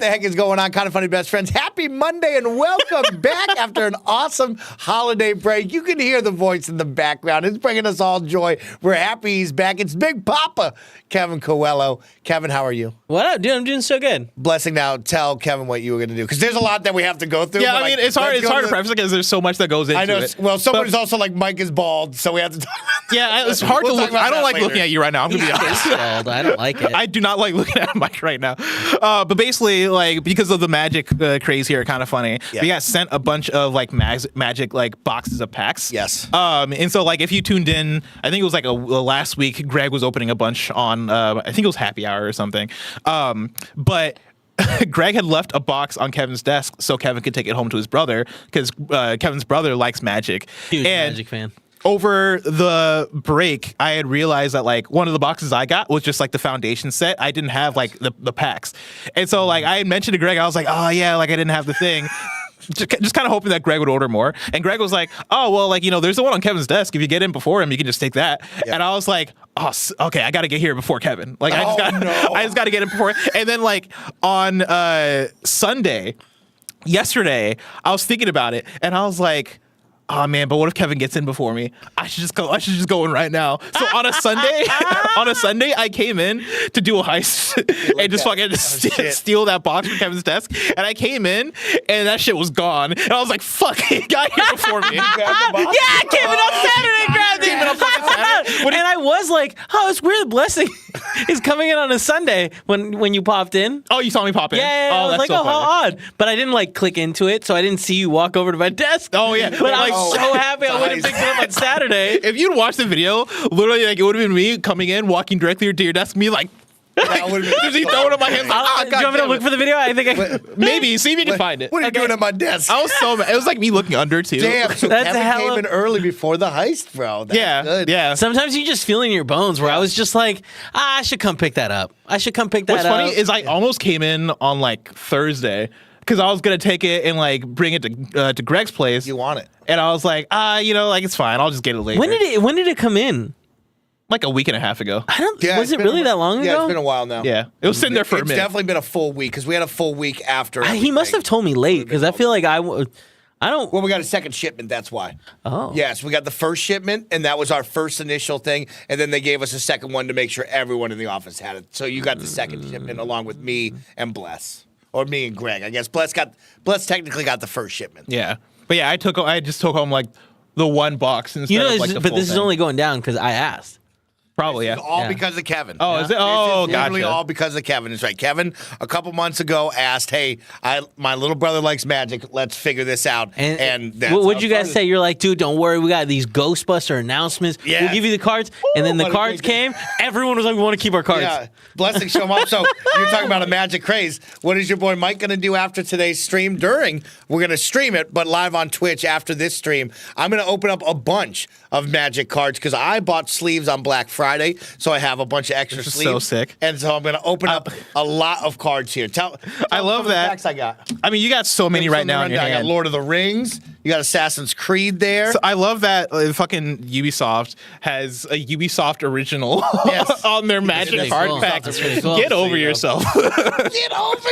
the heck is going on, Kind of Funny Best Friends? Happy Monday and welcome back after an awesome holiday break. You can hear the voice in the background. It's bringing us all joy. We're happy he's back. It's Big Papa, Kevin Coelho. Kevin, how are you? What up, dude? I'm doing so good. Blessing, now tell Kevin what you were going to do, because there's a lot that we have to go through. Yeah, I mean, it's hard to preface because there's so much that goes into it. I know. Well, someone is also like, Mike is bald, so we have to talk about Yeah, it's hard to look. I don't like looking at you right now. I'm going to be honest. I don't like it. I do not like looking at Mike right now. But basically, like, because of the magic craze here, Kind of Funny, we got sent a bunch of like magic like boxes of packs. Yes. And so like if you tuned in, I think it was like last week, Greg was opening a bunch on I think it was Happy Hour or something. But Greg had left a box on Kevin's desk so Kevin could take it home to his brother, because Kevin's brother likes magic. Huge magic fan. Over the break, I had realized that like one of the boxes I got was just like the foundation set. I didn't have like the packs. And so like I had mentioned to Greg, I was like, oh yeah, like I didn't have the thing. Just kind of hoping that Greg would order more. And Greg was like, oh, well, like, you know, there's the one on Kevin's desk. If you get in before him, you can just take that. Yep. And I was like, oh, okay, I got to get here before Kevin. Like, I just got to get in before. And then like on Sunday, yesterday, I was thinking about it and I was like, oh man, but what if Kevin gets in before me? I should just go in right now. So on a Sunday, I came in to do a heist and just fucking steal that box from Kevin's desk. And I came in and that shit was gone. And I was like, fuck, he got here before me. Yeah, I came in on Saturday, grabbed it. And I was like, oh, it's weird. Blessing is coming in on a Sunday when you popped in. Oh, you saw me pop in? Yeah, oh, I was like, so oh, how odd. But I didn't like click into it, so I didn't see you walk over to my desk. Oh yeah, but I was so happy I went and picked it up on Saturday. If you'd watched the video, literally, like it would have been me coming in, walking directly to your desk, me like. Is he throwing up my hands? Like, do you want me to look for the video? I think maybe see if you can find it. What are you doing at my desk? I was so mad. It was like me looking under too. Damn, so That's Kevin hella... came in early before the heist, bro. That's good. Yeah. Sometimes you just feel in your bones where I was just like, I should come pick that up. What's funny is I almost came in on like Thursday because I was gonna take it and like bring it to Greg's place. You want it? And I was like, you know, like it's fine. I'll just get it later. When did it come in? Like a week and a half ago. Was it really that long ago? Yeah, it's been a while now. Yeah, it was sitting there for a minute. It's definitely been a full week because we had a full week after. He must have told me late because I feel like I don't. Well, we got a second shipment. That's why. Oh. Yes, we got the first shipment, and that was our first initial thing, and then they gave us a second one to make sure everyone in the office had it. So you got the second shipment along with me and Bless, or me and Greg. I guess Bless technically got the first shipment. Yeah, but yeah, I just took home like the one box instead of like the but full this is thing. only going down because I asked. Probably, yeah. It's all because of Kevin. Oh, is it? Oh, It's literally gotcha. all because of Kevin. It's right. Kevin, a couple months ago, asked, hey, my little brother likes magic. Let's figure this out. And that's what'd you guys say? You're like, dude, don't worry. We got these Ghostbuster announcements. Yeah. We'll give you the cards. And then the cards came. Everyone was like, we want to keep our cards. Yeah. Blessing show them up. So you're talking about a magic craze. What is your boy Mike going to do after today's stream? We're going to stream it, but live on Twitch after this stream. I'm going to open up a bunch of magic cards because I bought sleeves on Black Friday, so I have a bunch of extra sleeves. So sick. And so I'm going to open up a lot of cards here. I love that. Packs I got. I mean, you got so many right now in your I got hand. Lord of the Rings. You got Assassin's Creed there. So I love that fucking Ubisoft has a Ubisoft original on their magic card cool. pack. That's really cool. Get over yourself. Get over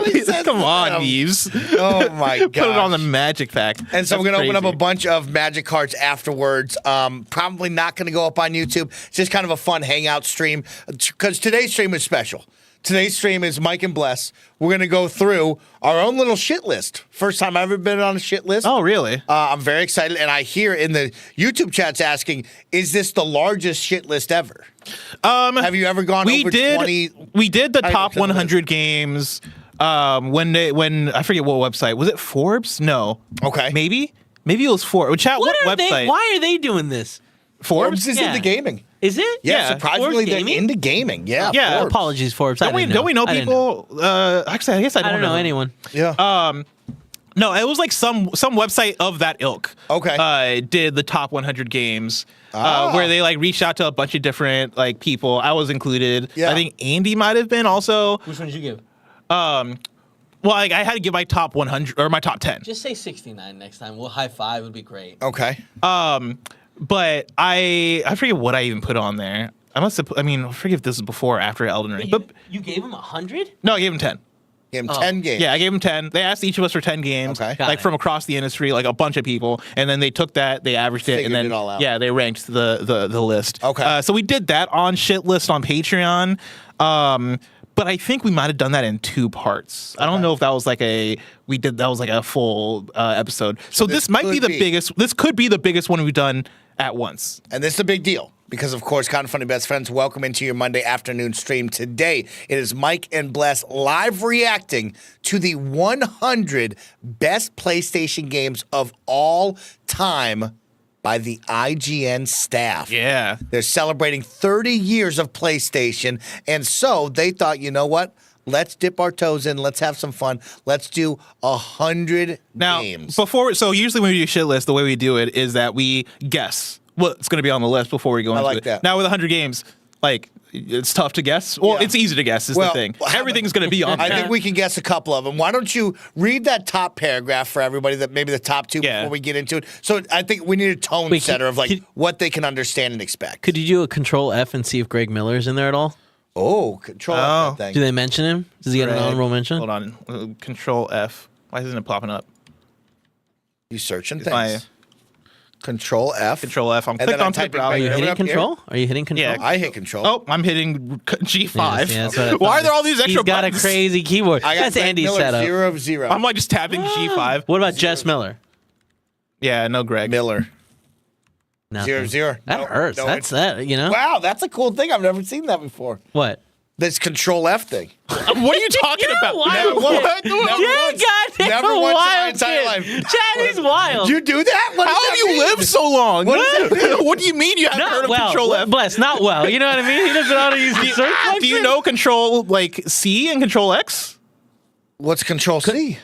yourself. Come on, Yves. Oh my god. Put it on the magic pack. And so That's we're going to open crazy. up a bunch of magic cards afterwards. Probably not going to go up on YouTube. It's just kind of a fun hangout stream because today's stream is special. Today's stream is Mike and Bless. We're going to go through our own little shit list. First time I've ever been on a shit list. Oh, really? I'm very excited. And I hear in the YouTube chats asking, is this the largest shit list ever? Have you ever gone over 20? We did the top 100 games when I forget what website. Was it Forbes? No. Okay. Maybe it was Forbes. Chat, what website? Why are they doing this? Forbes is into gaming. Is it? Yeah, surprisingly, they're into gaming. Yeah. Yeah. Forbes. Apologies, Forbes. Don't we know people? Actually, I guess I don't know anyone. Yeah. No, it was like some website of that ilk. Okay. Did the top 100 games where they like reached out to a bunch of different like people. I was included. Yeah. I think Andy might have been also. Which one did you give? Well, like, I had to give my top 100 or my top 10. Just say 69 next time. We'll high five. Would be great. Okay. But I forget what I even put on there. I must have. I forget if this is before or after Elden Ring. But you gave him 100? no, I gave him 10. Gave him 10 games. Yeah, I gave them 10. They asked each of us for 10 games, Okay. Got like it. from across the industry, like a bunch of people, and then they took that, they averaged it, Figured and then it all out. yeah, they ranked the list. Okay. So we did that on Shit List on Patreon. But I think we might have done that in 2 parts. I don't know if that was like a full episode. So this might be could the be. biggest. This could be the biggest one we've done at once. And this is a big deal because, of course, Kind of Funny Best Friends, welcome into your Monday afternoon stream. Today, it is Mike and Bless live reacting to the 100 best PlayStation games of all time by the IGN staff. Yeah. They're celebrating 30 years of PlayStation, and so they thought, you know what? Let's dip our toes in. Let's have some fun. Let's do 100 Now, games. so usually when we do Shit List, the way we do it is that we guess what's going to be on the list before we go into like it. that. Now with 100 games, like it's tough to guess. Well, Yeah. it's easy to guess is the thing. Everything's going to be on I there. think we can guess a couple of them. Why don't you read that top paragraph for everybody, that maybe the top 2 Yeah. before we get into it? So I think we need a tone Wait, setter of like could- what they can understand and expect. Could you do a Control F and see if Greg Miller's in there at all? Control Oh. that thing. Do they mention him? Does he get an Greg, honorable mention? Hold on. Control F. Why isn't it popping up? You searching My- things. Control F. Control F. I'm And then clicking I onto the type in browser. Are you Greg hitting up here? Control? Are you hitting Control? Yeah. I hit Control. Oh, I'm hitting G5. Yeah, that's what I Why thought. are there all these extra He's got buttons? a crazy keyboard. I got That's Greg Andy's Miller, setup. 0 of 0. I'm like just tapping G5. What about Jess Miller? Yeah, no Greg. Miller. Nothing. 0 of 0. That No, hurts. no, That's it's- that. You know Wow, that's a cool thing. I've never seen that before. what? This Control F thing. What are you talking You're about? a wild Never kid. once. Never You're once. goddamn Never once in my wild entire kid. life. Chad is wild. You do that? What does How that have you mean? lived so long? What does that mean? What do you mean you haven't heard not of well. Control F? Bless, not well. You know what I mean? He doesn't know how to use the search function. Do you know Control like C and Control X? What's Control C?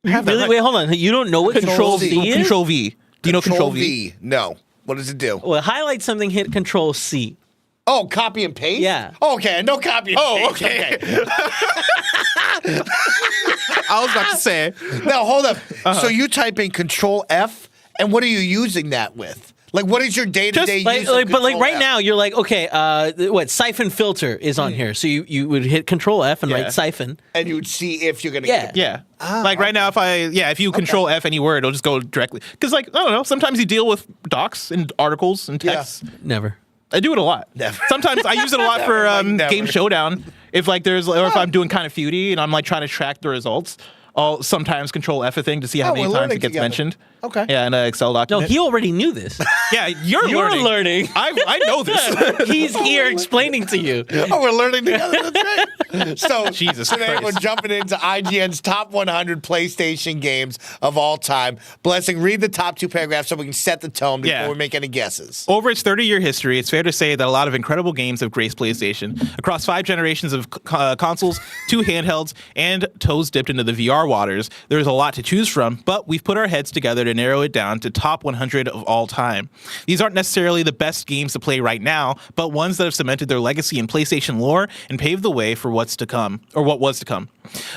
Really? Wait, hold on. You don't know what Control C. C is? Control V. Do you know Control V? No. What does it do? Well, highlight something, hit Control C. Oh, copy and paste? Yeah. Okay, no copy and Oh, paste. okay. I was about to say. Now, hold up. So you type in Control F, and what are you using that with? Like, what is your day-to-day Like, use of but like Control right F? now, you're like, okay, what siphon filter is on here? So you would hit Control F and Yeah. write siphon. And you would see if you're going to Yeah. get Yeah. Like right now, if you Control F any word, it'll just go directly. Because like, I don't know, sometimes you deal with docs and articles and texts. Never. I do it a lot. Never. Sometimes I use it a lot for never. Game Showdown. If like or if I'm doing Kind of Feudy and I'm like trying to track the results, I'll sometimes Control F a thing to see how Oh, many we're times learning it gets together. mentioned. Okay. Yeah, in an Excel No, document. he already knew this. Yeah, you're learning. I know this. He's here explaining to you. Oh, we're learning together. That's great. So Jesus today Christ. we're jumping into IGN's top 100 PlayStation games of all time. Blessing, read the top 2 paragraphs so we can set the tone before Yeah. we make any guesses. Over its 30-year history, it's fair to say that a lot of incredible games have graced PlayStation. Across 5 generations of consoles, 2 handhelds, and toes dipped into the VR waters, there's a lot to choose from, but we've put our heads together to narrow it down to top 100 of all time. These aren't necessarily the best games to play right now, but ones that have cemented their legacy in PlayStation lore and paved the way for what's to come, or what was to come.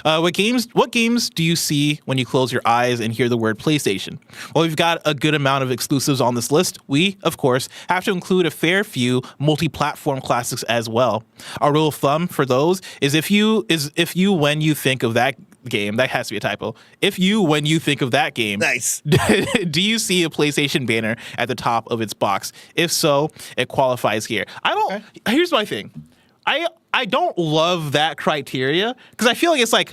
What games do you see when you close your eyes and hear the word PlayStation? Well, we've got a good amount of exclusives on this list. We, of course, have to include a fair few multi-platform classics as well. Our rule of thumb for those is if you when you think of that game, that has to be a typo. When you think of that game, Nice. do you see a PlayStation banner at the top of its box? If so, it qualifies here. Here's my thing. I don't love that criteria because I feel like it's like,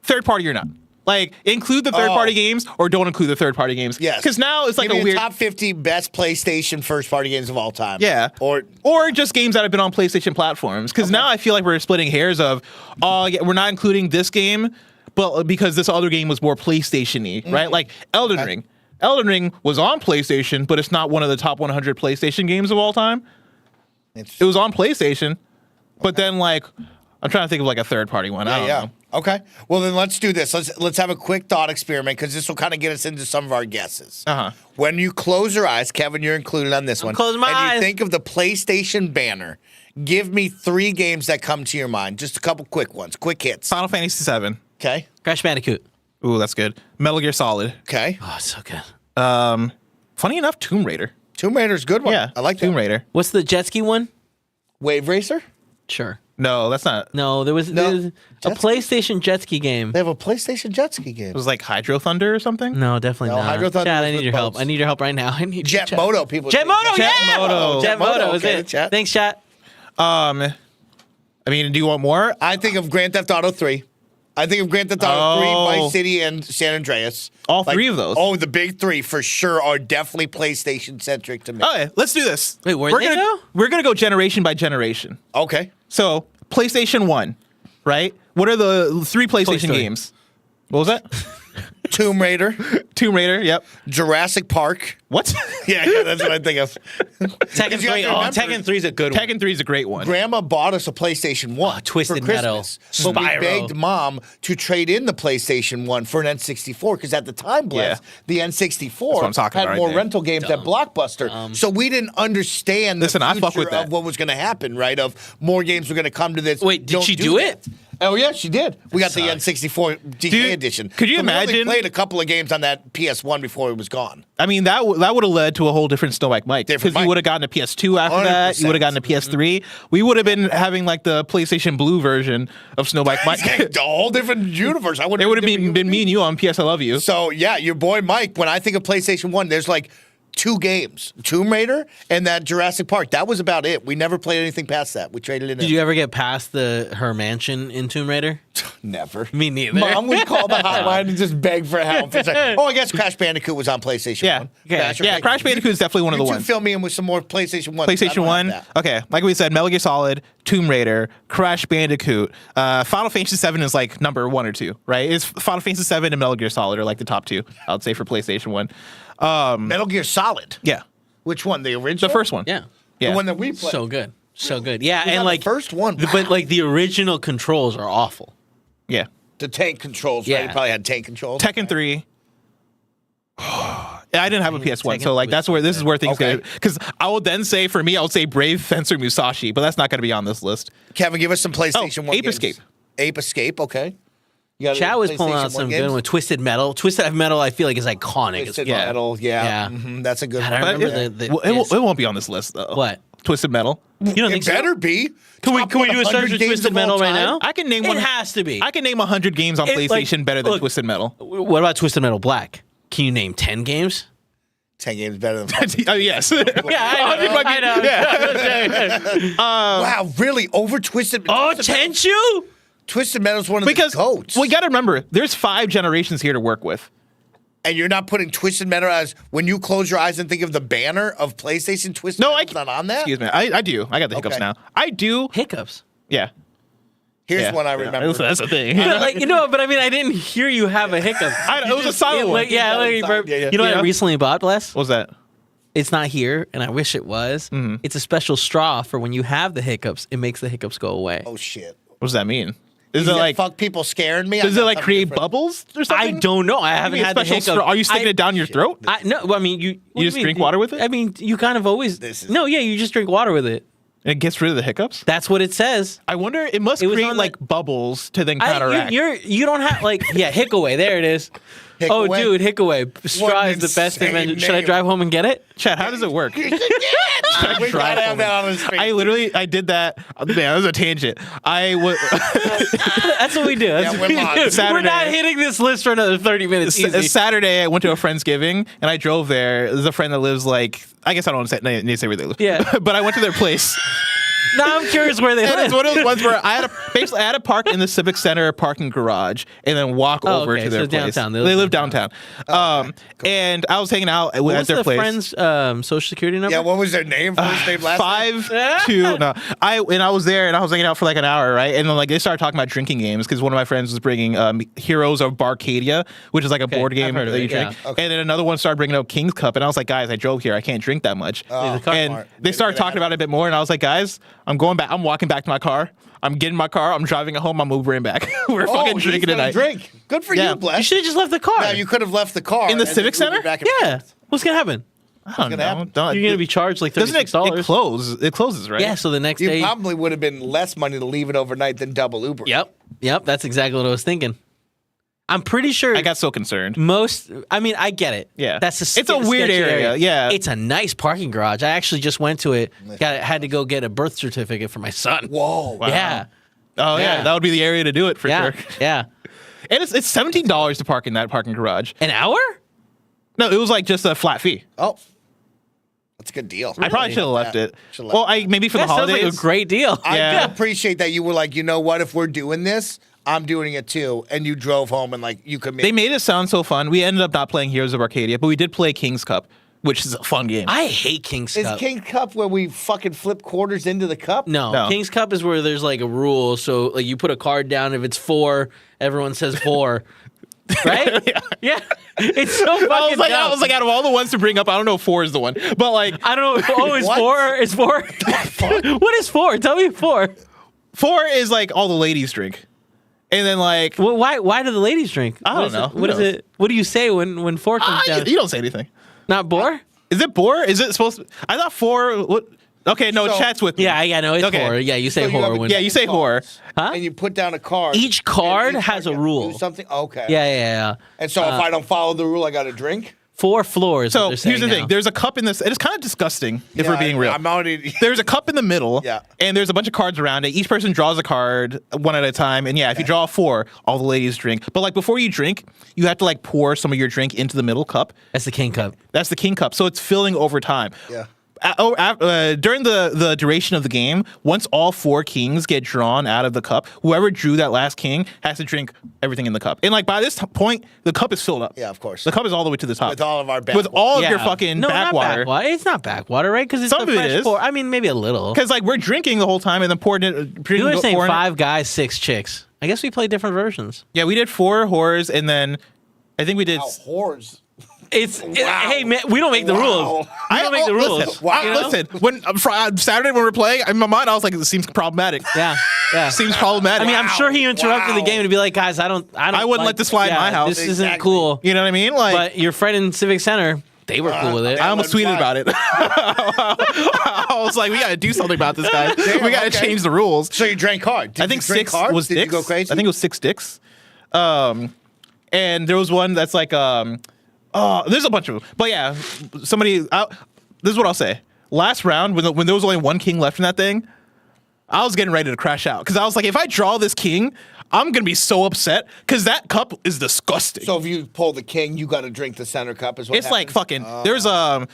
third party or not. Like, include the third party games or don't include the third party games. Yes. Because now it's like Give me a weird top 50 best PlayStation first party games of all time. Yeah. Or just games that have been on PlayStation platforms. Because now I feel like we're splitting hairs of, we're not including this game, but because this other game was more PlayStation-y, right? Like Elden Ring. Elden Ring was on PlayStation, but it's not one of the top 100 PlayStation games of all time. It was on PlayStation, but then like, I'm trying to think of like a third party one. I don't know. Okay. Well, then let's do this. Let's have a quick thought experiment because this will kind of get us into some of our guesses. Uh-huh. When you close your eyes, Kevin, you're included on this one. closing my and you eyes. think of the PlayStation banner. Give me 3 games that come to your mind. Just a couple quick ones, quick hits. Final Fantasy VII. Okay. Crash Bandicoot. Ooh, that's good. Metal Gear Solid. Okay. Oh, it's so good. Funny enough, Tomb Raider. Tomb Raider's a good one. Yeah, I like Tomb that. Raider. What's the jet ski one? Wave Racer. Sure. No, that's not. No, there was a Jet ski? PlayStation jet ski game. They have a PlayStation jet ski game. It was like Hydro Thunder or something. No, definitely No, not. Hydro Thunder Chad, was I need with your help. boats. I need your help right now. I need Jet Chad. Moto, people. Jet Moto, yeah. Moto. Jet Moto is okay, it. Chat. Thanks, chat. I mean, do you want more? I think of Grand Theft Auto 3. I think of Grand Theft Auto 3, Oh. Vice City, and San Andreas. All three of those? Oh, the big three for sure are definitely PlayStation centric to me. Okay, let's do this. Wait, where'd we're they gonna go? we're gonna go generation by generation. Okay. So PlayStation 1, right? What are the 3 PlayStation Story. games? What was that? Tomb Raider, Tomb Raider. Yep. Jurassic Park. What? Yeah, that's what I think of. Tekken You 3. have to Oh, remember- Tekken 3 is a good one. Tekken 3 is a great one. Grandma bought us a PlayStation 1 Twisted for Metal. Christmas. But we Spyro. begged Mom to trade in the PlayStation 1 for an N64 because at the time, Bless, the N64 what I'm talking had about right more there. rental games at Blockbuster. So we didn't understand Listen, the I future fuck with that. of what was going to happen, right? Of more games were going to come to this. Wait, did Don't she do it? that. Oh, yeah, she did. We got the N64 DK Dude, edition. could you So we only imagine- played a couple of games on that PS1 before it was gone. I mean, that would have led to a whole different Snowbike Mike. Different Because you Mike. would have gotten a PS2 after that. You would have gotten a PS3. We would have been having like the PlayStation Blue version of Snowbike Mike. A whole different universe. I would It would have been me and you on PS I Love You. So yeah, your boy Mike. When I think of PlayStation 1, there's like 2 games: Tomb Raider and that Jurassic Park. That was about it. We never played anything past that. We traded in. Did you ever get past her mansion in Tomb Raider? Never. Me neither. Mom would call the hotline and just beg for help. It's like, oh, I guess Crash Bandicoot was on PlayStation Yeah. 1. Yeah, Crash Bandicoot is definitely one of the You two ones. fill me in with some more PlayStation 1. I PlayStation don't 1. have that. Okay, like we said, Metal Gear Solid, Tomb Raider, Crash Bandicoot. Final Fantasy 7 is like number 1 or 2, right? It's Final Fantasy 7 and Metal Gear Solid are like the top 2, I would say, for PlayStation 1. Metal Gear Solid. Yeah. Which one? The original? The first one. Yeah. Yeah. The one that we played. So good. So good. Yeah, We got and the like first one. But like the original controls are awful. Yeah. The tank controls, right? Yeah. You probably had tank controls. Tekken 3. I didn't have a PS1, Tekken so like that's where this is where things Okay. go. Because I would then say for me, I would say Brave Fencer Musashi, but that's not going to be on this list. Kevin, give us some PlayStation 1 Ape games. Escape. Ape Escape, okay. You got Chad was PlayStation pulling 1 out some games? good one. Twisted Metal. Twisted Metal, I feel like is iconic. Twisted Yeah. Metal, yeah. Yeah. Mhm, that's a good God, one. I remember it, the well, it won't be on this list though. What? Twisted Metal. You don't It think so? better be. Can we Top do a 100 search for games Twisted of all Metal right time? now? I can name It one. has to be. I can name 100 games on It, like, PlayStation better than look, Twisted Metal. What about Twisted Metal Black? Can you name 10 games? 10 games better than Oh yes. Yeah, I know. Yeah. Wow, really? Over Twisted Oh, Twisted Metal- Tenchu? Twisted Metal's one of Because the goats. we got to remember, there's 5 generations here to work with. And you're not putting Twisted Metal as when you close your eyes and think of the banner of PlayStation. Twisted No, Metal's not on that. Excuse me. I do. I got the hiccups Okay. now. I do. Hiccups. Yeah. Here's Yeah. one I remember. That's the thing. But like, but I mean, I didn't hear you have a hiccup. It was a silent one. Like, yeah, like, Yeah. you know what Yeah. I recently bought, Bless? What was that? It's not here, and I wish it was. Mm-hmm. It's a special straw for when you have the hiccups. It makes the hiccups go away. Oh shit! What does that mean? Is it Does like fuck people scaring me? does I it like got create something different. bubbles or I something? don't know. I Give haven't me a had the special hiccups. straw. Are you sticking it down your throat? No, well, I mean, you. what do just mean? drink water with it? I mean, you kind of always. This is- No, yeah, you just drink water with it. It gets rid of the hiccups. That's what it says. I wonder. It must It was create on like bubbles to then I, counteract. you don't have like hick away. There it is. Hick Oh, away? dude, hick away. Straw an is the best insane invention. Should I name. drive home and get it? Chad, how does it work? We gotta have that on the screen. I did that. Man, that was a tangent. I was That's what we do. That's Yeah, what we're we lost. do. We're Saturday. not hitting this list for another 30 minutes. Easy. Saturday. I went to a friend's giving and I drove there. There's a friend that lives like I guess I don't want to say, need to say where they live. Yeah. but I went to their place. Now I'm curious where they And live. it's one of those ones where I had to park in the Civic Center parking garage and then walk Oh, over okay, to their so place. downtown. They live downtown. And I was hanging out at What's their the place. friend's social security number? Yeah, what was their name? First name, last name? 5-2. No, I was there and I was hanging out for like an hour, right? And then like they started talking about drinking games because one of my friends was bringing Heroes of Barcadia, which is like a board I've game heard of that it, you drink. yeah. And then another one started bringing up King's Cup, and I was like, guys, I drove here, I can't drink that much. the car And smart. they started talking about it a bit more, and I was like, guys, I'm going back. I'm walking back to my car. I'm getting my car. I'm driving it home. I'm Ubering back. We're fucking he's drinking gonna tonight. Drink. Good for Yeah. you, Bless. You should have just left the car. Yeah, you could have left the car In the and Civic then Ubered Center? back and Yeah. forth. What's gonna happen? I don't gonna know. happen? Don't- You're gonna be charged like Doesn't it $36. close? It closes, right? Yeah. So the next You day. probably would have been less money to leave it overnight than double Uber. Yep. That's exactly what I was thinking. I'm pretty sure I got so concerned. I mean, I get it. Yeah. That's It's a weird sketchy area, yeah. It's a nice parking garage. I actually just went to it. Had to go get a birth certificate for my son. Whoa. Wow. Yeah. Oh yeah, that would be the area to do it for Yeah. sure. Yeah. And it's $17 to park in that parking garage. An hour? No, it was like just a flat fee. Oh. That's a good deal. I probably should have left it. Should've left Well, maybe for That the sounds like holidays. a great deal. I Yeah. do appreciate that you were like, you know what? If we're doing this, I'm doing it too. And you drove home and like you could make. They made it sound so fun. We ended up not playing Heroes of Arcadia, but we did play King's Cup, which is a fun game. I hate King's Is Cup. King Cup where we fucking flip quarters into the cup? No, King's Cup is where there's like a rule. So like you put a card down. If it's 4, everyone says 4. Right? Yeah. It's so fucking I was dumb. like, out of all the ones to bring up, I don't know if 4 is the one. But like, I don't know. Oh, it's What? 4? It's 4? What is 4? Tell me 4. 4 is like all the ladies drink. And then like, Well, why do the ladies drink? I don't know. What is it? What do you say when 4 comes down? you don't say anything. Not bore? Is it bore? Is it supposed to? I thought 4. What? Okay, no, So- chat's with me. Yeah, no, it's Okay. horror. Yeah, you say So you have horror a- when. Yeah, you say whore. Huh? And you put down a card. Each card and has a card rule. do something. Okay. Yeah. And so if I don't follow the rule, I got to drink. 4 floors. So what they're here's the saying thing. now. There's a cup in this. It is kind of disgusting if we're being real. I'm already. There's a cup in the middle, Yeah. and there's a bunch of cards around it. Each person draws a card one at a time, and yeah, if you draw 4, all the ladies drink. But like before you drink, you have to like pour some of your drink into the middle cup. That's the King Cup. That's the King Cup, so it's filling over time. Yeah. During the duration of the game, once all 4 kings get drawn out of the cup, whoever drew that last king has to drink everything in the cup. And like by this point, the cup is filled up. Yeah, of course. The cup is all the way to the top. With all of our With backwater. all of your Yeah. fucking No, backwater. not backwater. It's not backwater, right? Because it's Some the of it fresh is. pour. I mean, maybe a little. Because like we're drinking the whole time and then pouring it. You were saying pouring it- 5 guys, 6 chicks. I guess we played different versions. Yeah, we did 4 whores, and then I think we did. Wow, whores. Hey man, we don't make the rules. We don't make the rules. Listen, Wow. you know? listen. When Saturday when we're playing, in my mind I was like, this seems problematic. Yeah. Seems problematic. I mean, I'm sure he interrupted the Wow. game to be like, guys, I wouldn't let this fly in my house. This isn't Exactly. cool. you know what I mean? Like, But your friend in Civic Center, they were cool with it. I almost wouldn't tweeted fly. about it. I was like, we got to do something about this, guys. We got to okay. change the rules. So you drank hard. Did I think you drink 6 hard? was Did dicks. you go crazy? I think it was 6 dicks. And there was one that's like, there's a bunch of them. But yeah, this is what I'll say. Last round, when there was only 1 king left in that thing, I was getting ready to crash out. Because I was like, if I draw this king, I'm going to be so upset. Because that cup is disgusting. So if you pull the king, you got to drink the center cup. Is what It's like happens? fucking.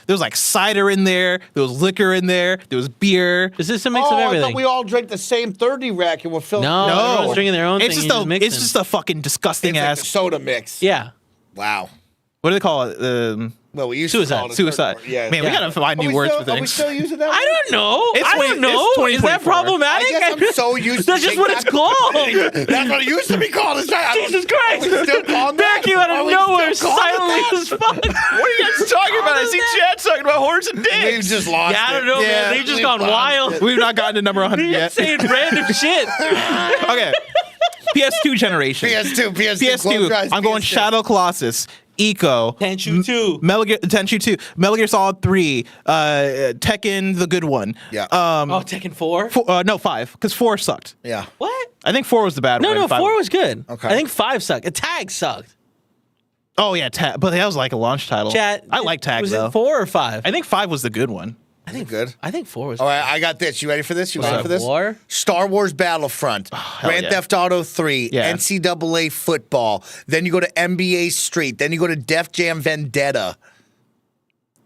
There's like cider in there. There was liquor in there. There was beer. Is this a mix Oh, of I everything? thought we all drank the same 30 rack and we're filling. No. everyone's drinking their own it's thing, just you just mix it's them. just a fucking disgusting It's like ass. a soda mix. Yeah. Wow. What do they call it? Well, we used Suicide. to call it a Suicide. third word. Yeah. Man, we gotta find Are new we words still, for Are we things. still using that? I don't know. It's I don't know. Is that 2024. problematic? I guess I'm so used to That's just what it's called. That's what it used to be called. Jesus Christ. Are we still calling that? Back you out Are of we nowhere, still calling silently that? as fuck. What are you guys talking about? I see Chad talking about horns and We've dicks. just lost Yeah, I don't it. know, Yeah, man. They've just we've gone lost wild. it. We've not gotten to number 100 You're yet. saying random shit. Okay. PS2 generation. PS2. Close your eyes, I'm going PS2. Shadow Colossus, Eco, Tenchu 2. Tenchu 2, Metal Gear Solid 3, Tekken, the good one. Yeah. Oh, Tekken 4? No, 5, because 4 sucked. Yeah. What? I think 4 was the bad one. No, 5 4 was good. Okay. I think 5 sucked. A Tag sucked. Oh yeah, but that was like a launch title. Chat. I like Tag Was though. it 4 or 5? I think 5 was the good one. I think good. I think 4 was All right, I got this. You ready for this? You ready Wow. for this? War? Star Wars Battlefront, Grand yeah. Theft Auto 3, Yeah. NCAA football. Then you go to NBA Street. Then you go to Def Jam Vendetta.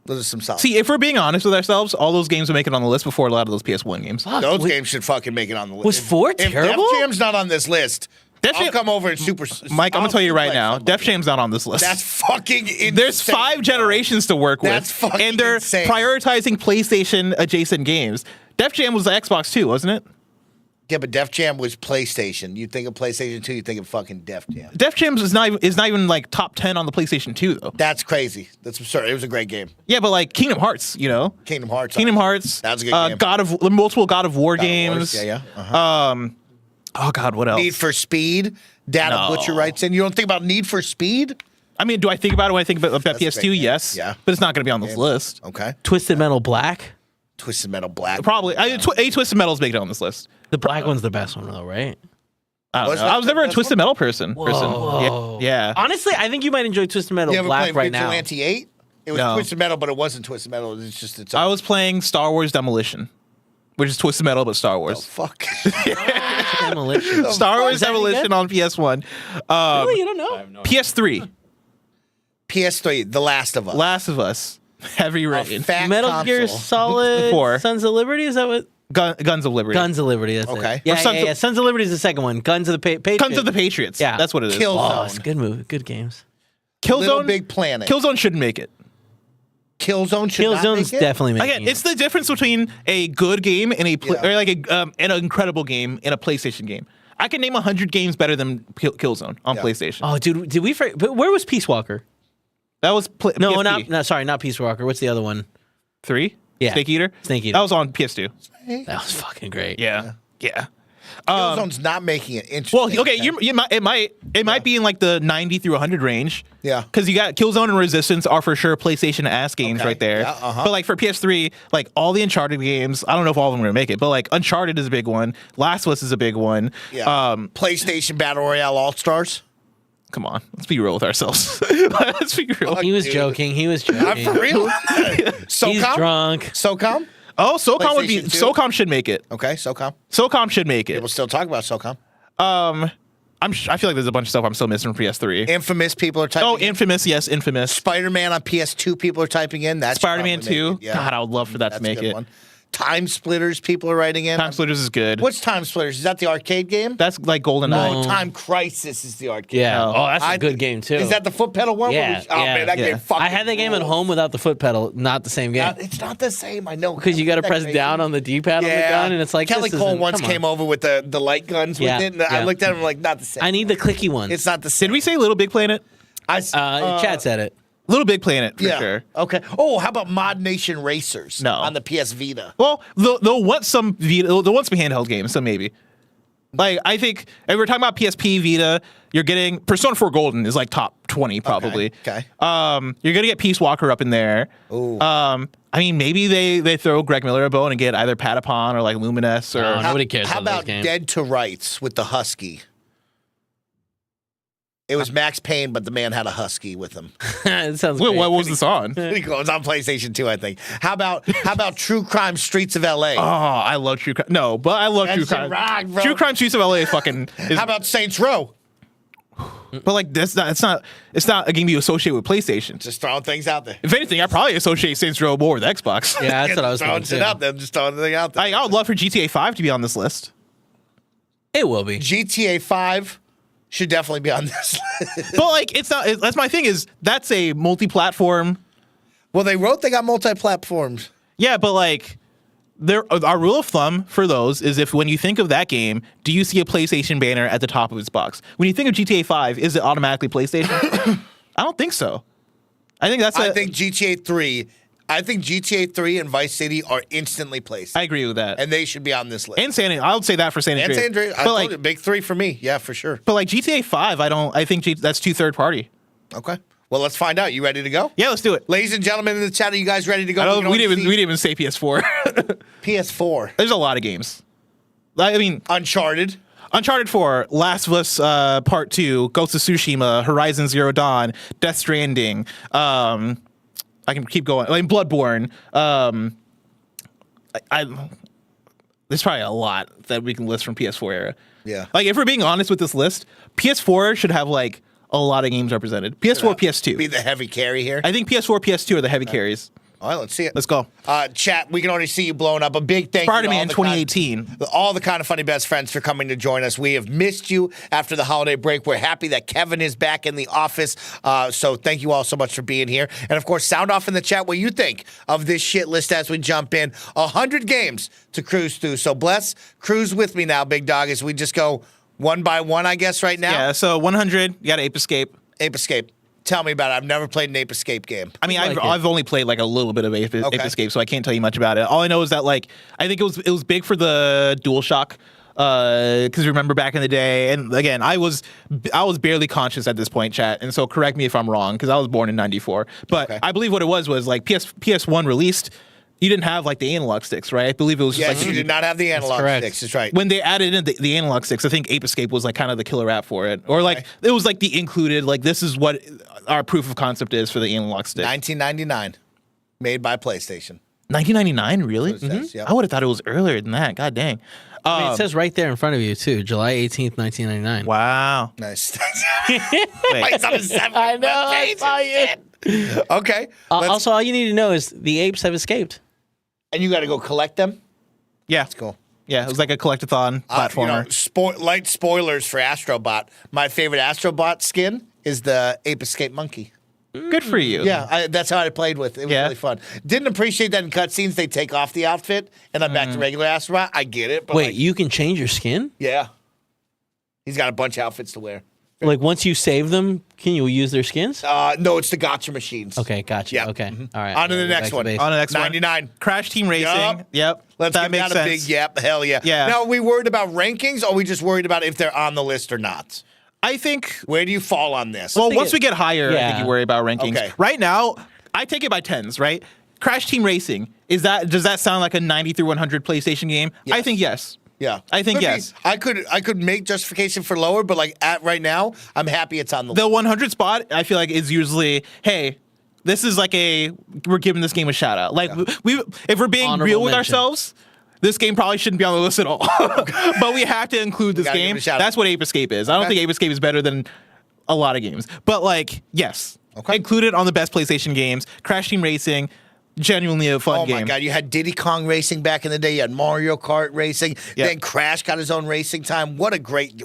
Those are some solid. See, if we're being honest with ourselves, all those games would make it on the list before a lot of those PS1 games. those games should fucking make it on the list. Was 4 terrible? If Def Jam's not on this list, Def I'll Jam- come over and super. Mike, I'm gonna tell you right suplex now, somebody. Def Jam's not on this list. That's fucking insane. There's 5 generations to work with. That's fucking and they're insane. prioritizing PlayStation adjacent games. Def Jam was the Xbox 2, wasn't it? Yeah, but Def Jam was PlayStation. You think of PlayStation 2, you think of fucking Def Jam. Def Jam is not even like top 10 on the PlayStation 2 though. That's crazy. That's absurd. It was a great game. Yeah, but like Kingdom Hearts, you know. Kingdom Hearts. Kingdom Hearts. That was a good game. Multiple God of War God of games. Wars, Yeah. Uh-huh. Oh God, what else? Need for Speed. Data No. Butcher writes in. You don't think about Need for Speed? I mean, do I think about it when I think about That's a PS2? great game. Yes. Yeah. But it's not going to be on this list. Okay. Twisted Metal Black? Twisted Metal Black. Probably. Twisted Metal's making it on this list. The black one's the best one, though, right? I don't Was know. that I was never a the Twisted Metal person. Whoa. Yeah. Honestly, I think you might enjoy Twisted Metal You ever Black played right now. Vigilante 8? It was No. Twisted Metal, but it wasn't Twisted Metal. It's just its own. I was playing Star Wars Demolition, which is Twisted Metal but Star Oh, Wars. fuck. Demolition. Star Wars Is that any Demolition good? on PS1. Really? You don't know? PS3, PS3, The Last of Us. Last of Us, Heavy A Rain, fat Metal Gear console. Solid 4. Sons of Liberty? Is that what? Guns of Liberty. Guns of Liberty, that's Okay. it. Yeah, Or Sons of- Sons of Liberty is the second one. Guns of the Patriots. Guns of the Patriots. Yeah. That's what it is. Killzone. Oh, it's a good movie. Good games. Little Killzone. Big Planet. Killzone shouldn't make it. Killzone should not Killzone's make it? definitely making Again, it. it's the difference between a good game and Yeah. or like an incredible game in a PlayStation game. I can name 100 games better than Killzone on Yeah. PlayStation. Oh, dude, did we? But where was Peace Walker? That was No, PSP. not sorry, not Peace Walker. What's the other one? 3. Yeah. Snake Eater. Snake Eater. That was on PS2. That was fucking great. Yeah. Killzone's not making it interesting. Well, okay, it might be in like the 90 through 100 range. Yeah. Because you got Killzone and Resistance are for sure PlayStation ass games Okay. right there. Yeah, uh-huh. But like for PS3, like all the Uncharted games, I don't know if all of them are gonna make it, but like Uncharted is a big one. Last of Us is a big one. Yeah. PlayStation Battle Royale All Stars. Come on, let's be real with ourselves. Let's be real. He was Dude. joking. He was I'm joking. for real. He's SOCOM? drunk. SOCOM? Oh, SOCOM would be. PlayStation 2? SOCOM should make it. Okay, SOCOM. SOCOM should make it. We'll still talk about SOCOM. I feel like there's a bunch of stuff I'm still missing from PS3. Infamous people are typing Oh, in. Infamous, yes, Infamous. Spider-Man on PS2 people are typing in. That's Spider-Man 2. Yeah. God, I would love for that That's to make a good it. one. Time Splitters people are writing in. Time Splitters is good. What's Time Splitters? Is that the arcade game? That's like GoldenEye. Oh, Time Crisis is the arcade. Yeah. No. Oh, that's a I- good game too. Is that the foot pedal one? Yeah. Oh yeah, man, that yeah. game fucking I had that game at rules. home without the foot pedal. Not the same game. It's not the same. I know Because you got to That press crazy. down on the D-pad on the Yeah. gun, and it's like Kelly this Cole isn't- once come on. came over with the light guns Yeah, with it, and I yeah. looked at him like not the same. I need the clicky one. It's not the same. Did we say Little Big Planet? Chad said it. Little Big Planet for Yeah. sure. Okay. Oh, how about Mod Nation Racers? No. On the PS Vita. Well, they'll want some Vita. They'll want some handheld games, so maybe. Like I think if we're talking about PSP Vita, you're getting Persona 4 Golden is like top 20 probably. Okay. You're gonna get Peace Walker up in there. Ooh. I mean, maybe they throw Greg Miller a bone and get either Patapon or like Luminous or. No, nobody cares How about those about games. Dead to Rights with the Husky? It was Max Payne, but the man had a husky with him. It sounds Wait, great. what was this on? It was on PlayStation 2, I think. How about True Crime Streets of LA? Oh, I love True Crime. No, but I love That True shit Crime. rock, bro. True Crime Streets of LA is fucking. Is, How about Saints Row? but like that's not. It's not a game you associate with PlayStation. Just throwing things out there. If anything, I probably associate Saints Row more with Xbox. Yeah, that's what I was throwing thinking shit too. out there. Just throwing the thing out there. I would love for GTA 5 to be on this list. It will be. GTA 5 should definitely be on this list. But like, it's not. That's my thing. Is that's a multi-platform? Well, they got multi-platforms. Yeah, but like, our rule of thumb for those is if when you think of that game, do you see a PlayStation banner at the top of its box? When you think of GTA 5, is it automatically PlayStation? I don't think so. I think that's. I think GTA 3 and Vice City are instantly placed. I agree with that. And they should be on this list. And San. I would say that for San And Andreas. San Andreas, I But told like, you, big three for me. Yeah, for sure. but like GTA 5, I think that's 2 third party. Okay. Well, let's find out. You ready to go? Yeah, let's do it. Ladies and gentlemen in the chat, are you guys ready to go? I don't, can we only didn't even say PS4. see PS4. There's a lot of games. I mean, Uncharted. Uncharted 4, Last of Us Part 2, Ghost of Tsushima, Horizon Zero Dawn, Death Stranding. I can keep going. I mean, Bloodborne. There's probably a lot that we can list from PS4 era. Yeah. Like, if we're being honest with this list, PS4 should have, like, a lot of games represented. PS4, Be PS2. the heavy carry here. I think PS4, PS2 are the heavy carries. All right, let's see it. Let's go. Chat, we can already see you blowing up. A big thank you Spider-Man to all the 2018. all the Kind of Funny best friends for coming to join us. We have missed you after the holiday break. We're happy that Kevin is back in the office. So thank you all so much for being here. And of course, sound off in the chat what you think of this shit list as we jump in. 100 games to cruise through. So bless, cruise with me now, big dog, as we just go one by one, I guess, right now. Yeah, so 100, you got Ape Escape. Ape Escape. Tell me about it. I've never played an Ape Escape game. I mean, like it. I've only played like a little bit of Ape Escape, so I can't tell you much about it. All I know is that like I think it was big for the DualShock because remember back in the day, and again I was barely conscious at this point, chat, and so correct me if I'm wrong because I was born in '94, but Okay. I believe what it was like PS1 released. you didn't have like the analog sticks, right? I believe it was just Yes, you did not have the analog correct. sticks. That's right. when they added in the analog sticks. I think Ape Escape was like kind of the killer app for it, or like it was like the included. Like this is what our proof of concept is for the analog stick. 1999, made by PlayStation. 1999, really? That's what it says, yep. I would have thought it was earlier than that. God dang. I mean, it says right there in front of you too, July 18th, 1999. Wow. Nice. Wait. It's on the 7th. I know. I saw you. Okay. Also, all you need to know is the apes have escaped. And you got to go collect them? Yeah. That's cool. Yeah, it was like a collectathon platformer. Light spoilers for Astrobot. My favorite Astrobot skin is the Ape Escape monkey. Good for you. Yeah, that's how I played with. It was really fun. Didn't appreciate that in cutscenes they take off the outfit and I'm back to regular Astrobot. I get it. But Wait, you can change your skin? Yeah. He's got a bunch of outfits to wear. Like once you save them, can you use their skins? No, it's the gotcha machines. Okay, gotcha. Yeah. Okay. All right. On to the Go next back one. base. On the next 99. one. Crash Team Racing. Yep. Let's that give makes that sense. a big yep. Hell yeah. Yeah. Now, are we worried about rankings or are we just worried about if they're on the list or not? I think. Where do you fall on this? Well, once we get higher, I think you worry about rankings. Okay. Right now, I take it by tens. Right. Crash Team Racing. Does that sound like a 90 through 100 PlayStation game? Yes. I think yes. Yeah, I think Could be. yes. I could make justification for lower, but like at right now, I'm happy it's on the list. The 100 spot, I feel like is usually, hey, this is like we're giving this game a shout out. Like if we're being Honorable real with mention. ourselves, this game probably shouldn't be on the list at all. But we have to include this Gotta give game. it a shout out. That's what Ape Escape is. I don't Okay. think Ape Escape is better than a lot of games, but like yes, included on the best PlayStation games. Crash Team Racing. Genuinely a fun game. Oh my god, you had Diddy Kong racing back in the day. You had Mario Kart racing. Yep. Then Crash got his own racing time. What a great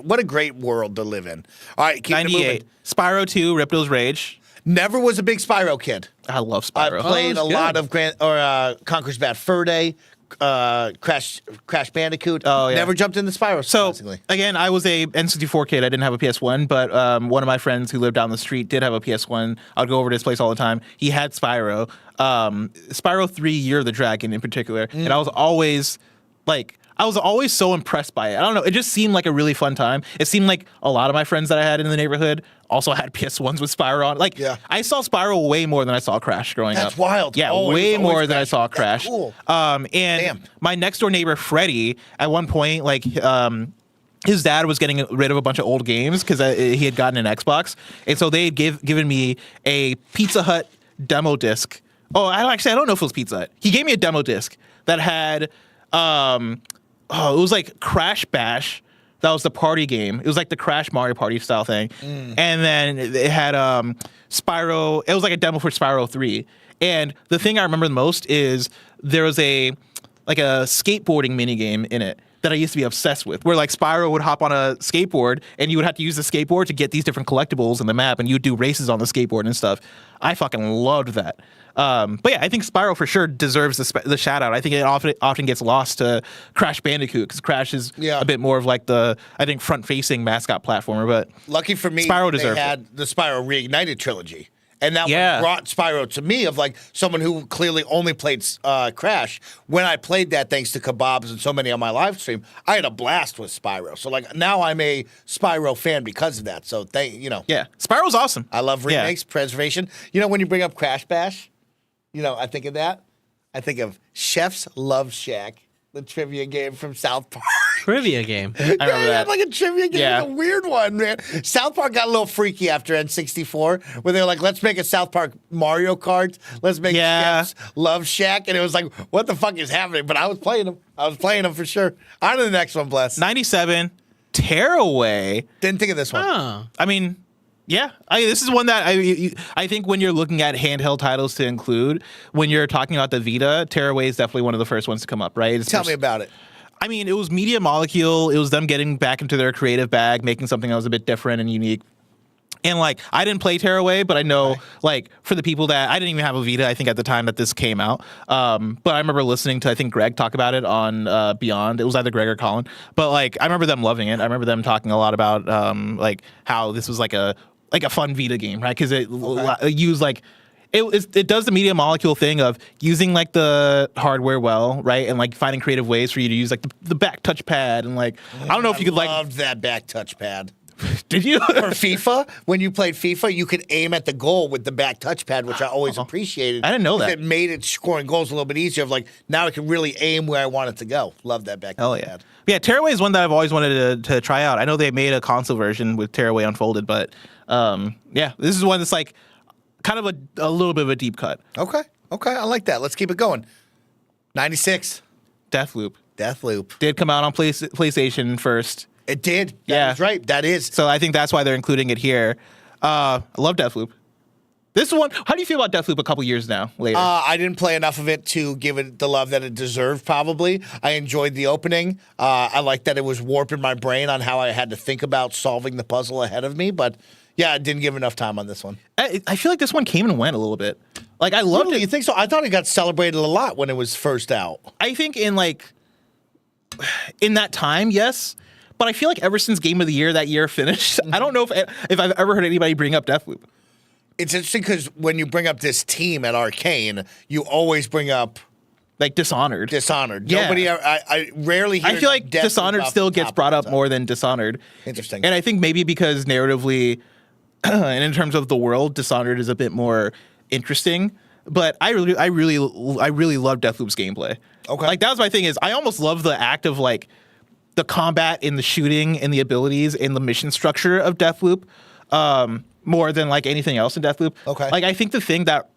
world to live in. All right, keep it 98. moving. Spyro 2, Ripto's Rage. Never was a big Spyro kid. I love I Spyro. played that's a lot good. of Conker's Bad Fur Day, Crash Bandicoot. Oh, yeah. Never jumped into Spyro. So surprisingly. again, I was a N64 kid. I didn't have a PS1, but one of my friends who lived down the street did have a PS1. I'd go over to his place all the time. He had Spyro, Spyro 3: Year of the Dragon in particular, and I was always so impressed by it. I don't know. It just seemed like a really fun time. It seemed like a lot of my friends that I had in the neighborhood also had PS1s with Spyro on. Like, Yeah. I saw Spyro way more than I saw Crash growing up. That's wild. Yeah, Oh, it way was more always than I Crash. saw That's Crash. cool. And Damn. my next door neighbor Freddie, at one point, like, his dad was getting rid of a bunch of old games because he had gotten an Xbox, and so they had given me a Pizza Hut demo disc. Oh, I don't know if it was Pizza Hut. He gave me a demo disc that had, it was like Crash Bash. That was the party game. It was like the Crash Mario Party style thing. And then it had Spyro. It was like a demo for Spyro 3. And the thing I remember the most is there was a skateboarding minigame in it that I used to be obsessed with, where like Spyro would hop on a skateboard and you would have to use the skateboard to get these different collectibles in the map, and you would do races on the skateboard and stuff. I fucking loved that. But yeah, I think Spyro for sure deserves the shout out. I think it often gets lost to Crash Bandicoot because Crash is a bit more of like the, I think, front facing mascot platformer. But Lucky for me, Spyro they deserved had the Spyro Reignited trilogy. And that Yeah. one brought Spyro to me of like someone who clearly only played Crash. When I played that, thanks to Kebabs and so many on my live stream, I had a blast with Spyro. So like now I'm a Spyro fan because of that. So yeah, Spyro's awesome. I love remakes, preservation. When you bring up Crash Bash, I think of that. I think of Chef's Love Shack, the trivia game from South Park. Trivia game. I remember Yeah, that. like a trivia game. Yeah. It's a weird one, man. South Park got a little freaky after N64, where they were like, let's make a South Park Mario Kart. Let's make Chef's Love Shack. And it was like, what the fuck is happening? But I was playing them. For sure. On to the next one, Bless. 97, Tearaway. Didn't think of this one. Oh. I mean, yeah, this is one that I think when you're looking at handheld titles to include, when you're talking about the Vita, Tearaway is definitely one of the first ones to come up, right? Tell me about it. I mean, it was Media Molecule. It was them getting back into their creative bag, making something that was a bit different and unique. And like, I didn't play Tearaway, but I know, like, for the people that I didn't even have a Vita, I think at the time that this came out. But I remember listening to, I think, Greg talk about it on Beyond. It was either Greg or Colin. But like, I remember them loving it. I remember them talking a lot about like how this was like a fun Vita game, right? Because it used like. It does the Media Molecule thing of using like the hardware well, right, and like finding creative ways for you to use like the back touchpad and like I don't know if you could like loved that back touchpad. Did you? For FIFA, when you played FIFA, you could aim at the goal with the back touchpad, which I always appreciated. I didn't know 'cause that. It made it scoring goals a little bit easier. Of like, now I can really aim where I want it to go. Love that back Hell touchpad. yeah. Yeah, Tearaway is one that I've always wanted to try out. I know they made a console version with Tearaway Unfolded, but yeah, this is one that's like kind of a little bit of a deep cut. Okay, I like that. Let's keep it going. 96, Deathloop Deathloop. did come out on PlayStation first. It did. Yeah. That's right. That is. So I think that's why they're including it here. I love Deathloop. This one, how do you feel about Deathloop a couple years now later? I didn't play enough of it to give it the love that it deserved, probably. I enjoyed the opening. I liked that it was warping my brain on how I had to think about solving the puzzle ahead of me. But yeah, I didn't give enough time on this one. I feel like this one came and went a little bit. Like, I loved Really? it. You think so? I thought it got celebrated a lot when it was first out. I think in that time, yes. But I feel like ever since Game of the Year that year finished, I don't know if I've ever heard anybody bring up Deathloop. It's interesting because when you bring up this team at Arcane, you always bring up Like Dishonored. Dishonored. Yeah. I rarely hear I feel like Deathloop Dishonored off still the gets top brought of up the more than Dishonored. Interesting. And I think maybe because narratively and in terms of the world, Dishonored is a bit more interesting. But I really love Deathloop's gameplay. Okay. Like, that was my thing is I almost love the act of like the combat and the shooting and the abilities and the mission structure of Deathloop more than like anything else in Deathloop. Okay. Like, I think the thing that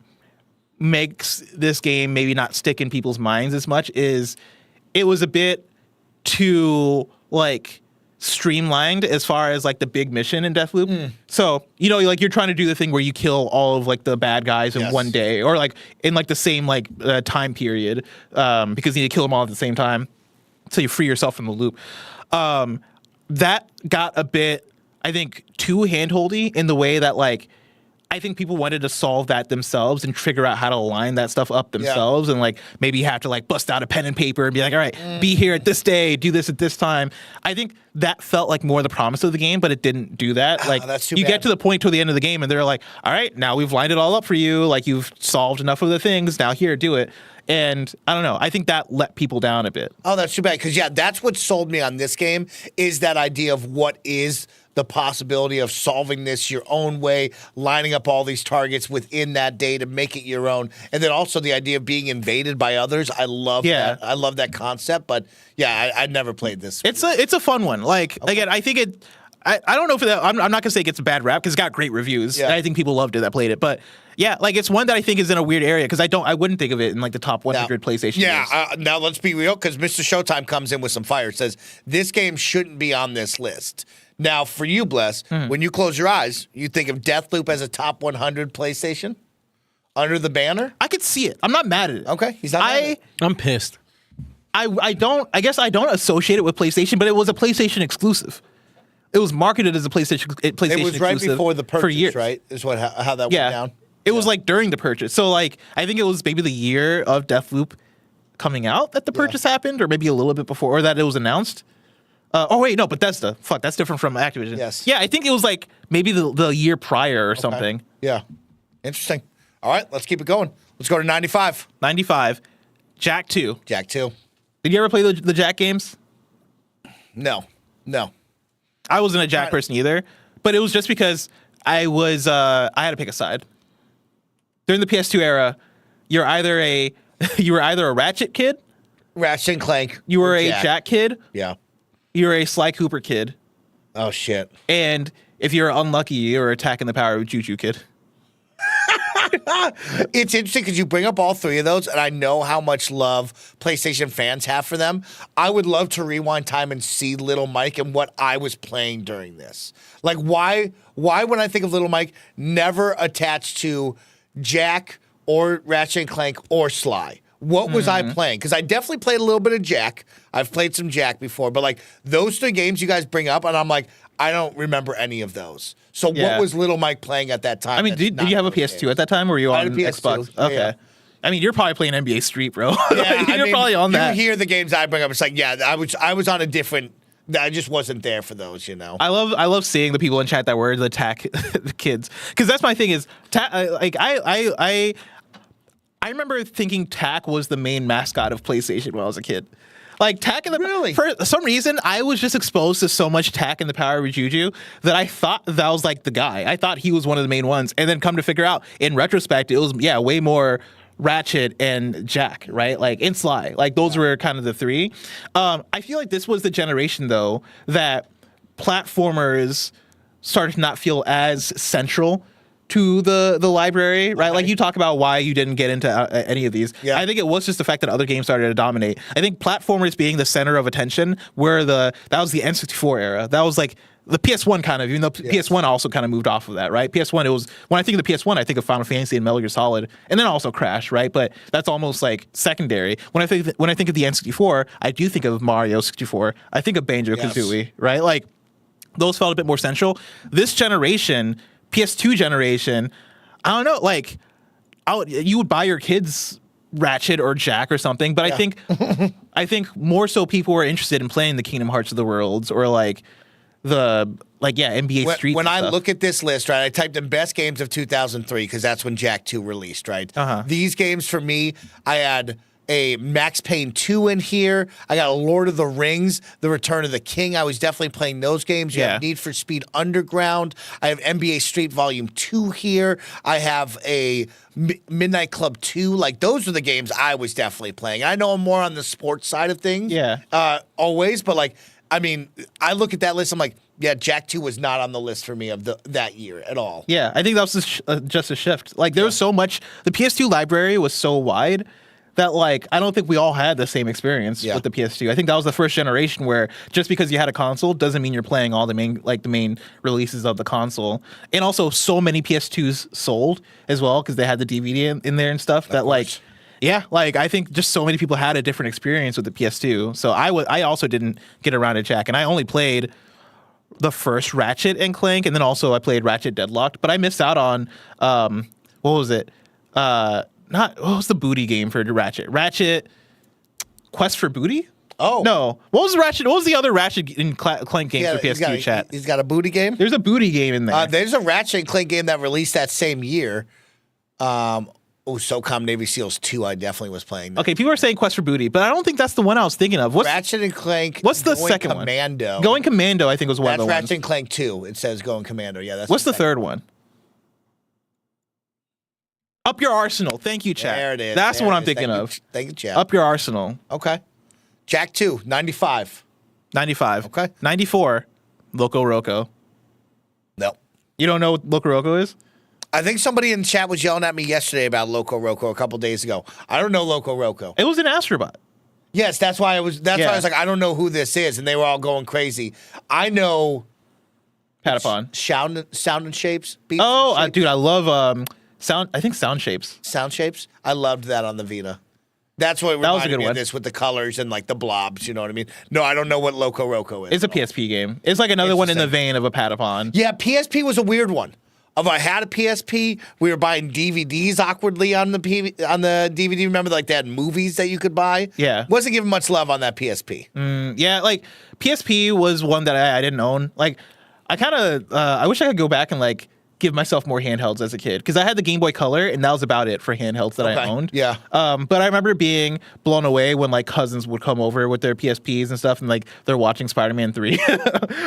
makes this game maybe not stick in people's minds as much is it was a bit too like streamlined as far as like the big mission in Deathloop. So, you know, like you're trying to do the thing where you kill all of like the bad guys in Yes. one day or like in like the same like time period because you need to kill them all at the same time so you free yourself from the loop. That got a bit, I think, too handholdy in the way that like I think people wanted to solve that themselves and figure out how to line that stuff up themselves and like maybe have to like bust out a pen and paper and be like, all right, be here at this day, do this at this time. I think that felt like more the promise of the game, but it didn't do that. Like that's too you bad. get to the point toward the end of the game and they're like, all right, now we've lined it all up for you. Like you've solved enough of the things. Now here, do it. And I don't know. I think that let people down a bit. Oh, that's too bad. Because, yeah, that's what sold me on this game is that idea of what is the possibility of solving this your own way, lining up all these targets within that day to make it your own. And then also the idea of being invaded by others. I love that. I love that concept. But, yeah, I never played this. It's a fun one. Like, again, I think it... I don't know if I'm not going to say it gets a bad rap because it got great reviews. Yeah. And I think people loved it that played it. But yeah, like it's one that I think is in a weird area because I wouldn't think of it in like the top 100 PlayStation games. Now let's be real because Mr. Showtime comes in with some fire. Says this game shouldn't be on this list. Now, for you, Bless, when you close your eyes, you think of Deathloop as a top 100 PlayStation under the banner? I could see it. I'm not mad at it. Okay, he's not mad at it. I'm pissed. I guess I don't associate it with PlayStation, but it was a PlayStation exclusive. It was marketed as a PlayStation It was right exclusive before the for purchase, years. right? Is what how that Yeah. went down. It was like during the purchase. So like I think it was maybe the year of Deathloop coming out that the purchase happened, or maybe a little bit before, or that it was announced. Oh wait, no, Bethesda. Fuck, that's different from Activision. Yes. Yeah, I think it was like maybe the year prior or something. Yeah. Interesting. All right, let's keep it going. Let's go to 95. 95. Jack 2. Jack 2. Did you ever play the Jack games? No. I wasn't a Jack person either, but it was just because I had to pick a side. During the PS2 era, you were either a Ratchet kid, Ratchet and Clank. you were or a Jack kid, Yeah. you were a Sly Cooper kid, Oh, shit. and if you're unlucky, you were attacking the power of Juju kid. It's interesting because you bring up all three of those, and I know how much love PlayStation fans have for them. I would love to rewind time and see Little Mike and what I was playing during this. Like, why when I think of Little Mike, never attached to Jack or Ratchet and Clank or Sly? What was I playing? Because I definitely played a little bit of Jack. I've played some Jack before, but like those three games you guys bring up, and I'm like, I don't remember any of those. So Yeah. what was Little Mike playing at that time? I mean, that's did not you have a those PS2 games? at that time, or were you I on had a PS2. Xbox? Yeah, Okay. yeah. I mean, you're probably playing NBA Street, bro. Yeah, you're probably on that. You hear the games I bring up, it's like, yeah, I was on a different. I just wasn't there for those, you know. I love seeing the people in chat that were the attack the kids, because that's my thing is I remember thinking Tack was the main mascot of PlayStation when I was a kid. Like Tak and the Really? For some reason, I was just exposed to so much Tak and the Power of Juju that I thought that was like the guy. I thought he was one of the main ones, and then come to figure out in retrospect, it was way more Ratchet and Jack, right? Like in Sly, like those were kind of the three. I feel like this was the generation though that platformers started to not feel as central to the library, right? Like you talk about why you didn't get into any of these. Yeah. I think it was just the fact that other games started to dominate. I think platformers being the center of attention were that was the N64 era. That was like the PS1 kind of, even though PS1 also kind of moved off of that, right? PS1, it was, when I think of the PS1, I think of Final Fantasy and Metal Gear Solid, and then also Crash, right? But that's almost like secondary. When I think of the N64, I do think of Mario 64. I think of Banjo-Kazooie, right? Like those felt a bit more central. This generation, PS2 generation, I don't know, like you would buy your kids Ratchet or Jack or something, but I think more so people were interested in playing the Kingdom Hearts of the worlds or like NBA Street. When I look at this list, right, I typed in best games of 2003 because that's when Jak 2 released, right? These games for me, I had a Max Payne 2 in here. I got a Lord of the Rings, The Return of the King. I was definitely playing those games. You have Need for Speed Underground. I have NBA Street Volume 2 here. I have a Midnight Club 2. Like, those are the games I was definitely playing. I know I'm more on the sports side of things. Always, but like, I mean, I look at that list, I'm like, yeah, Jak 2 was not on the list for me of that year at all. Yeah, I think that was just a shift. Like, there was so much, the PS2 library was so wide that, like, I don't think we all had the same experience with the PS2. I think that was the first generation where just because you had a console doesn't mean you're playing all the main releases of the console. And also, so many PS2s sold as well because they had the DVD in there and stuff that, like, I think just so many people had a different experience with the PS2. So I also didn't get around to Jak, and I only played the first Ratchet and Clank, and then also I played Ratchet Deadlocked, but I missed out on what was it? What was the booty game for Ratchet? Ratchet Quest for Booty? Oh no! What was the other Ratchet and Clank game for PS2 chat? He's got a booty game. There's a booty game in there. There's a Ratchet and Clank game that released that same year. SOCOM Navy SEALs 2, I definitely was playing that. Okay, people are saying Quest for Booty, but I don't think that's the one I was thinking of. Ratchet and Clank. What's the second Commando. one? Going Commando, I think was one of the ones. That's Ratchet and Clank 2. It says Going Commando. Yeah, that's. What's the third one? Up Your Arsenal. Thank you, chat. There it is. That's what I'm thinking of. Thank you, chat. Up Your Arsenal. Okay. Jak 2, 95. 95. Okay. 94. Loco Roco. No. You don't know what Loco Roco is? I think somebody in the chat was yelling at me yesterday about Loco Roco a couple days ago. I don't know Loco Roco. It was an Astrobot. Yes, that's why I was. That's why I was like, I don't know who this is, and they were all going crazy. I know. Patapon. Sound and Shapes. Beats Oh, and Shapes. dude, I love sound. I think Sound Shapes. Sound Shapes. I loved that on the Vita. That's what reminded me of this with the colors and like the blobs. You know what I mean? No, I don't know what Loco Roco is. It's a PSP game. It's like another one in the vein of a Patapon. Yeah, PSP was a weird one. If I had a PSP, we were buying DVDs awkwardly on the DVD. Remember, like they had movies that you could buy. Yeah, wasn't given much love on that PSP. Yeah, like PSP was one that I didn't own. Like, I kind of I wish I could go back and like give myself more handhelds as a kid because I had the Game Boy Color and that was about it for handhelds that I owned. Yeah. But I remember being blown away when like cousins would come over with their PSPs and stuff and like they're watching Spider-Man 3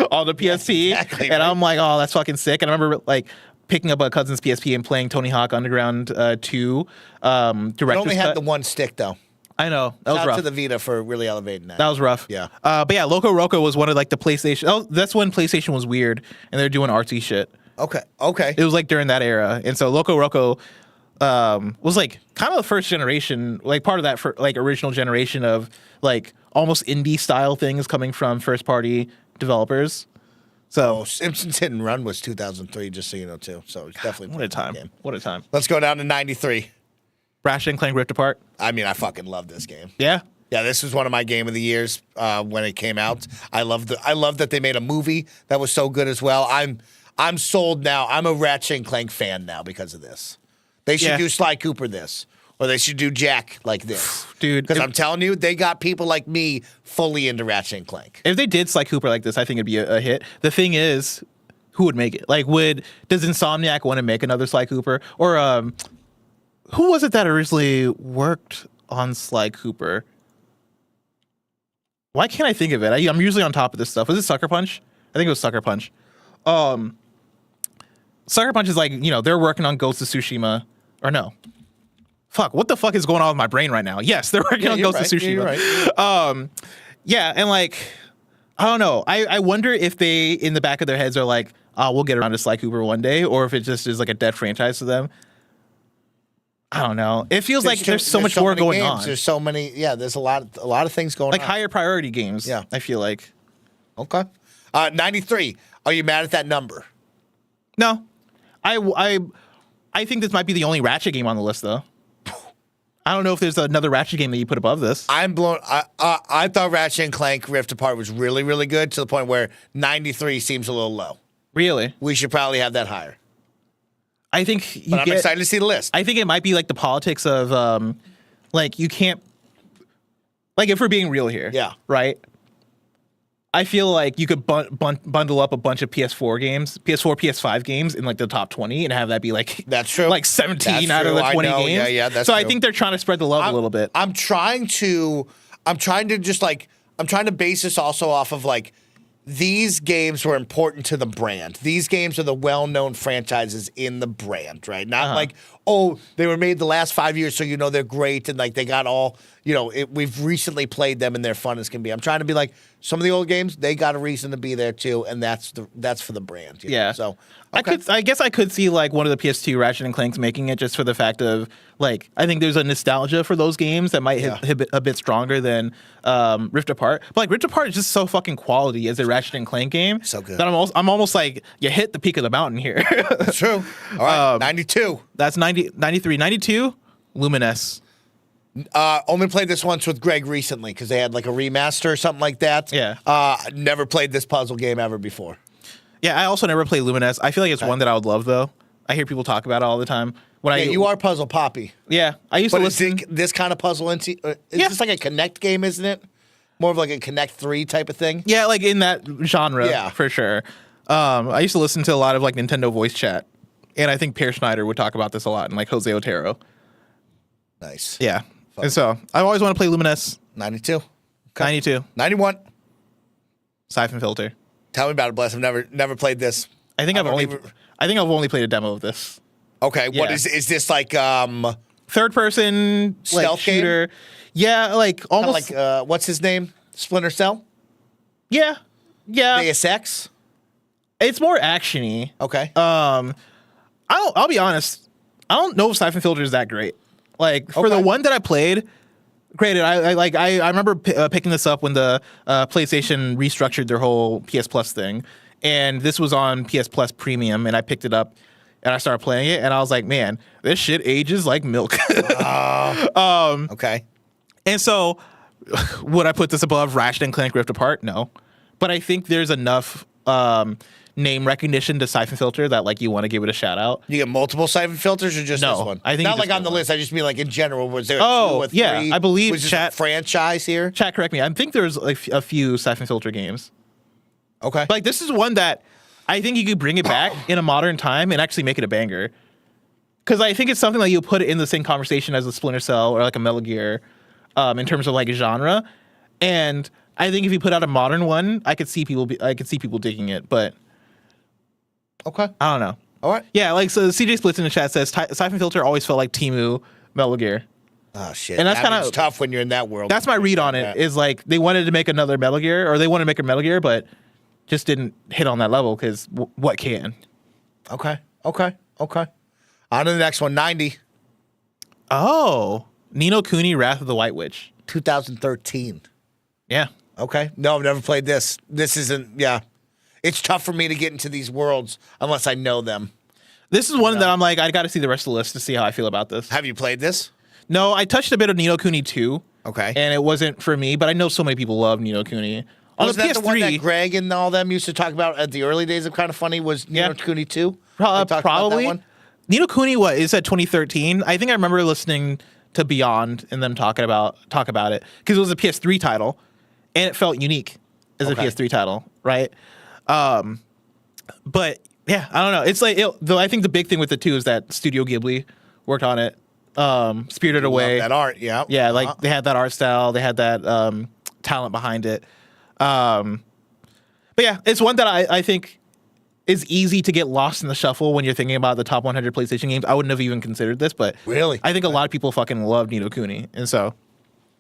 on the PSP. Exactly, and right. I'm like, oh, that's fucking sick. And I remember like picking up a cousin's PSP and playing Tony Hawk Underground 2 director's It only had cut. the one stick though. I know. That was Shout out rough. to the Vita for really elevating that. That was rough. Yeah. But yeah, Loco Roco was one of like the PlayStation. Oh, that's when PlayStation was weird and they're doing artsy shit. Okay. It was like during that era. And so Loco Roco was like kind of the first generation, like part of that like original generation of like almost indie style things coming from first party developers. So Simpsons Hit and Run was 2003, just so you know too. So it's definitely what a time. Game. What a time. Let's go down to 93. Ratchet and Clank Rift Apart. I mean, I fucking love this game. Yeah. Yeah, this was one of my game of the years when it came out. I love that they made a movie that was so good as well. I'm sold now. I'm a Ratchet and Clank fan now because of this. They should do Sly Cooper this, or they should do Jak like this, dude. Because I'm telling you, they got people like me fully into Ratchet and Clank. If they did Sly Cooper like this, I think it'd be a hit. The thing is, who would make it? Like, does Insomniac want to make another Sly Cooper, or who was it that originally worked on Sly Cooper? Why can't I think of it? I'm usually on top of this stuff. Was it Sucker Punch? I think it was Sucker Punch. Sucker Punch is like, they're working on Ghost of Tsushima. Or no. Fuck, what the fuck is going on with my brain right now? Yes, they're working on Ghost of Tsushima. Yeah, you're right. And like, I don't know. I wonder if they, in the back of their heads, are like, oh, we'll get around to Sly Cooper one day, or if it just is like a dead franchise to them. I don't know. It feels like there's so much more going on. There's so many. Yeah, there's a lot of things going on. Like higher priority games. Yeah, I feel like. Okay. 93. Are you mad at that number? No, I think this might be the only Ratchet game on the list, though. I don't know if there's another Ratchet game that you put above this. I'm blown. I thought Ratchet and Clank Rift Apart was really, really good to the point where 93 seems a little low. Really? We should probably have that higher. I think But I'm excited to see the list. I think it might be like the politics of, like, you can't, like, if we're being real here. Yeah. Right? I feel like you could bundle up a bunch of PS4 games, PS4, PS5 games in like the top 20 and have that be like That's true. Like 17 That's out of true. the 20 I know. games. Yeah, that's so true. I think they're trying to spread the love a little bit. I'm trying to base this also off of like these games were important to the brand. These games are the well-known franchises in the brand, right? Not like, oh, they were made the last 5 years, so they're great and like they got all, we've recently played them and they're fun as can be. I'm trying to be like some of the old games, they got a reason to be there too, and that's for the brand. Yeah. So okay. I guess I could see like one of the PS2 Ratchet and Clanks making it just for the fact of like I think there's a nostalgia for those games that might hit a bit stronger than Rift Apart. But like Rift Apart is just so fucking quality as a Ratchet and Clank game. So good. That I'm almost like you hit the peak of the mountain here. That's true. All right, 92. That's 93. 92, Lumines. Only played this once with Greg recently because they had like a remaster or something like that. Yeah. Never played this puzzle game ever before. Yeah, I also never played Lumines. I feel like it's one that I would love though. I hear people talk about it all the time. You are Puzzle Poppy. Yeah, I used to listen. Is this kind of puzzle is this like a Connect game, isn't it? More of like a Connect 3 type of thing. Yeah, like in that genre. Yeah, for sure. I used to listen to a lot of like Nintendo voice chat, and I think Peer Schneider would talk about this a lot, and like Jose Otero. Nice. Yeah. And so I always want to play Lumines. 92. Okay. 92. 91. Siphon Filter. Tell me about it, Bless. I've never played this. I think I've only played a demo of this. Okay. Yeah. What is this like? Third person Stealth shooter. Game? Yeah, like almost like what's his name? Splinter Cell. Yeah. Deus Ex. It's more actiony. Okay. I'll be honest. I don't know if Siphon Filter is that great. Like for the one that I played, granted, I remember picking this up when the PlayStation restructured their whole PS Plus thing, and this was on PS Plus Premium, and I picked it up and I started playing it, and I was like, man, this shit ages like milk. Okay. And so, would I put this above Ratchet and Clank Rift Apart? No, but I think there's enough name recognition to Siphon Filter that like you want to give it a shout out. You get multiple Siphon Filters or just this one? I think not like on the list. I just mean like in general. Was there 2 or 3? Yeah, I believe was this a franchise here. Chat, correct me. I think there's like a few Siphon Filter games. Okay. Like this is one that I think you could bring it back in a modern time and actually make it a banger. Because I think it's something that you put it in the same conversation as a Splinter Cell or like a Metal Gear, in terms of like genre. And I think if you put out a modern one, I could see people digging it, but. Okay. I don't know. All right. Yeah, like so CJ Splits in the chat says Siphon Filter always felt like Temu Metal Gear. Oh shit. And that's kind of tough when you're in that world. That's my read on it. Is like they wanted to make another Metal Gear, or they wanted to make a Metal Gear, but just didn't hit on that level because what can? Okay. On to the next one. 90. Oh, Ni no Kuni: Wrath of the White Witch, 2013. Yeah. Okay. No, I've never played this. This isn't. Yeah. It's tough for me to get into these worlds unless I know them. This is one that I'm like, I got to see the rest of the list to see how I feel about this. Have you played this? No, I touched a bit of Ni no Kuni 2. Okay. And it wasn't for me, but I know so many people love Ni no Kuni. On Was the that PS3, the one that Greg and all them used to talk about at the early days of Kind of Funny? Was Ni no Kuni 2? Probably. Ni no Kuni, what is that? 2013. I think I remember listening to Beyond and them talk about it because it was a PS3 title, and it felt unique as a PS3 title, right? But yeah, I don't know. It's like though. I think the big thing with it too is that Studio Ghibli worked on it. Spirited Away. That art, yeah. Yeah, like they had that art style. They had that talent behind it. But yeah, it's one that I think is easy to get lost in the shuffle when you're thinking about the top 100 PlayStation games. I wouldn't have even considered this, but Really? I think a lot of people fucking love Ni no Kuni, and so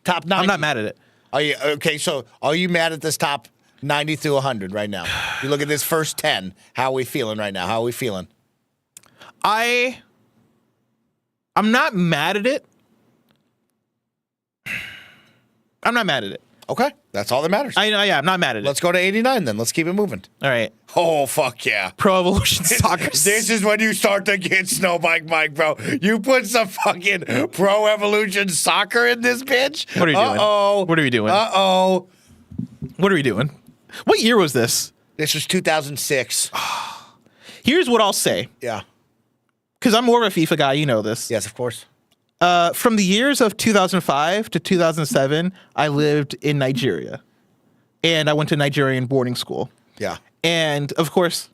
Top 90. I'm not mad at it. Are you okay? So, are you mad at this top 90 through 100 right now? You look at this first 10. How are we feeling right now? How are we feeling? I'm not mad at it. I'm not mad at it. Okay, that's all that matters. I'm not mad at it. Let's go to 89 then. Let's keep it moving. All right. Oh, fuck yeah. Pro Evolution Soccer. This is when you start to get Snowbike Mike, bro. You put some fucking Pro Evolution Soccer in this bitch? What are you doing? Uh-oh. What are we doing? Uh-oh. What are we doing? What year was this? This was 2006. Here's what I'll say. Yeah. Because I'm more of a FIFA guy, you know this. Yes, of course. From the years of 2005 to 2007, I lived in Nigeria. And I went to Nigerian boarding school. Yeah. And, of course,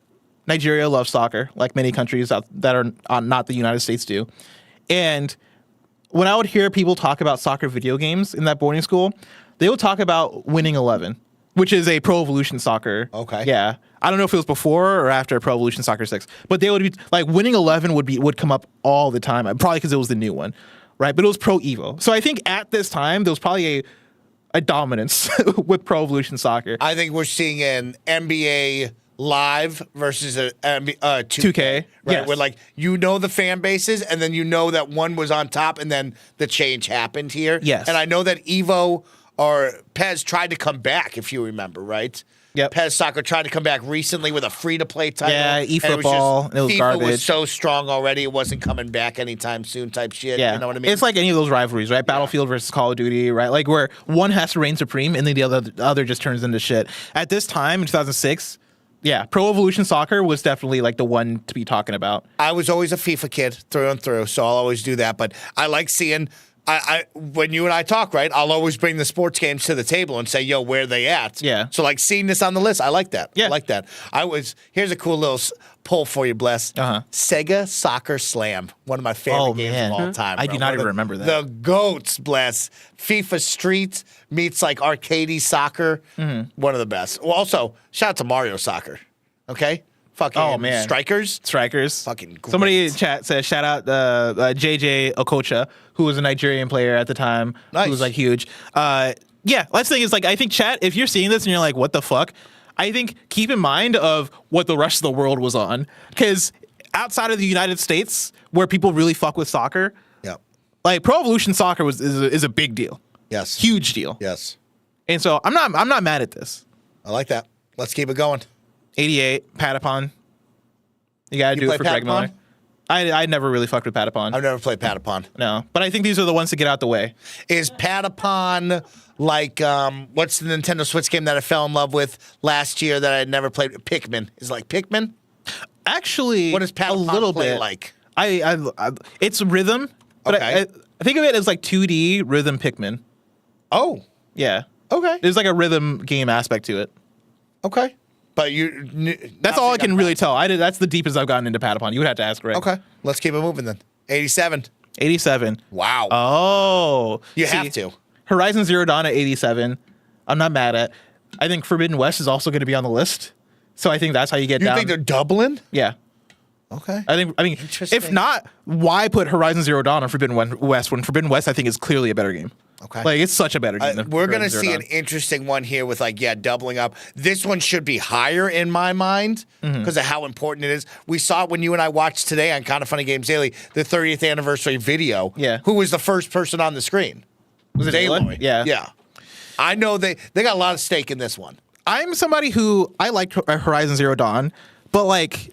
Nigeria loves soccer, like many countries that are not the United States do. And when I would hear people talk about soccer video games in that boarding school, they would talk about Winning 11, which is a Pro Evolution Soccer. Okay. Yeah. I don't know if it was before or after Pro Evolution Soccer 6, but they would be like Winning 11 would come up all the time, probably because it was the new one, right? But it was Pro Evo. So I think at this time there was probably a dominance with Pro Evolution Soccer. I think we're seeing an NBA Live versus a 2K, right? yes. Where like you know the fan bases, and then you know that one was on top, and then the change happened here. Yes. And I know that Evo or Pez tried to come back, if you remember, right? Yep. Pez Soccer tried to come back recently with a free-to-play title. Yeah, and eFootball, it was FIFA garbage. was so strong already, it wasn't coming back anytime soon type shit. Yeah, You know what I mean? It's like any of those rivalries, right? Battlefield versus Call of Duty, right? Like where one has to reign supreme and then the other just turns into shit. At this time in 2006, yeah, Pro Evolution Soccer was definitely like the one to be talking about. I was always a FIFA kid through and through, so I'll always do that. But I like seeing, when you and I talk, right, I'll always bring the sports games to the table and say, yo, where are they at? Yeah. So like seeing this on the list, I like that. Yeah. I like that. Here's a cool little poll for you, Bless. Sega Soccer Slam, one of my favorite games man. of all time. I bro. do not One of even remember that. The GOATs, Bless. FIFA Street meets like arcadey soccer. One of the best. Well, also, shout out to Mario Soccer. Okay? Fucking Oh, man. Strikers. Fucking great. Somebody in chat says shout out JJ Okocha, who was a Nigerian player at the time, Nice. who was like huge. Yeah, last thing is like I think chat, if you're seeing this and you're like, what the fuck? I think keep in mind of what the rest of the world was on, because outside of the United States, where people really fuck with soccer, Yep. like Pro Evolution Soccer is a big deal, Yes. huge deal, Yes. and so I'm not mad at this. I like that. Let's keep it going. 88 Patapon, you gotta do play it for Greg Miller. Patapon? I never really fucked with Patapon. I've never played Patapon. No, but I think these are the ones to get out the way. Is Patapon like what's the Nintendo Switch game that I fell in love with last year that I had never played? Pikmin. Is it like Pikmin? Actually, What does Patapon a little play bit like? I it's rhythm, but Okay. I think of it as like 2D rhythm Pikmin. Oh, Yeah, okay, there's like a rhythm game aspect to it. okay. But That's all I can really tell. That's the deepest I've gotten into Patapon. You would have to ask Greg. Okay, let's keep it moving then. 87. 87. Wow. Oh, You see, have to. Horizon Zero Dawn at 87. I'm not mad at. I think Forbidden West is also going to be on the list. So I think that's how you get You down. think they're doubling? Yeah. Okay. I mean, Interesting. if not, why put Horizon Zero Dawn on Forbidden West when Forbidden West I think is clearly a better game? Okay. Like it's such a better game. than We're going to Horizon see Zero an Dawn. interesting one here with doubling up. This one should be higher in my mind because of how important it is. We saw it when you and I watched today on Kind of Funny Games Daily, the 30th anniversary video. Yeah. Who was the first person on the screen? Was it Aloy? Aloy. Yeah. Yeah. I know they got a lot of stake in this one. I'm somebody who I liked Horizon Zero Dawn, but like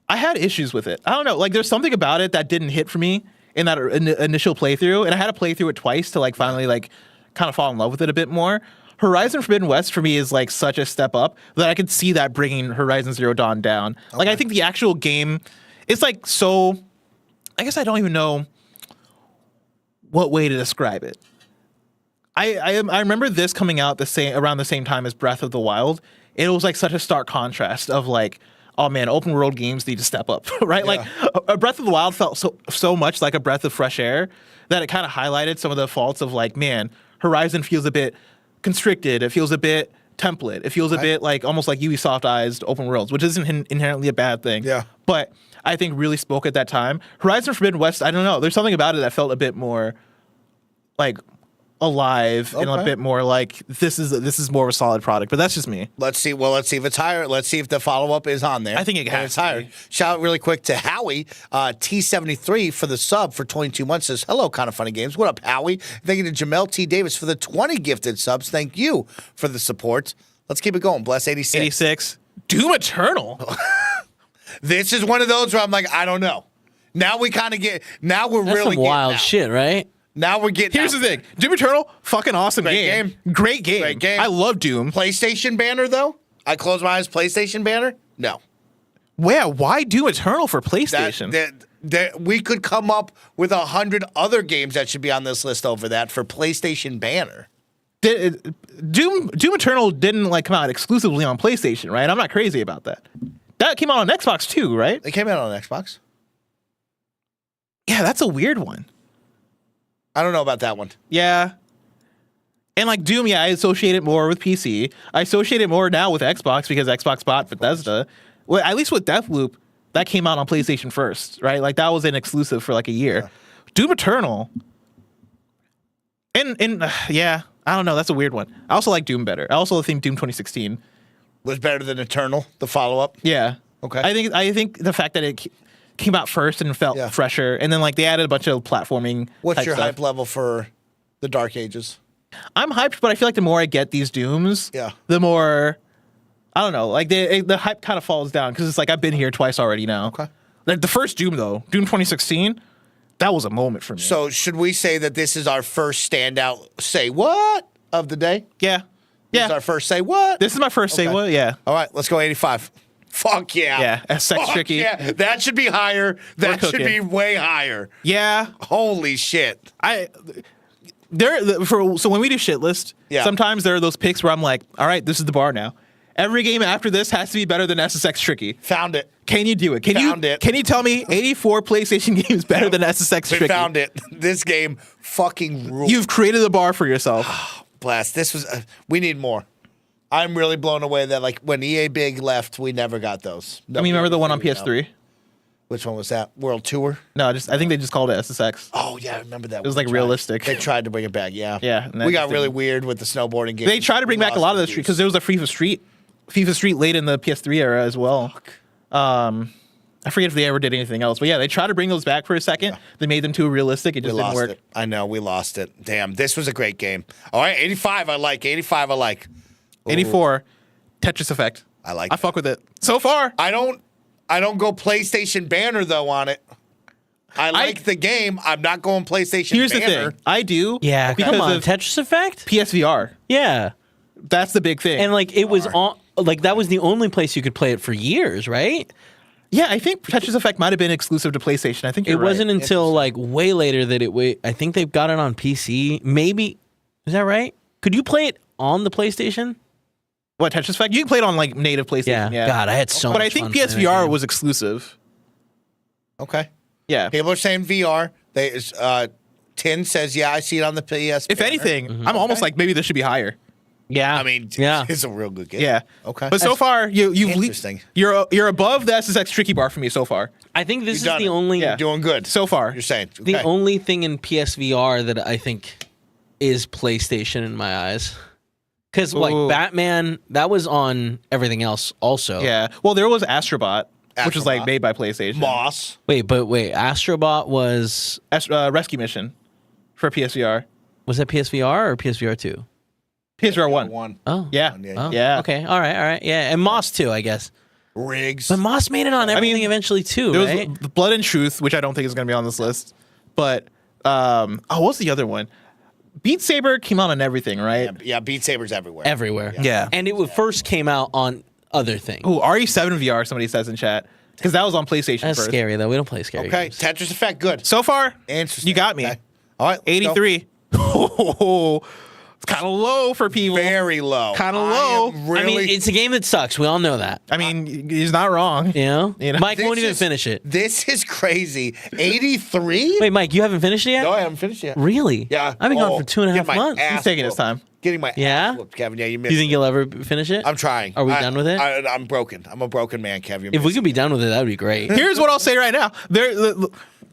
I had issues with it. I don't know. Like there's something about it that didn't hit for me in that initial playthrough, and I had to play through it twice to like finally like kind of fall in love with it a bit more. Horizon Forbidden West for me is like such a step up that I could see that bringing Horizon Zero Dawn down. Okay. Like I think the actual game, it's like so. I guess I don't even know what way to describe it. I remember this coming out around the same time as Breath of the Wild. It was like such a stark contrast of like, oh man, open world games need to step up, right? Yeah. Like a Breath of the Wild felt so much like a breath of fresh air that it kind of highlighted some of the faults of like, man, Horizon feels a bit constricted. It feels a bit template. It feels a bit like almost like Ubisoft-ized open worlds, which isn't inherently a bad thing. Yeah. But I think really spoke at that time. Horizon Forbidden West, I don't know. There's something about it that felt a bit more like alive and a bit more like this is more of a solid product. But that's just me. Let's see. Well, let's see if it's higher. Let's see if the follow-up is on there. I think it has it's to higher. be. Shout out really quick to Howie, T73 for the sub for 22 months. Says, hello, Kind of Funny Games. What up, Howie? Thank you to Jamel T. Davis for the 20 gifted subs. Thank you for the support. Let's keep it going. Bless 86. 86. Doom Eternal. This is one of those where I'm like, I don't know. Now we kind of get, now we're That's really some wild getting out. shit, right? Now we're getting Here's out. the thing. Doom Eternal, fucking awesome Great game. game. Great game. Great game. I love Doom. PlayStation banner, though? I close my eyes, PlayStation banner? No. Yeah, why Doom Eternal for PlayStation? We could come up with 100 other games that should be on this list over that for PlayStation banner. Doom Eternal didn't like come out exclusively on PlayStation, right? I'm not crazy about that. That came out on Xbox too, right? It came out on Xbox. Yeah, that's a weird one. I don't know about that one. Yeah. And like Doom, yeah, I associate it more with PC. I associate it more now with Xbox because Xbox bought Bethesda. Well, at least with Deathloop, that came out on PlayStation first, right? Like that was an exclusive for like a year. Yeah. Doom Eternal. Yeah, I don't know. That's a weird one. I also like Doom better. I also think Doom 2016 Was better than Eternal, the follow-up. Yeah. Okay. I think the fact that it came out first and felt fresher, and then like they added a bunch of platforming. What's type your stuff. hype level for the Dark Ages? I'm hyped, but I feel like the more I get these Dooms, the more I don't know. Like the hype kind of falls down because it's like I've been here twice already now. Okay. Like the first Doom though, Doom 2016, that was a moment for me. So should we say that this is our first standout say what of the day? yeah, This is our first say what? This is my first say what. Yeah. All right, let's go 85. Fuck yeah. Yeah, SX Fuck tricky. Yeah, that should be higher. That should cooking. be way higher. Yeah. Holy shit. So when we do shit list, sometimes there are those picks where I'm like, all right, this is the bar now. Every game after this has to be better than SSX Tricky. Found it. Can you do it? Can you tell me 84 PlayStation games better than SSX We Tricky? found it. This game fucking rules. You've created the bar for yourself. Blast. This was. We need more. I'm really blown away that like when EA Big left, we never got those. I mean, remember the one on PS3? Which one was that? World Tour? No, I think they just called it SSX. Oh yeah, I remember that. It was like realistic. They tried to bring it back. Yeah. Yeah, and that We got just really didn't- weird with the snowboarding game. They tried to bring back a lot of the street because there was a FIFA Street late in the PS3 era as well. I forget if they ever did anything else, but yeah, they tried to bring those back for a second. They made them too realistic. It just didn't work. It. I know we lost it. Damn, this was a great game. All right, 85. I like 85. I like 84, Tetris Effect. I like. I fuck with it so far. I don't go PlayStation banner though on it. I like the game. I'm not going PlayStation Here's banner. the thing. I do. Yeah, because come on, of Tetris Effect? PSVR. Yeah. That's the big thing. And like it was on like that was the only place you could play it for years, right? yeah, I think Tetris Effect might have been exclusive to PlayStation. I think you're It wasn't right. until like way later that I think they've got it on PC. Maybe is that right? Could you play it on the PlayStation? What, Tetris Effect? You can play it on like native PlayStation. Yeah. God, I had so much But I think fun playing that PSVR game. was exclusive. Okay. Yeah. People are saying VR. They Tin says, yeah, I see it on the PS. If banner. anything, I'm almost like maybe this should be higher. Yeah. I mean, yeah. it's a real good game. Yeah. Okay. But so far, you've Interesting. You're above the SSX Tricky bar for me so far. I think this is done the it. only Yeah. Doing good. So far. You're saying. the Okay. only thing in PSVR that I think is PlayStation in my eyes. Because like Ooh. Batman, that was on everything else also. Yeah. Well, there was Astrobot, which was like Astrobot. made by PlayStation. Moss. Wait, Astrobot was Rescue Mission for PSVR. that PSVR or PSVR 2? PSVR 1. One. Oh. Yeah. Oh, Yeah. Okay. All right. Yeah. And Moss too, I guess. Riggs. But Moss made it on everything eventually too, There right? was Blood and Truth, which I don't think is going to be on this list. But, what's the other one? Beat Saber came out on everything, right? Yeah, Beat Saber's everywhere. Everywhere. Yeah. And it first came out on other things. Ooh, RE7 VR, somebody says in chat. Because that was on PlayStation That's first. scary though. We don't play scary Okay, games. Tetris Effect, good. So far, Interesting. you got me. Okay. All right, let's go. 83. It's kind of low for people. Very low. Kind of low. Really, I mean, it's a game that sucks. We all know that. I mean, he's not wrong. You know? Mike This won't even is- finish it. This is crazy. 83? Wait, Mike, you haven't finished it yet? No, I haven't finished yet. Really? Yeah. I've been Oh, gone for 2.5 get my months. ass He's taking his whooped. time. Getting my Yeah? ass whooped, Kevin. Yeah, you missed Do you think it. you'll ever finish it? I'm trying. Are we done with it? I'm broken. I'm a broken man, Kevin. If we could be done with it, that would be great. Here's what I'll say right now.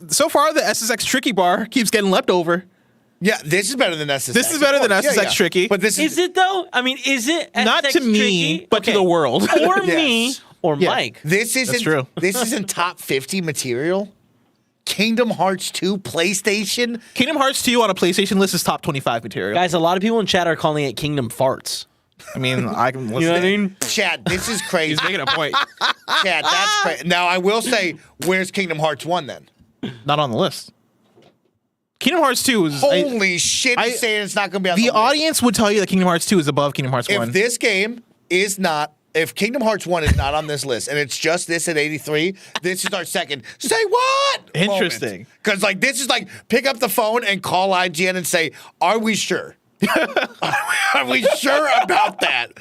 So far, the SSX Tricky bar keeps getting left over. Yeah, this is better than SSX. This is better than Of course. SSX Tricky. But this Is it though? I mean, is it Not SX to me, tricky? but to Okay. the world. Or me, Yes. or Yeah. Mike. This isn't true. This isn't top 50 material. Kingdom Hearts 2 PlayStation. Kingdom Hearts 2 on a PlayStation list is top 25 material. Guys, a lot of people in chat are calling it Kingdom Farts. I mean, I can listen. You know what I mean? Chad, this is crazy. He's making a point. Chad, that's crazy. Now I will say, where's Kingdom Hearts 1 then? Not on the list. Kingdom Hearts 2 is... Holy shit! He's saying it's not going to be on the list. audience would tell you that Kingdom Hearts 2 is above Kingdom Hearts 1. If this game is not, if Kingdom Hearts 1 is not on this list and it's just this at 83, this is our second. Say what? Interesting. Because like this is like pick up the phone and call IGN and say, "Are we sure? Are we sure about that?"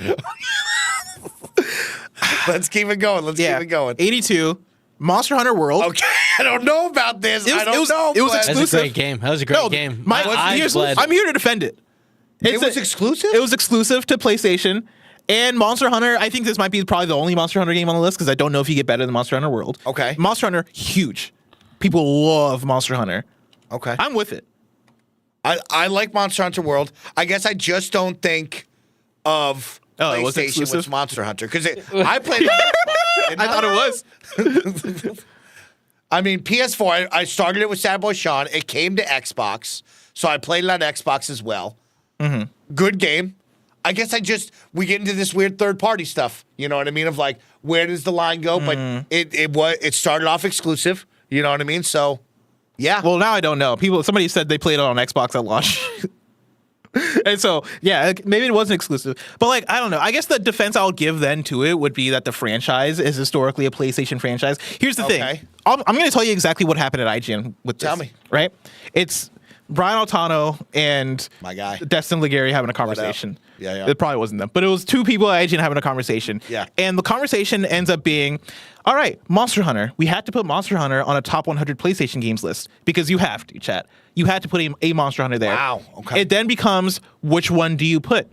Let's keep it going. Let's keep it going. 82, Monster Hunter World. Okay, I don't know about this. I don't know. it was Glenn. That's a exclusive. great game. That was a great game. My, My eyes here's- bled. I'm here to defend it. It was exclusive? It was exclusive to PlayStation. And Monster Hunter, I think this might be probably the only Monster Hunter game on the list because I don't know if you get better than Monster Hunter World. Okay. Monster Hunter, huge. People love Monster Hunter. Okay. I'm with it. I like Monster Hunter World. I guess I just don't think of Oh, it was PlayStation exclusive? with Monster Hunter because I played. On Xbox. I thought it was. I mean, PS4. I started it with Sad Boy Sean. It came to Xbox, so I played it on Xbox as well. Mm-hmm. Good game. I guess we get into this weird third party stuff. You know what I mean? Of like, where does the line go? Mm. But it started off exclusive. You know what I mean? So, yeah. Well, now I don't know. Somebody said they played it on Xbox at launch. And so, yeah, maybe it wasn't exclusive. But, like, I don't know. I guess the defense I'll give then to it would be that the franchise is historically a PlayStation franchise. Here's the Okay. thing. I'm going to tell you exactly what happened at IGN with this. Tell me. Right? It's Brian Altano and My guy. Destin Legary having a conversation. Yeah. It probably wasn't them. But it was two people at IGN having a conversation. Yeah. And the conversation ends up being, all right, Monster Hunter. We had to put Monster Hunter on a top 100 PlayStation games list because you have to, chat. You had to put a Monster Hunter there. Wow, okay. It then becomes, which one do you put?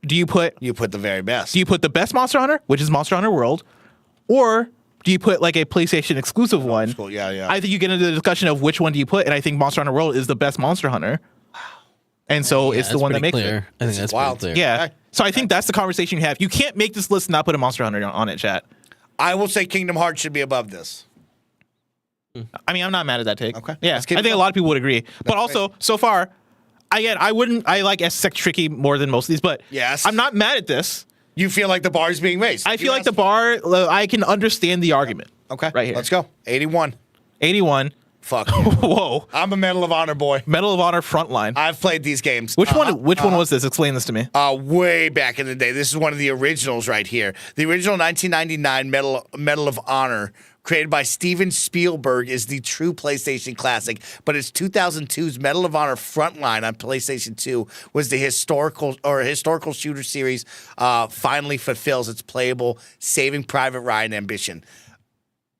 You put the very best. Do you put the best Monster Hunter, which is Monster Hunter World, or do you put like a PlayStation exclusive one? Cool. Yeah. I think you get into the discussion of which one do you put, and I think Monster Hunter World is the best Monster Hunter. And so it's the one that makes it. I think that's wild. pretty clear. Yeah. Okay. So I think that's the conversation you have. You can't make this list and not put a Monster Hunter on it, chat. I will say Kingdom Hearts should be above this. I mean, I'm not mad at that take. Okay. Yeah. I Let's keep think it a lot of people would agree. But also, so far, I like SSX Tricky more than most of these, but Yes. I'm not mad at this. You feel like the bar is being raised. I feel like the bar, I can understand the argument. Okay. Right here. Let's go. 81. 81. Fuck. Whoa. I'm a Medal of Honor boy. Medal of Honor Frontline. I've played these games. Which one was this? Explain this to me. Way back in the day. This is one of the originals right here. The original 1999 Medal of Honor, created by Steven Spielberg, is the true PlayStation classic. But it's 2002's Medal of Honor Frontline on PlayStation 2 was the historical shooter series finally fulfills its playable Saving Private Ryan ambition.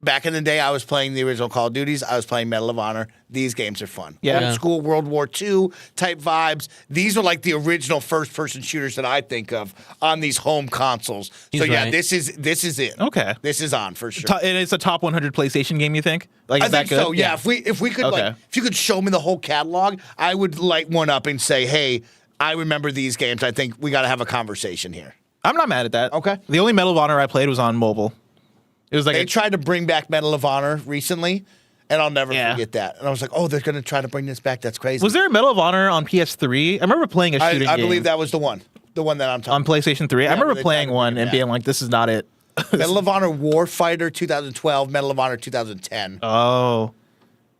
Back in the day, I was playing the original Call of Duties. I was playing Medal of Honor. These games are fun. Yeah. Old school World War II type vibes. These are like the original first-person shooters that I think of on these home consoles. He's So yeah, right. this is it. Okay. This is on for sure. And it's a top 100 PlayStation game, you think? Like, I is that think good? so. Yeah. If we could Okay. if you could show me the whole catalog, I would light one up and say, hey, I remember these games. I think we got to have a conversation here. I'm not mad at that. Okay. The only Medal of Honor I played was on mobile. It was like They tried to bring back Medal of Honor recently, and I'll never Yeah. forget that. And I was like, oh, they're going to try to bring this back. That's crazy. Was there a Medal of Honor on PS3? I remember playing a shooting I game believe that was the one that I'm talking on PlayStation 3. I where remember they playing tried to one bring it and back. being like, this is not it. Medal of Honor Warfighter 2012, Medal of Honor 2010. Oh.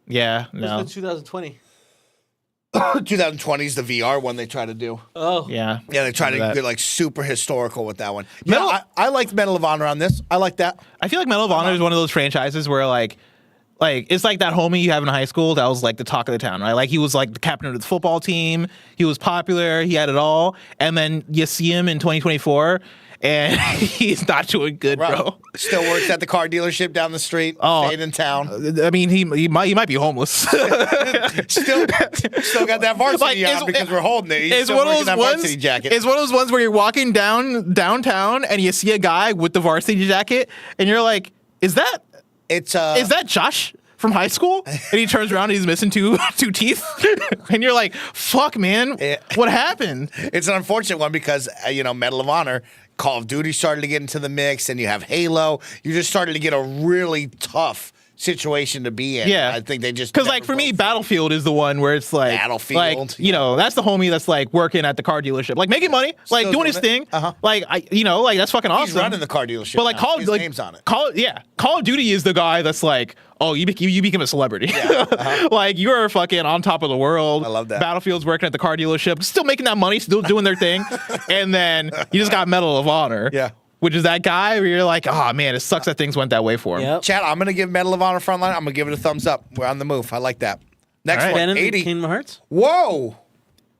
Yeah, no. 2020. 2020 is the VR one they try to do. Oh. Yeah. Yeah, they try to Remember that. get like super historical with that one. Medal- Yeah, I liked Medal of Honor on this. I like that. I feel like Medal of Honor is one of those franchises where like Like, it's like that homie you have in high school that was like the talk of the town, right? Like, he was like the captain of the football team. He was popular. He had it all. And then you see him in 2024 and he's not doing good, bro. Still works at the car dealership down the street. Stayed in town. I mean, he might be homeless. Still got that varsity on because we're holding it. He's still working that varsity jacket. It's one of those ones where you're walking downtown and you see a guy with the varsity jacket and you're like, is that Josh from high school? And he turns around and he's missing two teeth. And you're like, fuck, man, what happened? It's an unfortunate one because, Medal of Honor, Call of Duty started to get into the mix, and you have Halo. You just started to get a really tough situation to be in. Yeah. I think they just... Because, like, for me, Battlefield is the one where it's like... Battlefield. Like, that's the homie that's, like, working at the car dealership. Like, making money. Like, doing his thing. Like, that's fucking awesome. He's running the car dealership. But, like, his name's on it. Call of Duty is the guy that's like, oh, you become a celebrity. Yeah. Like, you're fucking on top of the world. I love that. Battlefield's working at the car dealership, still making that money, still doing their thing. And then you just got Medal of Honor. Yeah. Which is that guy where you're like, oh, man, it sucks that things went that way for him. Yep. Chat, I'm going to give Medal of Honor Frontline. I'm going to give it a thumbs up. We're on the move. I like that. Next one, Bannon, 80. Kingdom Hearts. Whoa.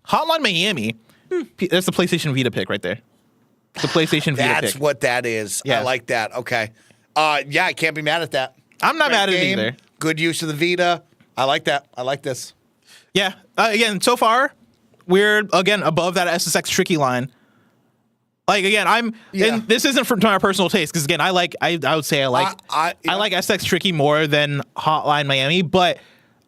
Hotline Miami. That's the PlayStation Vita pick right there. The PlayStation Vita pick. That's what that is. Yeah. I like that. Okay. Yeah, I can't be mad at that. I'm not Great mad at it game. either. Good use of the Vita. I like that. I like this. Yeah. Again, so far, we're, again, above that SSX tricky line. Like, again, and this isn't from my personal taste, because, again, I would say I like SSX Tricky more than Hotline Miami, but,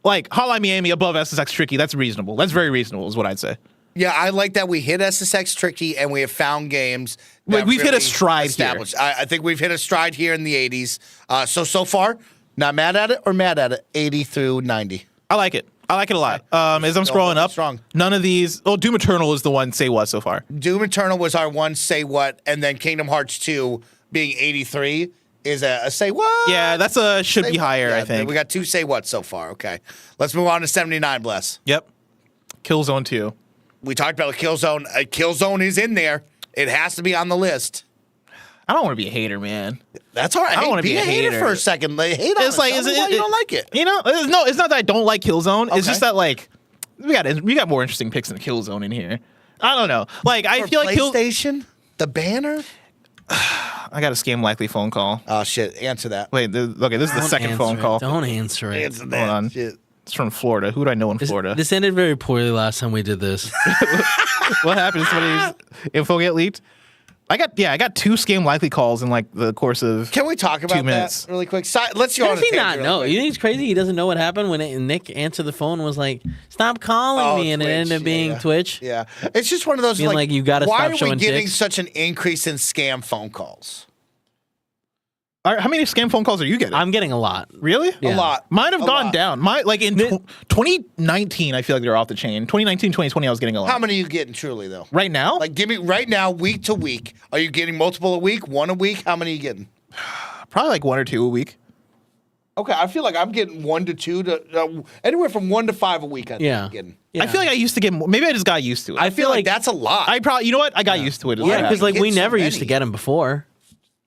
like, Hotline Miami above SSX Tricky, that's reasonable. That's very reasonable, is what I'd say. Yeah, I like that we hit SSX Tricky and we have found games. We've hit a stride established. here. I think we've hit a stride here in the 80s. So far, not mad at it or mad at it? 80 through 90. I like it. I like it a lot. As I'm scrolling up, strong. None of these... Oh, Doom Eternal is the one say what so far. Doom Eternal was our one say what, and then Kingdom Hearts 2 being 83 is a say what? Yeah, that's should be higher, Yeah, I think. We got two say what so far. Okay. Let's move on to 79, Bless. Yep. Killzone 2. We talked about Killzone. Killzone is in there. It has to be on the list. I don't want to be a hater, man. That's all right. I don't want to be be a hater for a second. Hate on It's like, Tell me why you don't like it. You know, no, it's not that I don't like Killzone. Okay. It's just that, like, we got more interesting picks than Killzone in here. I don't know. Like, I feel like PlayStation, the banner. I got a scam likely phone call. Oh shit! Answer that. Wait, okay, this is the second phone call. Don't answer it. Answer that. Hold on. Shit. It's from Florida. Who do I know in Florida? This ended very poorly last time we did this. What happened? Did somebody's info get leaked? I got two scam likely calls in like the course of. Can we talk about 2 minutes. that really quick? Let's go How on does a he not tangent know? real You quick. think it's crazy? He doesn't know what happened when Nick answered the phone and was like, "Stop calling me," and it Twitch. ended up being Yeah. Twitch. Yeah, it's just one of those Being like, you gotta why stop are we showing getting dicks? such an increase in scam phone calls? How many scam phone calls are you getting? I'm getting a lot. Really? Yeah. A lot. Mine have A gone lot. down. Like in 2019, I feel like they're off the chain. 2019, 2020, I was getting a lot. How many are you getting truly though? Right now? Like, give me right now, week to week. Are you getting multiple a week? One a week? How many are you getting? Probably like 1 or 2 a week. Okay, I feel like I'm getting 1 to 2 to anywhere from 1 to 5 a week. I think Yeah. I'm getting. Yeah. I feel like I used to get more. Maybe I just got used to it. I feel like that's a lot. I probably, you know what? I got used to it. is what Yeah, because happened. like we Get so never used to many. get them before.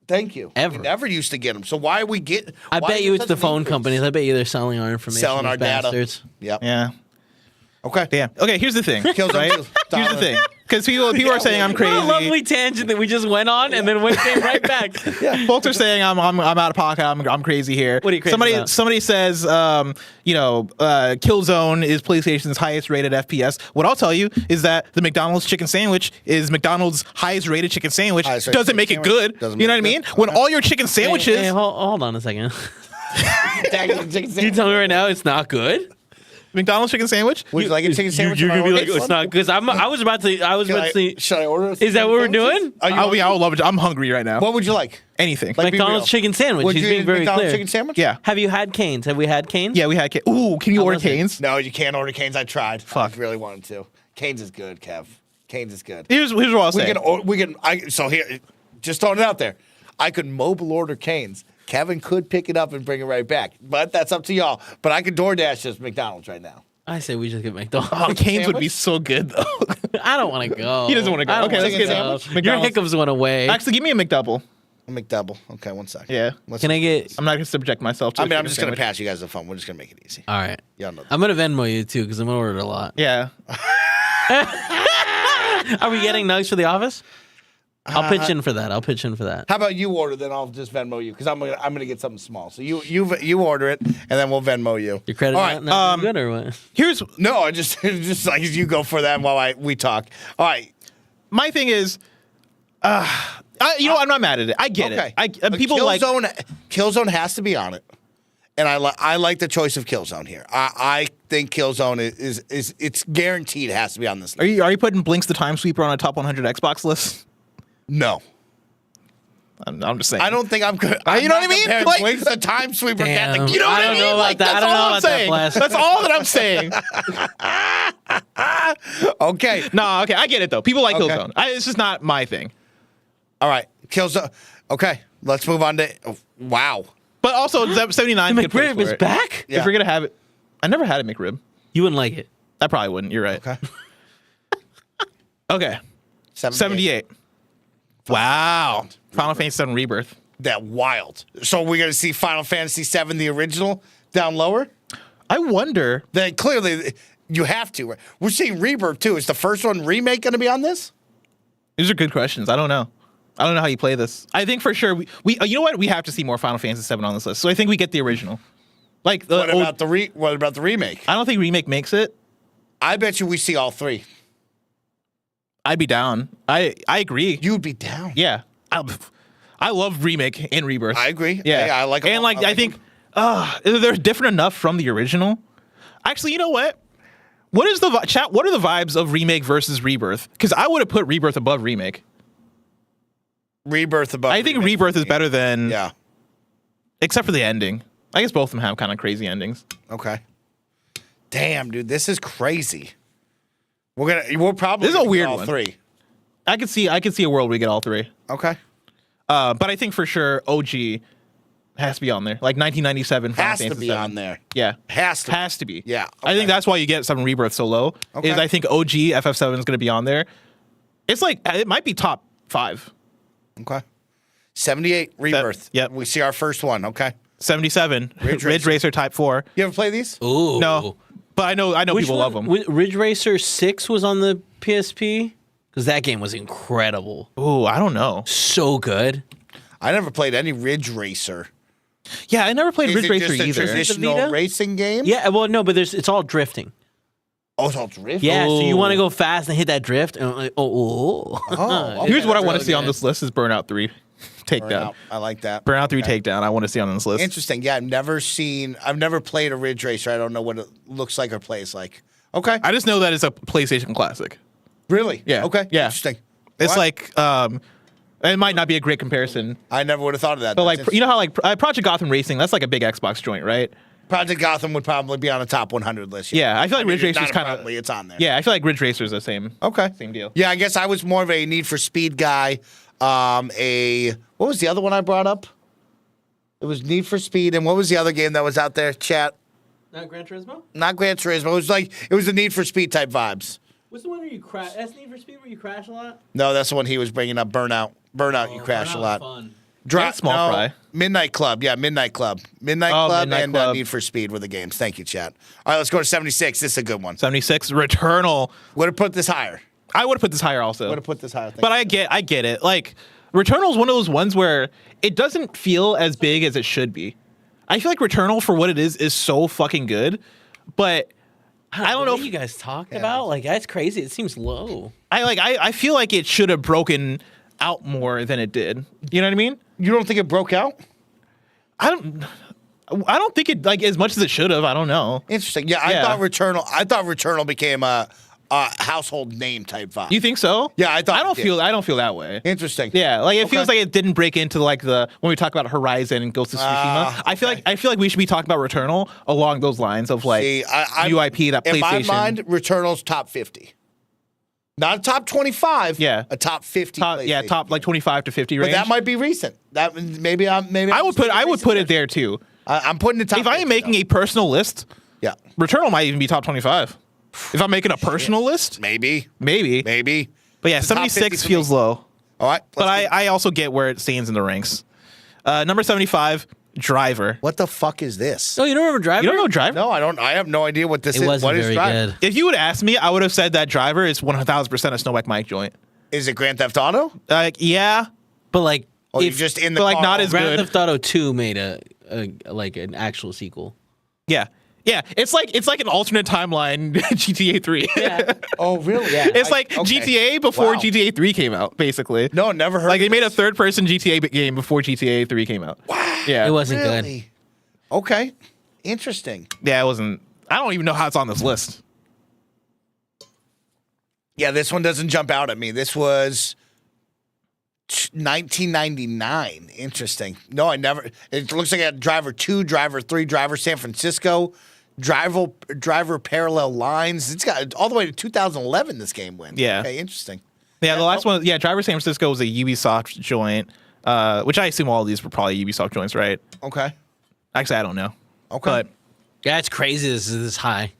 Thank you. Ever. We never used to get them. So why are we getting? I why bet is you there it's such the an phone increase? companies. I bet you they're selling our information. Selling these our data. bastards. Yep. Yeah. Okay. Yeah. Okay, here's the thing. Killzone right? 2. Here's the thing. Because people are saying I'm crazy. What a lovely tangent that we just went on and then came right back. Folks are saying I'm out of pocket. I'm crazy here. What are you crazy about? Somebody says Killzone is PlayStation's highest rated FPS. What I'll tell you is that the McDonald's chicken sandwich is McDonald's highest rated chicken sandwich. Highest rated Doesn't make it chicken good. sandwich. Doesn't You know make what I it mean? good. When Okay. all your chicken sandwiches. Hey, hold on a second. You tell me right now it's not good? McDonald's chicken sandwich. Would you like a chicken sandwich? You're Am I gonna be like, ordering oh, it's not good. I was about to say. Should I order? Is that what we're doing? I would love it. I'm hungry right now. What would you like? Anything. Like, be McDonald's real. chicken sandwich. Would He's you being eat very McDonald's clear. chicken sandwich? Yeah. Have you had Canes? Have we had Canes? Yeah, we had. Ooh, can you order was it? Canes? No, you can't order Canes. I tried. Fuck. I really wanted to. Canes is good, Kev. Canes is good. Here's what I'll say. So here, just throwing it out there. I could mobile order Canes. Kevin could pick it up and bring it right back, but that's up to y'all. But I could DoorDash just McDonald's right now. I say we just get McDonald's. Oh, Canes would be so good though. I don't want to go. He doesn't wanna go. I don't Okay, wanna let's get go. sandwich. Your McDonald's. hiccups went away. Actually, give me a McDouble. A McDouble. Okay, 1 second. Yeah. Can I get? I'm not gonna subject myself to. I a mean, I'm chicken just gonna sandwich. pass you guys the phone. We're just gonna make it easy. All right. Y'all know that. I'm gonna Venmo you too because I'm gonna order a lot. Yeah. Are we getting nugs for the office? I'll pitch in for that. How about you order, then I'll just Venmo you because I'm gonna get something small. So you order it, and then we'll Venmo you. Your credit All right. not good or what? Here's No, I just like you go for that while we talk. All right. my thing is, you know, I'm not mad at it. I get Okay. it. People like. Killzone has to be on it, and I like the choice of Killzone here. I think Killzone is it's guaranteed has to be on this list. Are you putting Blinks the Time Sweeper on a top 100 Xbox list? No. I'm just saying. I don't think I'm good. You know what I mean? Like, Like- the Time Sweeper. Damn. You know what I I don't mean? know about Like, that. that's I don't know all I'm about that, saying. Blast. That's all that I'm saying. Okay. No, okay, I get it though. People like Okay. Killzone. It's just not my thing. All right. Killzone. Okay. Let's move on to. Wow. But also, 79 The good place McRib for is it. back. Yeah. If you're gonna have it, I never had a McRib. You wouldn't like it. I probably wouldn't. You're right. Okay. Okay. 78. Wow. Final Fantasy VII Rebirth. That wild. So we're gonna see Final Fantasy VII, the original, down lower. I wonder. Then clearly you have to. We're seeing Rebirth too. Is the first one remake going to be on this? These are good questions. I don't know. I don't know how you play this. I think for sure we you know what? We have to see more Final Fantasy VII on this list. So I think we get the original. Like the What about the remake? I don't think remake makes it. I bet you we see all three. I'd be down. I agree. You'd be down. Yeah. I love remake and Rebirth. I agree. Yeah, Yeah, I like 'em And all. like I like I think they're different enough from the original. Actually, you know what? What is the chat? What are the vibes of remake versus Rebirth? Because I would have put Rebirth above remake. Rebirth above. I think Rebirth is better than Yeah. except for the ending. I guess both of them have kind of crazy endings. Okay. Damn, dude, this is crazy. We're probably This is a gonna get weird all one. three. I could see a world where we get all three. Okay. But I think for sure OG has to be on there. Like 1997 Final Has to Fantasy be VII. on there. Yeah. Has to be. Yeah, I okay. think that's why you get 7 Rebirth so low. Okay. Is I think OG FF7 is going to be on there. It's like it might be top 5. Okay. 78 Rebirth. Yep. We see our first one. Okay. 77 Ridge Ridge Racer Type 4. You ever play these? Ooh. No. But I know Which people love one? them. Ridge Racer 6 was on the PSP? Because that game was incredible. Ooh, I don't know. So good. I never played any Ridge Racer. Yeah, I never played Is Ridge it Racer just a either. traditional Vita? racing game? Yeah, well, no, but it's all drifting. Oh, it's all drift? Yeah, so you Ooh. want to go fast and hit that drift. And like, Oh, okay. Here's what I want really to see on good. this list is Burnout 3 Takedown. Burnout. I like that. Burnout 3 Takedown. I want to see on this list. Interesting. Yeah, I've never played a Ridge Racer. I don't know what it looks like or plays like. Okay. I just know that it's a PlayStation classic. Really? Yeah. Okay. Yeah. Interesting. It's What? like it might not be a great comparison, I never would have thought of that. but That's like you know how like Project Gotham Racing, that's like a big Xbox joint, right? Project Gotham would probably be on a top 100 list. Yeah, I feel like Ridge Racer's Racer's kind of probably it's on there. Yeah, I feel like Ridge Racer's the same. Okay. Same deal. Yeah, I guess I was more of a Need for Speed guy. What was the other one I brought up? It was Need for Speed, and what was the other game that was out there? Chat. Not Gran Turismo? Not Gran Turismo. It was the Need for Speed type vibes. What's the one where you crash? That's Need for Speed where you crash a lot? No, that's the one he was bringing up. Burnout. You crash a lot. Fun. Yeah, Small Fry. Midnight Club. Yeah, Midnight Club. Midnight Oh, Club Midnight and Club. Need for Speed were the games. Thank you, chat. All right, let's go to 76. This is a good one. 76 Returnal. Would have put this higher. I would have put this higher also. Would have put this higher. But I get it. Like Returnal's one of those ones where it doesn't feel as big as it should be. I feel like Returnal for what it is so fucking good, but I don't know what if you guys talked about. Like that's crazy. It seems low. I feel like it should have broken out more than it did. You know what I mean? You don't think it broke out? I don't think it like as much as it should have. I don't know. Interesting. Yeah, Yeah. I thought Returnal became a household name type vibe. You think so? Yeah, I thought I don't it feel that way. Interesting. Yeah, like it Okay. feels like it didn't break into like the when we talk about Horizon and Ghost of Tsushima. I feel like we should be talking about Returnal along those lines of like See, new IP that in my PlayStation. mind, Returnal's top 50. Not a top 25. Yeah. A top 50. top PlayStation. like 25 to 50 But range. that might be recent. That maybe I would put it there too. I'm putting the top. If I 50 am making though. a personal list, yeah, Returnal might even be top 25. If I'm making a personal list, maybe. maybe. But But yeah, The top 50 76 for feels me. low. All right. But I also get where it stands in the ranks. Number 75, Driver. What the fuck is this? Oh, you don't remember Driver? You don't know Driver? No, I don't. I have no idea what this It is. wasn't What is very Driver? good. If you would ask me, I would have said that Driver is 1,000% a Snowback Mike joint. Is it Grand Theft Auto? Yeah, But like, Oh, you're if just in the but, like, car. not as Grand good. Theft Auto 2 made a like an actual sequel. yeah. It's like an alternate timeline GTA 3. Yeah. Oh, really? Yeah. It's like Okay. GTA before Wow. GTA 3 came out, basically. No, never heard. Like they of made a this. third-person GTA game before GTA 3 came out. Wow. Yeah. It wasn't good. Really? Okay. Interesting. Yeah, it wasn't. I don't even know how it's on this list. Yeah, this one doesn't jump out at me. This was 1999. Interesting. No, I never. It looks like I had Driver 2, Driver 3, Driver San Francisco, Driver Parallel Lines. It's got all the way to 2011. This game went. Yeah. Okay. Interesting. Yeah, the last one. Yeah, Driver San Francisco was a Ubisoft joint, which I assume all of these were probably Ubisoft joints, right? Okay. Actually, I don't know. Okay. But Yeah, it's crazy this is this high.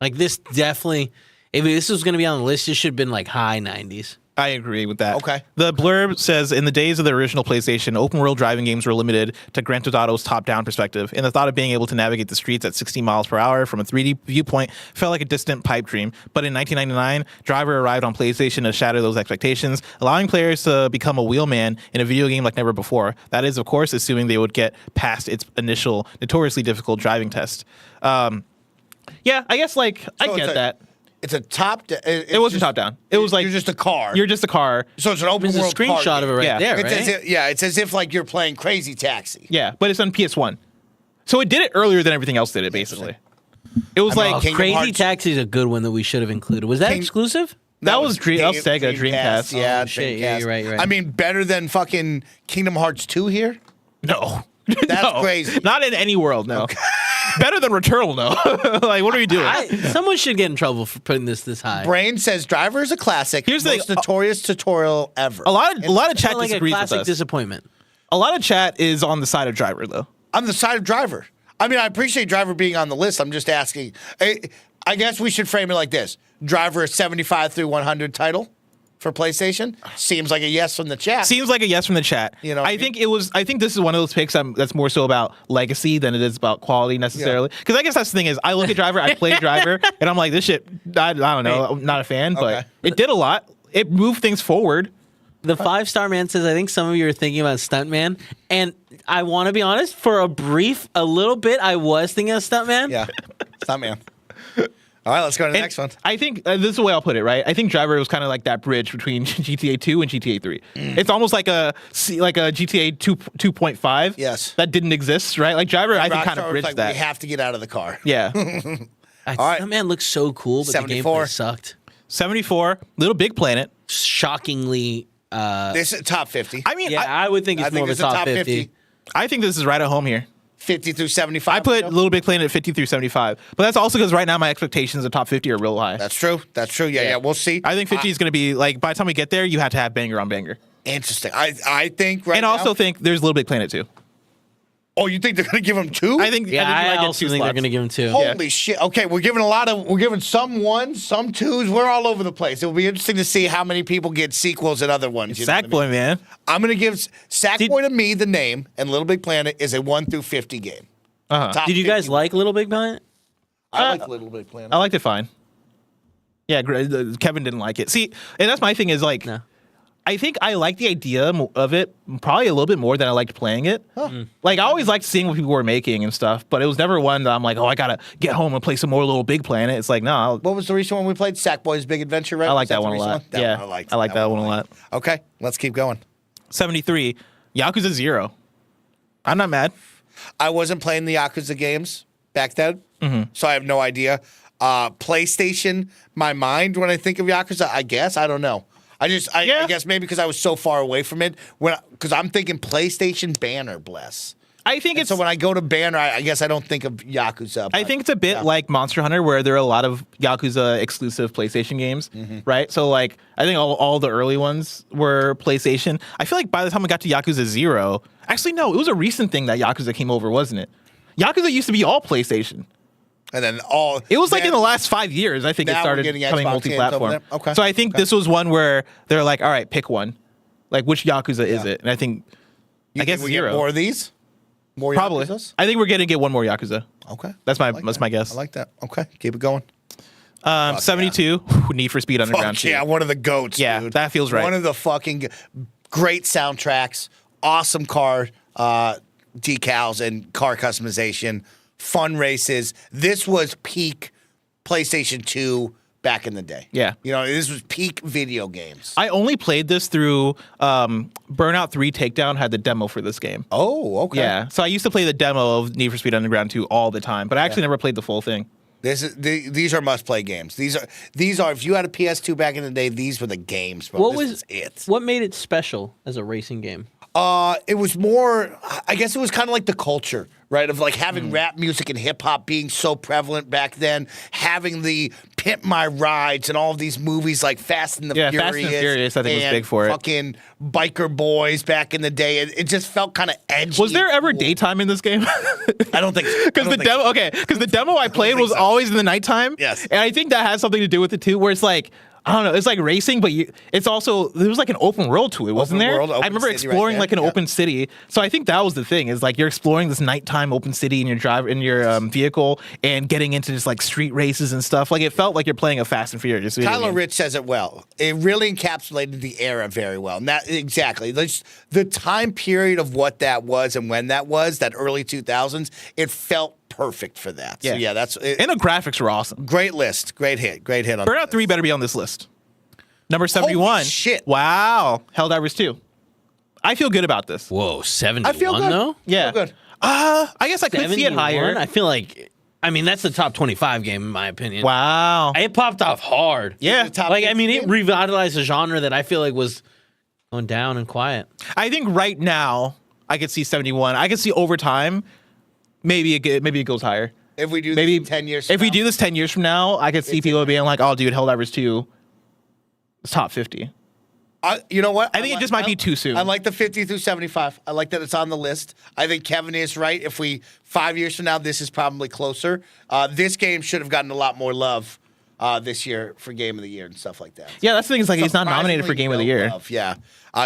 Like this definitely, if this was going to be on the list, it should have been like high 90s. I agree with that. Okay. The blurb says, in the days of the original PlayStation, open-world driving games were limited to Grand Theft Auto's top-down perspective, and the thought of being able to navigate the streets at 60 miles per hour from a 3D viewpoint felt like a distant pipe dream. But in 1999, Driver arrived on PlayStation to shatter those expectations, allowing players to become a wheelman in a video game like never before. That is, of course, assuming they would get past its initial, notoriously difficult driving test. Yeah, I guess, like, I So get that. It's a top. It wasn't top-down. It was like... you're just a car. You're just a car. So it's an open There's a world car screenshot game. of it right Yeah. there, It's right? as if, yeah, it's as if like you're playing Crazy Taxi. Yeah, but it's on PS1. So it did it earlier than everything else did it, basically. It was like... Kingdom Crazy Hearts. Taxi is a good one that we should have included. Was that exclusive? That was Sega Dreamcast. Yeah, Oh, shit, yeah, Dreamcast. you're right, you're right. I mean, better than fucking Kingdom Hearts 2 here? No. That's No. crazy. Not in any world, no. Better than Returnal, no. Like, what are we doing? Someone should get in trouble for putting this high. Brain says Driver is a classic. Here's the most thing, notorious tutorial ever. a lot of chat Felt like a disagrees with classic us. disappointment. A lot of chat is on the side of Driver, though. On the side of Driver. I mean, I appreciate Driver being on the list. I'm just asking. I guess we should frame it like this. Driver is 75 through 100 title for PlayStation. Seems like a yes from the chat. Seems like a yes from the chat. You know, I think this is one of those picks that's more so about legacy than it is about quality necessarily. Because I guess that's the thing is, I look at Driver, I play Driver, and I'm like, this shit, I don't know, I'm not a fan, but Okay. it did a lot. It moved things forward. The 5-star man says, I think some of you are thinking about Stuntman. And I want to be honest, for a little bit, I was thinking of Stuntman. Yeah. Stop, man. All right, let's go to the next one. I think this is the way I'll put it, right? I think Driver was kind of like that bridge between GTA 2 and GTA 3. It's almost like a GTA 2.5. Yes. That didn't exist, right? Like Driver, I think kind Rockstar of was bridged like, that. we have to get out of the car. Yeah. right. Stuntman looks so cool, but the 74. gameplay sucked. 74, Little Big Planet. Shockingly. This is top 50. I mean, Yeah, I would think I it's think more of it's a a top top 50. I think this is right at home here. 50 through 75. I put you know? Little Big Planet at 50 through 75. But that's also because right now my expectations of top 50 are real high. That's true. That's true. Yeah. We'll see. I think 50 is going to be, like, by the time we get there, you have to have banger on banger. Interesting. I think right And now. also think there's Little Big Planet too. Oh, you think they're going to give him two? I think Yeah, you might I get also two think they're slots. going to give him 2. Holy shit. Okay, we're giving some ones, some twos. We're all over the place. It'll be interesting to see how many people get sequels and other ones. You know what I Sackboy, mean? man. I'm going to give Sackboy to me the name, and Little Big Planet is a 1 through 50 game. Uh-huh. Top Did you guys 50. like Little Big Planet? I like Little Big Planet. I liked it fine. Yeah, Kevin didn't like it. See, and that's my thing is like, No. I think I like the idea of it probably a little bit more than I liked playing it. Like, I always liked seeing what people were making and stuff, but it was never one that I'm like, oh, I gotta get home and play some more Little Big Planet. It's like, no, What was the recent one we played? Sackboy's Big Adventure, right? I like Was that the one a recent lot. That Yeah, one I liked. I like that one a lot. Okay, let's keep going. 73, Yakuza 0. I'm not mad. I wasn't playing the Yakuza games back then, Mm-hmm. so I have no idea. PlayStation, my mind when I think of Yakuza, I guess. I don't know. I guess maybe because I was so far away from it. Because I'm thinking PlayStation Banner, bless. I think it's So when I go to Banner, I guess I don't think of Yakuza. I but- think it's a bit like Monster Hunter, where there are a lot of Yakuza exclusive PlayStation games, right? So, like, I think all the early ones were PlayStation. I feel like by the time we got to Yakuza 0, actually, no, it was a recent thing that Yakuza came over, wasn't it? Yakuza used to be all PlayStation. And then It was like then- in the last 5 years, I think it Now we're started getting becoming Xbox games over multi-platform. there. Okay. So I think this was one where they're like, all right, pick one. Like, which Yakuza is Yeah. it? And I think, You I guess think we 0. get more of these? More Probably. Yakuzas? I think we're gonna get one more Yakuza. Okay. That's my I like that's that. my guess. I like that. Okay, keep it going. 72. Need for Speed Underground. Fuck yeah, 2. one of the goats, Yeah, dude. that feels right. One of the fucking great soundtracks, awesome car decals and car customization, fun races. This was peak PlayStation 2 back in the day. Yeah. You know, this was peak video games. I only played this through Burnout 3 Takedown had the demo for this game. Oh, okay. Yeah, so I used to play the demo of Need for Speed Underground 2 all the time, but I actually never played the full thing. These are must-play games. These are if you had a PS2 back in the day, these were the games. Bro. What This was it? What made it special as a racing game? It was more, I guess it was kind of like the culture, right? Of like having rap music and hip hop being so prevalent back then, having the Pimp My Rides and all of these movies like Fast and the Furious. Fast and Furious, I think, was and big for it. Fucking biker boys back in the day. It just felt kind of edgy. Was there and ever cool. daytime in this game? I don't think so. Because the demo I played was always in the nighttime. Yes. And I think that has something to do with it too, where it's like, I don't know, it's like racing, but it's also, there was like an open world to it, wasn't Open there? world, open I remember city right exploring there. like an Yeah. open city. So I think that was the thing, is like you're exploring this nighttime open city in your vehicle and getting into just like street races and stuff. Like it felt like you're playing a Fast and Furious video Kylo game. Rich says it well. It really encapsulated the era very well. And that exactly. The time period of what that was and when that was, that early 2000s, it felt perfect for that. So yeah, that's it. And the graphics were awesome. Great list. Great hit. Great hit on Burnout 3 better be on this list. Number 71. Holy shit. Wow. Helldivers 2. I feel good about this. Whoa, 71 I feel good. though? Yeah. Feel good. I guess I could see it 71? higher. I feel like, I mean, that's the top 25 game in my opinion. Wow. It popped off hard. Yeah. The top Like, I mean, 50 it revitalized a genre that I feel like was going down and quiet. I think right now I could see 71. I could see over time, maybe it goes higher. If we do Maybe this 10 years If from we now. do this 10 years from now, I could see people being like, "Oh, dude, Helldivers 2 is top 50." You know what? I think it just might be too soon. I like the 50 through 75. I like that it's on the list. I think Kevin is right. If 5 years from now, this is probably closer. This game should have gotten a lot more love this year for Game of the Year and stuff like that. Yeah, that's the thing. Is like he's not nominated for Surprisingly Game of the Year. love, yeah,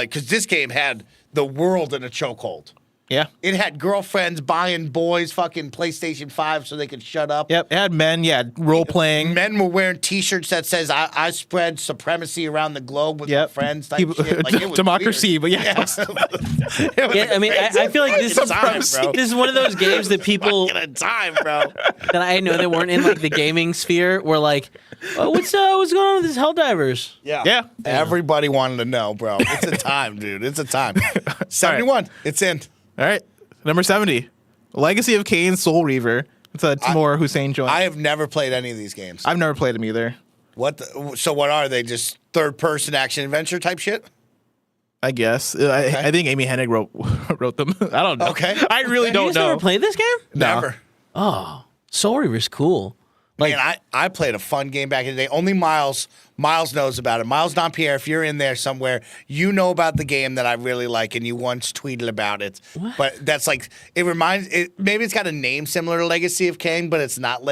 because this game had the world in a chokehold. Yeah. It had girlfriends buying boys fucking PlayStation 5 so they could shut up. Yep. It had men. Yeah. Role playing. Men were wearing T-shirts that says "I spread supremacy around the globe with my Yep. friends." Type shit. Like, it was Democracy, weird. but yeah. It was Yeah, I mean, I feel like this a time, bro. this is one of those games that people Fucking a time, bro. that I know that weren't in like the gaming sphere were like, oh, what's going on with this Helldivers? Yeah. Yeah. Everybody wanted to know, bro. It's a time, dude. It's a time. 71. It's in. All right. Number 70. Legacy of Kain Soul Reaver. It's a Timur Hussein joint. I have never played any of these games. I've never played them either. So what are they? Just third-person action adventure type shit? I guess. I think Amy Hennig wrote them. I don't know. Okay. I really You don't guys know. never played this game? No. Never. Oh, Soul Reaver's cool. Man, I played a fun game back in the day. Only Miles knows about it. Miles Dompierre, if you're in there somewhere, you know about the game that I really like, and you once tweeted about it. What? But that's like maybe it's got a name similar to Legacy of Kain, but it's not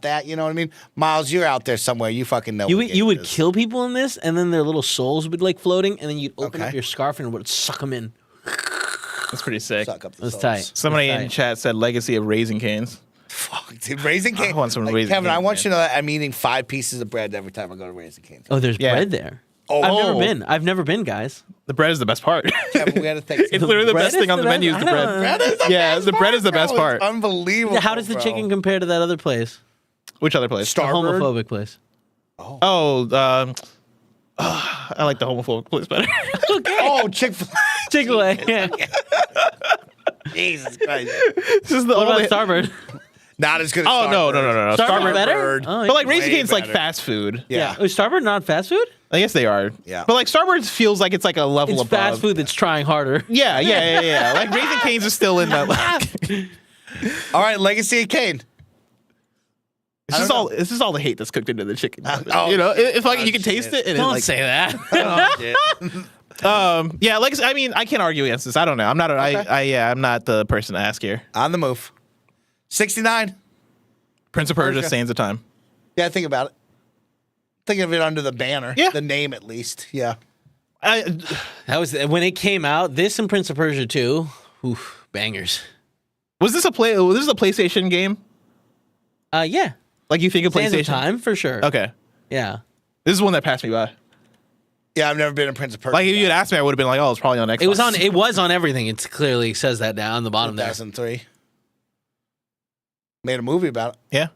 that. You know what I mean? Miles, you're out there somewhere. You fucking know. You what would, you would game it is. kill people in this, and then their little souls would be like floating, and then you'd open Okay. up your scarf and it would suck them in. That's pretty sick. Suck up the That's souls. tight. Somebody That's in tight. chat said Legacy of Raising Canes. Fuck, dude, Raising Cane's. want some Raising Kevin, I Cane's, want man. you to know that I'm eating 5 pieces of bread every time I go to Raising Cane's. Oh, there's Yeah. bread there. Oh. I've never been. I've never been, guys. The bread is the best part. Kevin, we had to think. It's literally the bread best is thing on the the best- menu is the I bread. don't know. Bread is the Yeah, best the bread is the bro. best part. It's unbelievable. How does the bro. chicken compare to that other place? Which other place? The Starbird? homophobic place. Oh, I like the homophobic place better. Oh, Chick-fil-A. Chick-fil-A. Yeah. Jesus Christ. This is the What only. about Starboard? Not as good as Oh no, Starbird. Starboard better? Starboard. Oh, But like Raising Way Cane's like better. fast food. Yeah. Oh, is Starboard not fast food? I guess they are. Yeah. But like Starboard feels like it's like a level It's above. fast food that's trying harder. Yeah. Like Raising Cane's is still in that. Like, All right, Legacy of Kain. this is all the hate that's cooked into the chicken. oh, you know, if like oh, you can taste shit. it. And Don't it, like, say that. Yeah, like I mean, I can't argue against this. I don't know. I'm not. I'm not the person to ask here. On the move. 69. Prince of Persia, Persia. Sands of Time. Yeah, think about it. Think of it under the banner. Yeah. The name, at least. Yeah. That was when it came out. This and Prince of Persia 2, oof, bangers. Was this a PlayStation game? Yeah. Like you think of Sands of PlayStation? Time for sure. Okay. Yeah. This is one that passed me by. Yeah, I've never been a Prince of Persia. Like if you had asked me, I would have been like, oh, it's probably on Xbox. It was on everything. It clearly says that down the bottom there. 2003. Made a movie about it. Yeah.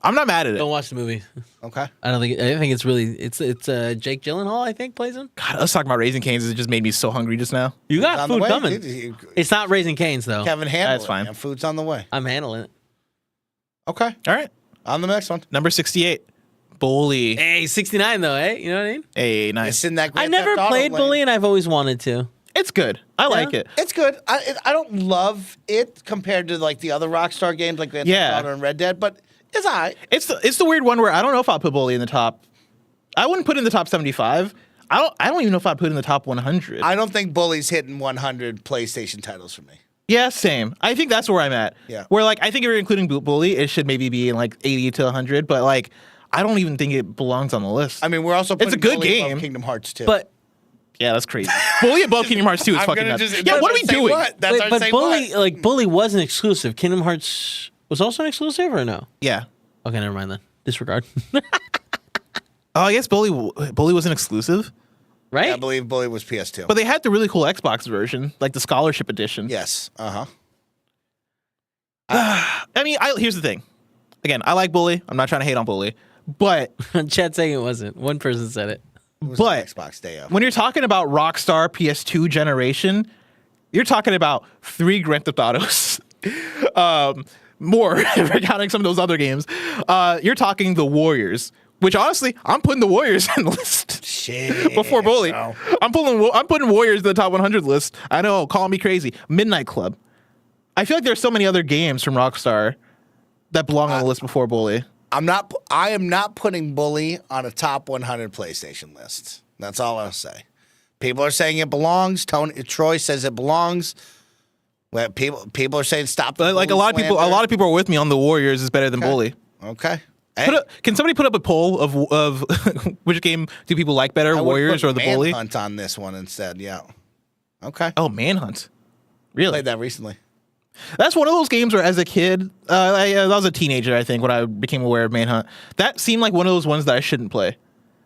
I'm not mad at it. Don't watch the movie. Okay. I think it's really it's Jake Gyllenhaal, I think, plays him. God, us talking about Raising Cane's, it just made me so hungry just now. You got On the food way, coming. dude. It's not Raising Cane's though. Kevin handled That's fine. Man. Food's on the way. I'm handling it. Okay. All right. On the next one. Number 68. Bully. Hey, 69 though, eh? You know what I mean? Hey, It's nice. in that I Grand never Theft Auto played lane. Bully, and I've always wanted to. It's good. I like it. It's good. I don't love it compared to like the other Rockstar games like Grand Theft Auto and Red Dead, but it's all right. It's the weird one where I don't know if I'll put Bully in the top. I wouldn't put it in the top 75. I don't even know if I'd put it in the top 100. I don't think Bully's hitting 100 PlayStation titles for me. Yeah, same. I think that's where I'm at. Yeah. Where like I think if you're including Bully, it should maybe be in like 80 to 100, but like I don't even think it belongs on the list. I mean, we're also putting It's a good Bully above game. Kingdom Hearts 2. But yeah, that's crazy. Bully above Kingdom Hearts 2 is I'm fucking gonna nuts. just- Yeah, that's what are we what I say doing? what? That's our but say Bully what? Bully wasn't exclusive. Kingdom Hearts was also an exclusive or no? Yeah. Okay, never mind then. Disregard. Oh, I guess Bully wasn't exclusive, Right? I believe Bully was PS2. but they had the really cool Xbox version, like the Scholarship Edition. yes. Uh-huh. I mean, here's the thing. Again, I like Bully. I'm not trying to hate on Bully, but Chad saying it wasn't. One person said it. It was But- on Xbox Day of. when you're talking about Rockstar PS2 generation, you're talking about 3 Grand Theft Autos. More, if we're counting some of those other games. You're talking the Warriors, which honestly, I'm putting the Warriors in the list Shit. before Bully. bro. I'm putting Warriors in the top 100 list. I know, call me crazy. Midnight Club. I feel like there's so many other games from Rockstar that belong on the list before Bully. I am not putting Bully on a top 100 PlayStation list. That's all I'll say. People are saying it belongs. Troy says it belongs. Well, people are saying stop. The But like a Bully lot of people are with me on the Warriors is better than Bully. Okay. Hey, Can somebody put up a poll of which game do people like better, I would Warriors put or the Bully? Manhunt on this one instead. Yeah. Okay. Oh, Manhunt. Really? Played that recently. That's one of those games where, as a kid, I was a teenager, I think, when I became aware of Manhunt. That seemed like one of those ones that I shouldn't play.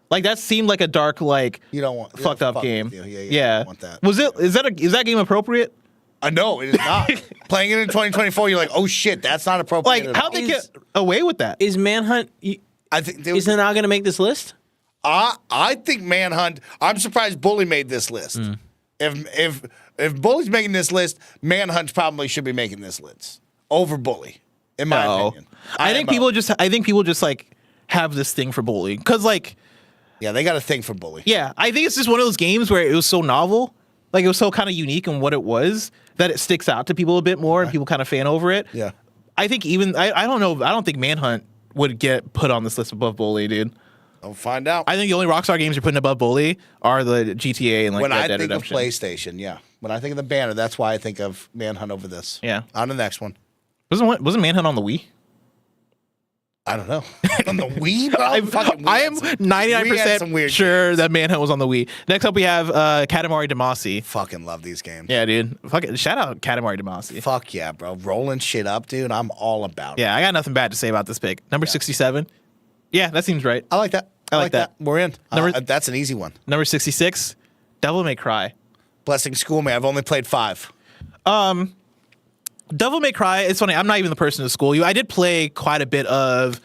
Like that seemed like a dark, like You don't want fucked up fuck game. with you. Yeah, Yeah. don't want that. Is that game appropriate? No, it is not. Playing it in 2024, you're like, oh shit, that's not appropriate. Like, at how'd all. they get away with that? Is Manhunt I think is it now going to make this list? I think Manhunt. I'm surprised Bully made this list. If Bully's making this list, Manhunt probably should be making this list over Bully, in my opinion. I think people just like have this thing for Bully because like Yeah, they got a thing for Bully. yeah, I think it's just one of those games where it was so novel, like it was so kind of unique in what it was that it sticks out to people a bit more and people kind of fan over it. Yeah. I think I don't know. I don't think Manhunt would get put on this list above Bully, dude. I'll find out. I think the only Rockstar games you're putting above Bully are the GTA and like When Red I Dead think Redemption. of PlayStation, yeah. When I think of the banner, that's why I think of Manhunt over this. Yeah. On the next one. Wasn't Manhunt on the Wii? I don't know. On the Wii, bro? I am 99% sure that Manhunt was on the Wii. Next up, we have Katamari Damacy. Fucking love these games. Yeah, dude. Shout out Katamari Damacy. Fuck yeah, bro. Rolling shit up, dude. I'm all about it. Yeah, I got nothing bad to say about this pick. Number 67. Yeah, that seems right. I like that. I like that. We're in. Number- That's an easy one. Number 66. Devil May Cry. Blessing Schoolmate. I've only played 5. Devil May Cry, it's funny, I'm not even the person to school you. I did play quite a bit of,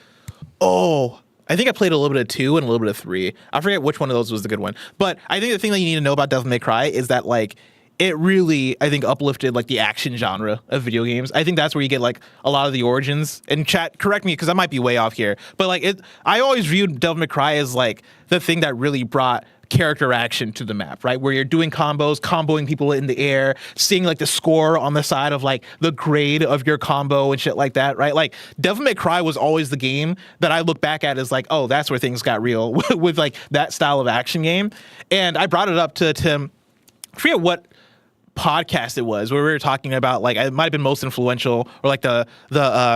I think I played a little bit of 2 and a little bit of 3. I forget which one of those was the good one. But I think the thing that you need to know about Devil May Cry is that, like, it really, I think, uplifted, like, the action genre of video games. I think that's where you get, like, a lot of the origins. And chat, correct me, because I might be way off here. But, like, I always viewed Devil May Cry as, like, the thing that really brought character action to the map, right? Where you're doing combos, comboing people in the air, seeing like the score on the side of like the grade of your combo and shit like that, right? Like Devil May Cry was always the game that I look back at as like, oh, that's where things got real with like that style of action game. And I brought it up to Tim. I forget what podcast it was where we were talking about like it might have been most influential or like the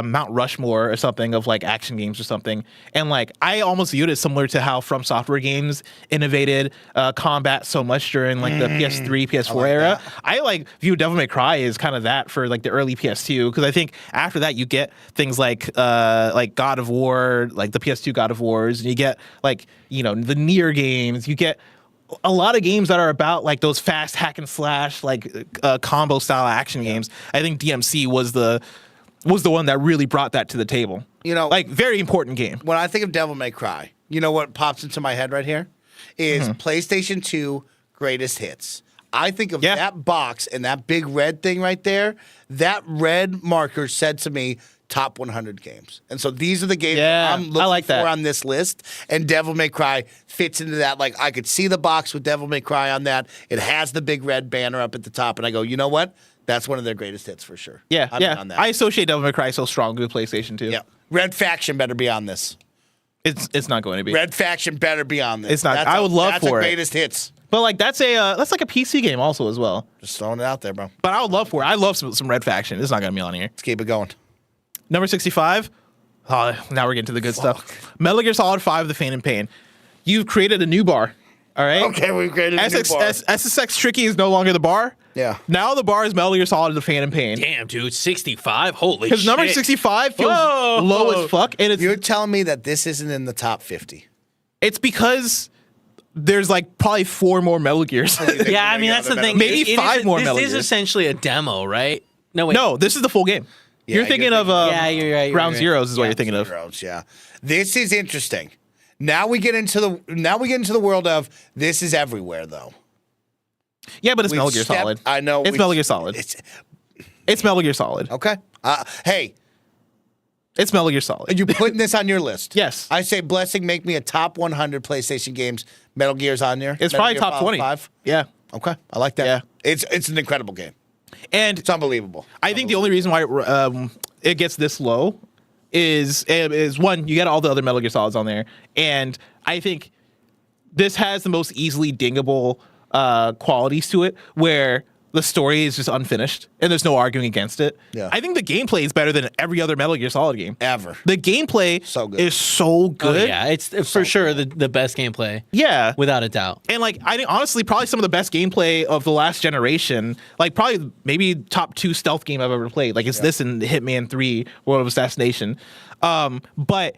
Mount Rushmore or something of like action games or something, and like I almost viewed it similar to how From Software games innovated combat so much during like the PS3 PS4 era. that. I like view Devil May Cry as kind of that for like the early PS2, because I think after that you get things like God of War, like the PS2 God of Wars, and you get like, you know, the Nier games, you get a lot of games that are about like those fast hack and slash like combo style action games. I think DMC was the one that really brought that to the table. You know, like very important game. when I think of Devil May Cry, you know what pops into my head right here is PlayStation 2 greatest hits. I think of that box and that big red thing right there. That red marker said to me, top 100 games. And so these are the games I'm looking for on this list. And Devil May Cry fits into that. Like, I could see the box with Devil May Cry on that. It has the big red banner up at the top. And I go, you know what? That's one of their greatest hits for sure. Yeah, I'm in on that. I associate Devil May Cry so strongly with PlayStation 2. Yeah. Red Faction better be on this. It's not going to be. Red Faction better be on this. It's not. I would love for it. That's greatest hits. But like that's like a PC game also as well. Just throwing it out there, bro. But I would love for it. I love some Red Faction. It's not going to be on here. Let's keep it going. Number 65. Oh, now we're getting to the good stuff. Metal Gear Solid 5: The Fate and Pain. You've created a new bar. All right. Okay, we've created a new bar. SSX Tricky is no longer the bar. Yeah. Now the bar is Metal Gear Solid: The Fate and Pain. Damn, dude, 65. Holy shit. Because number 65 feels low as fuck, and You're telling me that this isn't in the top 50? it's because there's like probably 4 more Metal Gears. Yeah, I mean, that's the thing. Maybe 5 more Metal This is Gears. essentially a demo, right? No, wait. No, this is the full game. Yeah, you're thinking of yeah, you're right. Ground Zeroes is what you're thinking of. Zeros, yeah. This is interesting. Now we get into the world of this is everywhere though. Yeah, but it's We've Metal Gear stepped- Solid. I know. It's Metal Gear Solid. It's Metal Gear Solid. Okay. Hey, It's Metal Gear Solid. are you putting this on your list? Yes. I say, Blessing, make me a top 100 PlayStation games. Metal Gear's on there. It's Metal probably Gear top Solid 20. 5. Yeah. Okay, I like that. Yeah. It's an incredible game. And It's unbelievable. I think the only reason why it gets this low is one, you got all the other Metal Gear Solids on there, and I think this has the most easily dingable qualities to it, where the story is just unfinished and there's no arguing against it. Yeah. I think the gameplay is better than every other Metal Gear Solid game Ever. The gameplay So good. is so good. Oh, yeah, it's for sure the best gameplay. Yeah. Without a doubt. And like I think honestly, probably some of the best gameplay of the last generation. Like probably maybe top 2 stealth game I've ever played. Like it's this and Hitman 3: World of Assassination. But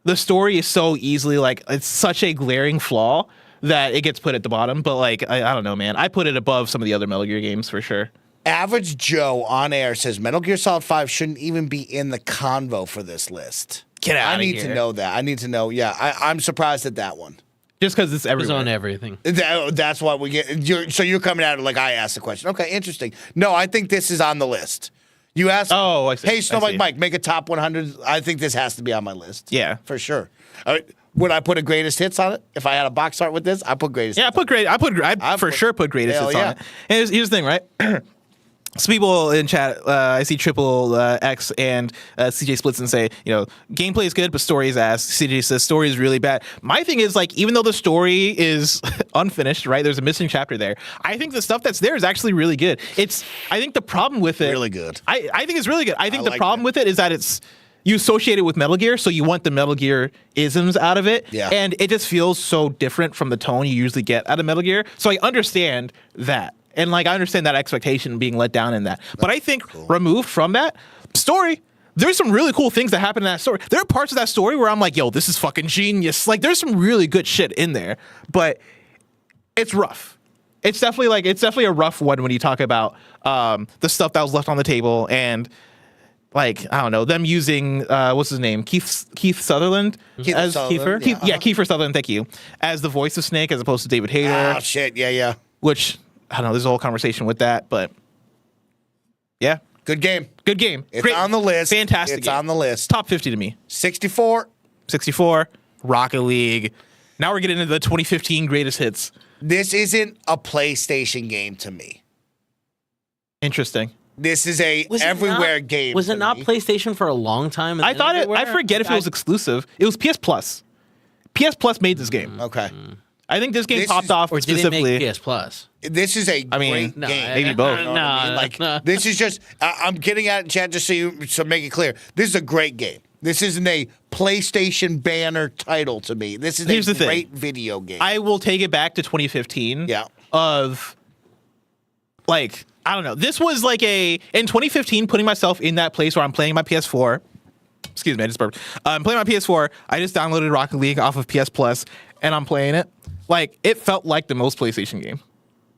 the story is so easily like it's such a glaring flaw that it gets put at the bottom. But like I don't know, man. I put it above some of the other Metal Gear games for sure. Average Joe on air says Metal Gear Solid 5 shouldn't even be in the convo for this list. Get out I of need here. to know that. I need to know. Yeah, I'm surprised at that one. Just because it's It's everywhere. on everything. That's why we get. So you're coming at it like I asked the question. Okay, interesting. No, I think this is on the list. You asked. Oh, I see. Hey, I Snowbike see. Mike, make a top 100. I think this has to be on my list. Yeah. for sure. Would I put a greatest hits on it? If I had a box art with this, I put greatest. Yeah, hits I for sure put greatest Hell hits yeah. on it. And here's the thing, right? Some people in chat, I see Triple X and CJ Splits and say, you know, gameplay is good, but story is ass. CJ says story is really bad. My thing is like, even though the story is unfinished, right? There's a missing chapter there. I think the stuff that's there is actually really good. I think the problem with it, Really good. I think it's really good. I think the like problem that. with it is that you associate it with Metal Gear, so you want the Metal Gear isms out of it. Yeah. And it just feels so different from the tone you usually get out of Metal Gear. So I understand that. And like I understand that expectation being let down in that. But I think removed from that story, there's some really cool things that happen in that story. There are parts of that story where I'm like, yo, this is fucking genius. Like there's some really good shit in there. But it's rough. It's definitely a rough one when you talk about the stuff that was left on the table and like, I don't know, them using what's his name? Keith Sutherland as Sutherland, Kiefer? yeah. Kiefer Sutherland, thank you. As the voice of Snake as opposed to David Hayter. Oh shit! Yeah. Which I don't know, there's a whole conversation with that, but yeah. Good game. Good game. It's Great. on the list. Fantastic. It's game. on the list. Top 50 to me. 64. 64, Rocket League. Now we're getting into the 2015 greatest hits. This isn't a PlayStation game to me. Interesting. This is a Was it everywhere not- game. Was to it not me. PlayStation for a long time? and I then thought I everywhere? forget if it was exclusive. It was PS Plus. PS Plus made this game. Okay. I think this game This popped is- off Or did it specifically. make PS Plus? This is a great No, game. maybe both. You know what I mean? Like this is just. I'm getting at it, chat, just so make it clear. This is a great game. This isn't a PlayStation banner title to me. This is Here's a the thing. great video game. I will take it back to 2015. Yeah. Of like, I don't know. This was like in 2015, putting myself in that place where I'm playing my PS4. Excuse me, I just burped. I'm playing my PS4. I just downloaded Rocket League off of PS Plus, and I'm playing it. Like, it felt like the most PlayStation game.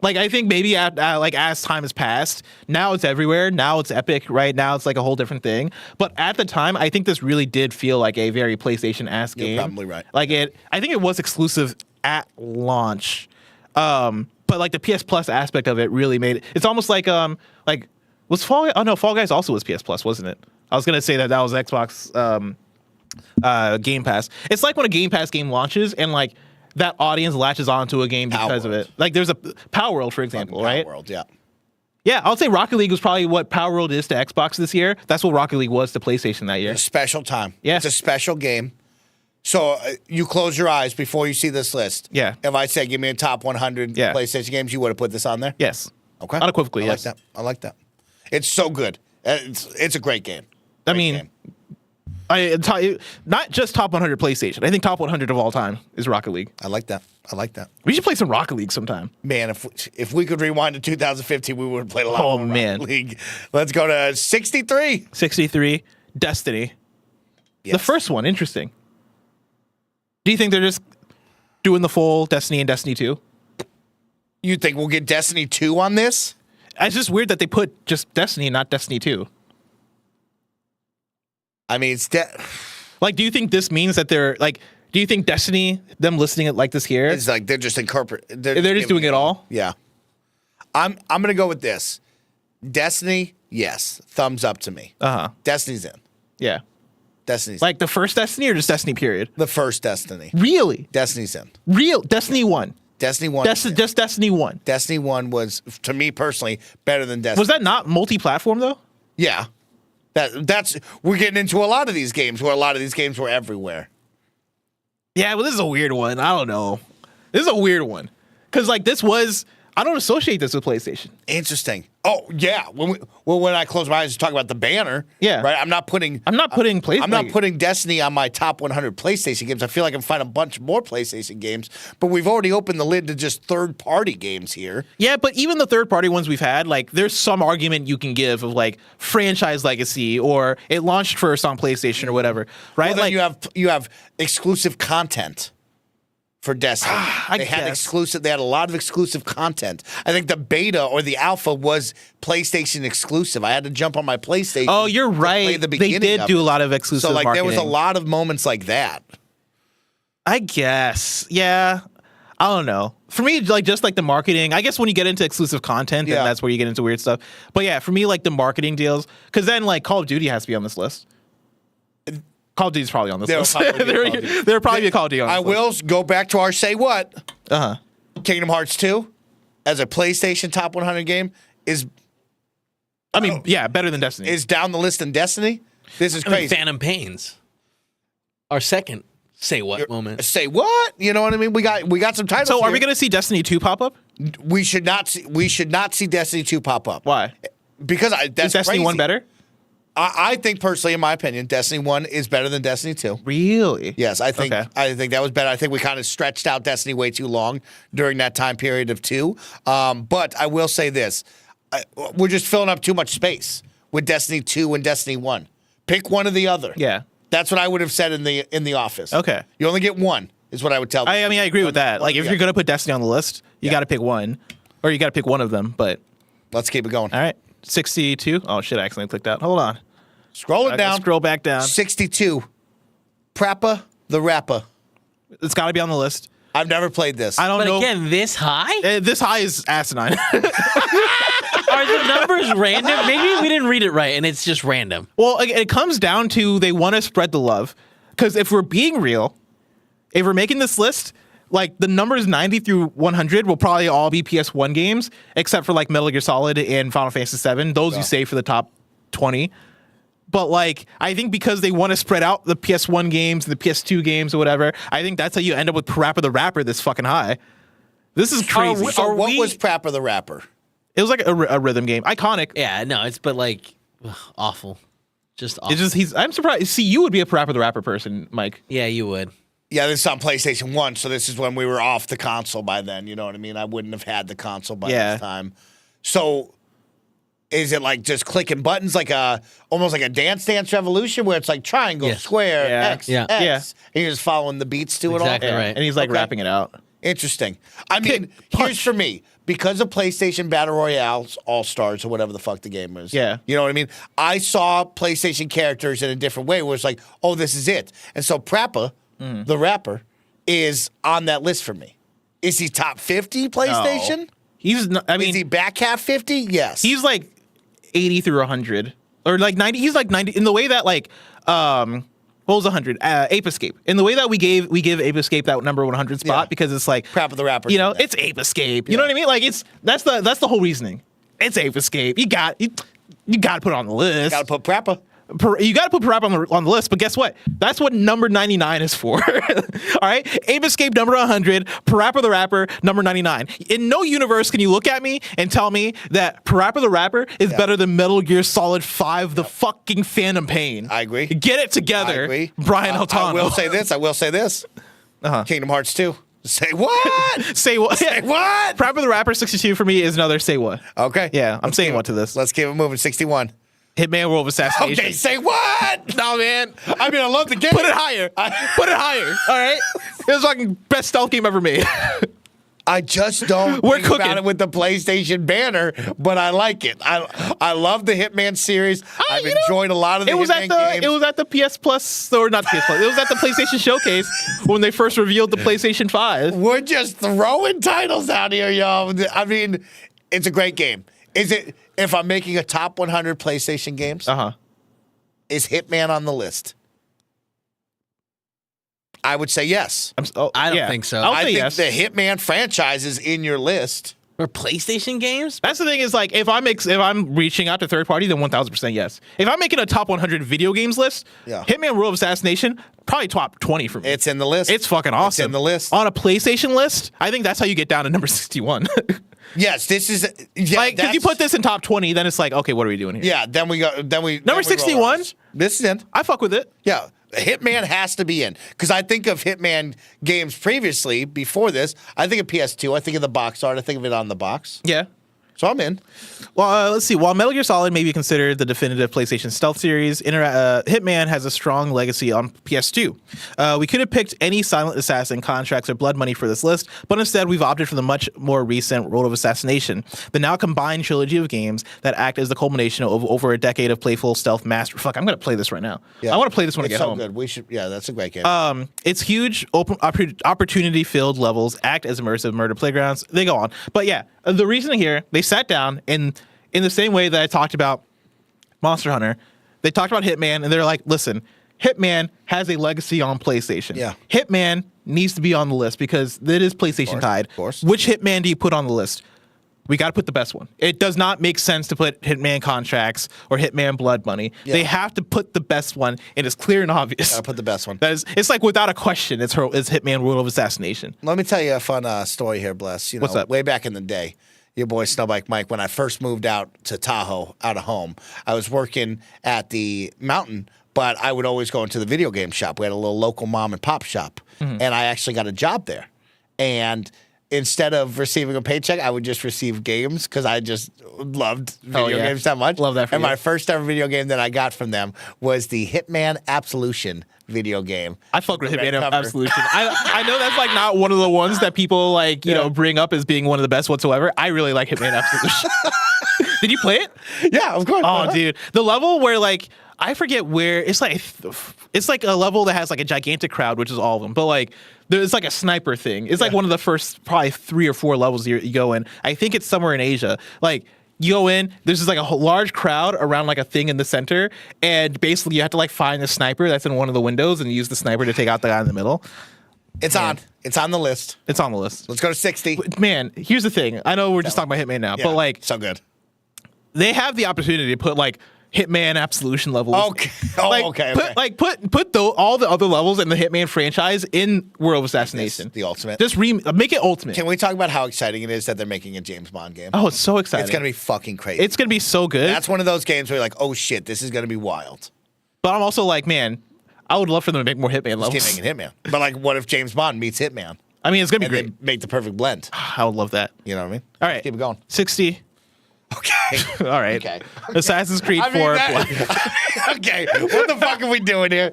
Like, I think maybe as time has passed, now it's everywhere. Now it's epic, right? Now it's like a whole different thing. But at the time, I think this really did feel like a very PlayStation-esque game. You're probably right. Like I think it was exclusive at launch. But like the PS Plus aspect of it really made it. It's almost like was Fall Guys? Oh no, Fall Guys also was PS Plus, wasn't it? I was gonna say that was Xbox Game Pass. It's like when a Game Pass game launches and like that audience latches onto a game because of it. Like there's a Power World, for example, right? Power World, yeah. Yeah, I'll say Rocket League was probably what Power World is to Xbox this year. That's what Rocket League was to PlayStation that year. A special time. Yeah. It's a special game. So you close your eyes before you see this list. Yeah. If I said give me a top 100 PlayStation games, you would have put this on there? Yes. Okay. Unequivocally, I yes. like that. I like that. It's so good. It's a great game. I Great mean, game. not just top 100 PlayStation. I think top 100 of all time is Rocket League. I like that. I like that. We should play some Rocket League sometime. Man, if we could rewind to 2015, we would have played a lot Oh, more man. Rocket League. Let's go to 63. 63, Destiny. Yes. The first one, interesting. Do you think they're just doing the full Destiny and Destiny 2? You think we'll get Destiny 2 on this? It's just weird that they put just Destiny, not Destiny 2. I mean, Like, do you think this means that they're like? Do you think Destiny, them listing it like this here, it's like they're just incorporating. they're just doing it all? Yeah. I'm gonna go with this. Destiny, yes, thumbs up to me. Destiny's in. Yeah. Destiny's Like the first Destiny or just Destiny period? the first Destiny. Really? Destiny's in. Real Destiny 1. Destiny 1. Just Destiny 1. Destiny 1 was, to me personally, better than Destiny. Was that not multi-platform though? Yeah. That's we're getting into a lot of these games where a lot of these games were everywhere. Yeah, well, this is a weird one. I don't know. This is a weird one. Because, like, I don't associate this with PlayStation. Interesting. Oh yeah. When I close my eyes and talk about the banner, Yeah. right. I'm not putting Destiny on my top 100 PlayStation games. I feel like I can find a bunch more PlayStation games, but we've already opened the lid to just third-party games here. Yeah, but even the third-party ones we've had, like, there's some argument you can give of, like, franchise legacy or it launched first on PlayStation or whatever, right? Well, then like, you have exclusive content for Destiny. They had a lot of exclusive content. I think the beta or the alpha was PlayStation exclusive. I had to jump on my PlayStation. oh, you're to right. play the They beginning did of do it. a lot of exclusive So like marketing. there was a lot of moments like that. I guess. Yeah. I don't know. For me, like just like the marketing, I guess when you get into exclusive content, then Yeah. that's where you get into weird stuff. But yeah, for me, like the marketing deals, because then like Call of Duty has to be on this list. Call of Duty's probably on this There'll list. probably be a Call of Duty. There'll probably be a Call of Duty on this I list. will go back to our say what. Uh-huh. Kingdom Hearts 2 as a PlayStation top 100 game is I mean, yeah, better than Destiny. down the list than Destiny. This is I mean, crazy. Phantom Pains. Our second say what moment. Say what? You know what I mean? We got some titles. So are here. we going to see Destiny 2 pop up? We should not see Destiny 2 pop up. Why? Because that's Is Destiny crazy. 1 better? I think personally, in my opinion, Destiny 1 is better than Destiny 2. Really? Yes, I think Okay. that was better. I think we kind of stretched out Destiny way too long during that time period of 2. But I will say this: we're just filling up too much space with Destiny 2 and Destiny 1. Pick one or the other. Yeah. That's what I would have said in the office. Okay. You only get one, is what I would tell them. I mean, I agree with that. Like, if Yeah. you're going to put Destiny on the list, you got to pick one. Or you got to pick one of them, but... Let's keep it going. All right. 62. Oh, shit, I accidentally clicked out. Hold on. Scroll it I down. Scroll back down. 62. Prappa the Rapper. It's got to be on the list. I've never played this. I don't But know. again, this high? This high is asinine. Are the numbers random? Maybe we didn't read it right and it's just random. Well, it comes down to they want to spread the love. Because if we're being real, if we're making this list, like the numbers 90 through 100 will probably all be PS1 games, except for like Metal Gear Solid and Final Fantasy VII. Those you save for the top 20. But like, I think because they want to spread out the PS1 games and the PS2 games or whatever, I think that's how you end up with Parappa the Rapper this fucking high. This is crazy. So what was Parappa the Rapper? It was like a rhythm game, iconic. Yeah, no, it's but like awful, just awful. It's just I'm surprised. See, you would be a Parappa the Rapper person, Mike. Yeah, you would. Yeah, this is on PlayStation 1, so this is when we were off the console by then. You know what I mean? I wouldn't have had the console by this time. So is it like just clicking buttons like almost like a Dance Dance Revolution where it's like triangle, square, X, X, and you're just following the beats to Exactly it all? right. And he's like rapping it out. Interesting. I mean, here's for me. Because of PlayStation Battle Royale's All-Stars or whatever the fuck the game is. Yeah. You know what I mean? I saw PlayStation characters in a different way where it's like, oh, this is it. And so Parappa, the rapper, is on that list for me. Is he top 50 PlayStation? No. He's not, I mean, is he back half 50? Yes. he's like 80 through 100 or like 90. He's like 90 in the way that like what was 100? Ape Escape. In the way that we give Ape Escape that number 100 spot because it's like Parappa the Rapper. You know, it's Ape Escape. You know what I mean? Like that's the whole reasoning. It's Ape Escape. You got to put it on the list. Got to put Parappa. You got to put Parappa on the list, but guess what? That's what number 99 is for. All right? Ape Escape number 100, Parappa the Rapper number 99. In no universe can you look at me and tell me that Parappa the Rapper is better than Metal Gear Solid 5, the fucking Phantom Pain. I agree. Get it together, I agree. Brian Altano. I will say this. Kingdom Hearts 2. Say what? Say what? Say what? Parappa the Rapper 62 for me is another say what. Okay. Yeah, I'm saying what to this. Let's keep it moving. 61. Hitman World of Assassination. Okay, say what? No, man. I mean, I love the game. Put it higher. Put it higher. All right? It was fucking best stealth game ever made. I just don't We're think cooking. about it with the PlayStation banner, but I like it. I love the Hitman series. I've enjoyed a lot of the Hitman games. It was at the PS Plus, or not PS Plus. It was at the PlayStation Showcase when they first revealed the PlayStation 5. We're just throwing titles out here, y'all. I mean, it's a great game. Is it? If I'm making a top 100 PlayStation games, is Hitman on the list? I would say yes. I don't think so. I think yes. the Hitman franchise is in your list. For PlayStation games? That's the thing is like if I'm reaching out to third party, then 1000% yes. If I'm making a top 100 video games list, Hitman World of Assassination probably top 20 for me. It's in the list. It's fucking awesome. It's in the list. On a PlayStation list, I think that's how you get down to number 61. Yes, this is like because you put this in top 20, then it's like okay, what are we doing here? Yeah, then we go. Number 61. This is in. I fuck with it. Yeah, Hitman has to be in because I think of Hitman games previously before this. I think of PS2. I think of the box art. I think of it on the box. Yeah. So I'm in. Well, let's see. While Metal Gear Solid may be considered the definitive PlayStation stealth series, Hitman has a strong legacy on PS2. We could have picked any Silent Assassin, Contracts, or Blood Money for this list, but instead we've opted for the much more recent World of Assassination, the now combined trilogy of games that act as the culmination of over a decade of playful stealth master. Fuck, I'm going to play this right now. Yeah. I want to play this when I get home. It's so good. We should. Yeah, that's a great game. It's huge, open, opportunity-filled levels act as immersive murder playgrounds. They go on. But yeah, the reason here, they sat down and in the same way that I talked about Monster Hunter, they talked about Hitman and they're like, listen, Hitman has a legacy on PlayStation. Yeah. Hitman needs to be on the list because it is PlayStation tied. Of course. Which Hitman do you put on the list? We got to put the best one. It does not make sense to put Hitman Contracts or Hitman Blood Money. Yeah. They have to put the best one, and it's clear and obvious. Gotta put the best one. It's like without a question, it's Hitman World of Assassination. Let me tell you a fun story here, Bless. You know, what's that? Way back in the day, your boy Snowbike Mike, when I first moved out to Tahoe, out of home, I was working at the mountain, but I would always go into the video game shop. We had a little local mom and pop shop, and I actually got a job there. And instead of receiving a paycheck, I would just receive games because I just loved video games that much. Love that for And you. my first ever video game that I got from them was the Hitman Absolution video game. I fuck with The red Hitman cover. Absolution. I know that's like not one of the ones that people like, you know, bring up as being one of the best whatsoever. I really like Hitman Absolution. Did you play it? Yeah, of course. Oh, dude. The level where like, I forget where, it's like a level that has like a gigantic crowd, which is all of them. But like, there's like a sniper thing. It's like one of the first probably 3 or 4 levels you go in. I think it's somewhere in Asia. Like, you go in, there's just like a large crowd around like a thing in the center, and basically you have to like find the sniper that's in one of the windows and use the sniper to take out the guy in the middle. It's on the list. It's on the list. Let's go to 60. Man, here's the thing. I know we're just talking about Hitman now, but like, so good. they have the opportunity to put like Hitman Absolution levels. Okay. Oh, like, okay. Put all the other levels in the Hitman franchise in World of Assassination. The ultimate. Just make it ultimate. Can we talk about how exciting it is that they're making a James Bond game? Oh, it's so exciting. It's gonna be fucking crazy. It's gonna be so good. That's one of those games where you're like, oh shit, this is gonna be wild. But I'm also like, man, I would love for them to make more Hitman levels. Just keep making Hitman. But like, what if James Bond meets Hitman? I mean, it's gonna be And great. they make the perfect blend. I would love that. You know what I mean? All right, Keep it going. 60. Okay. All right. Okay. Assassin's Creed 4. Okay. What the fuck are we doing here?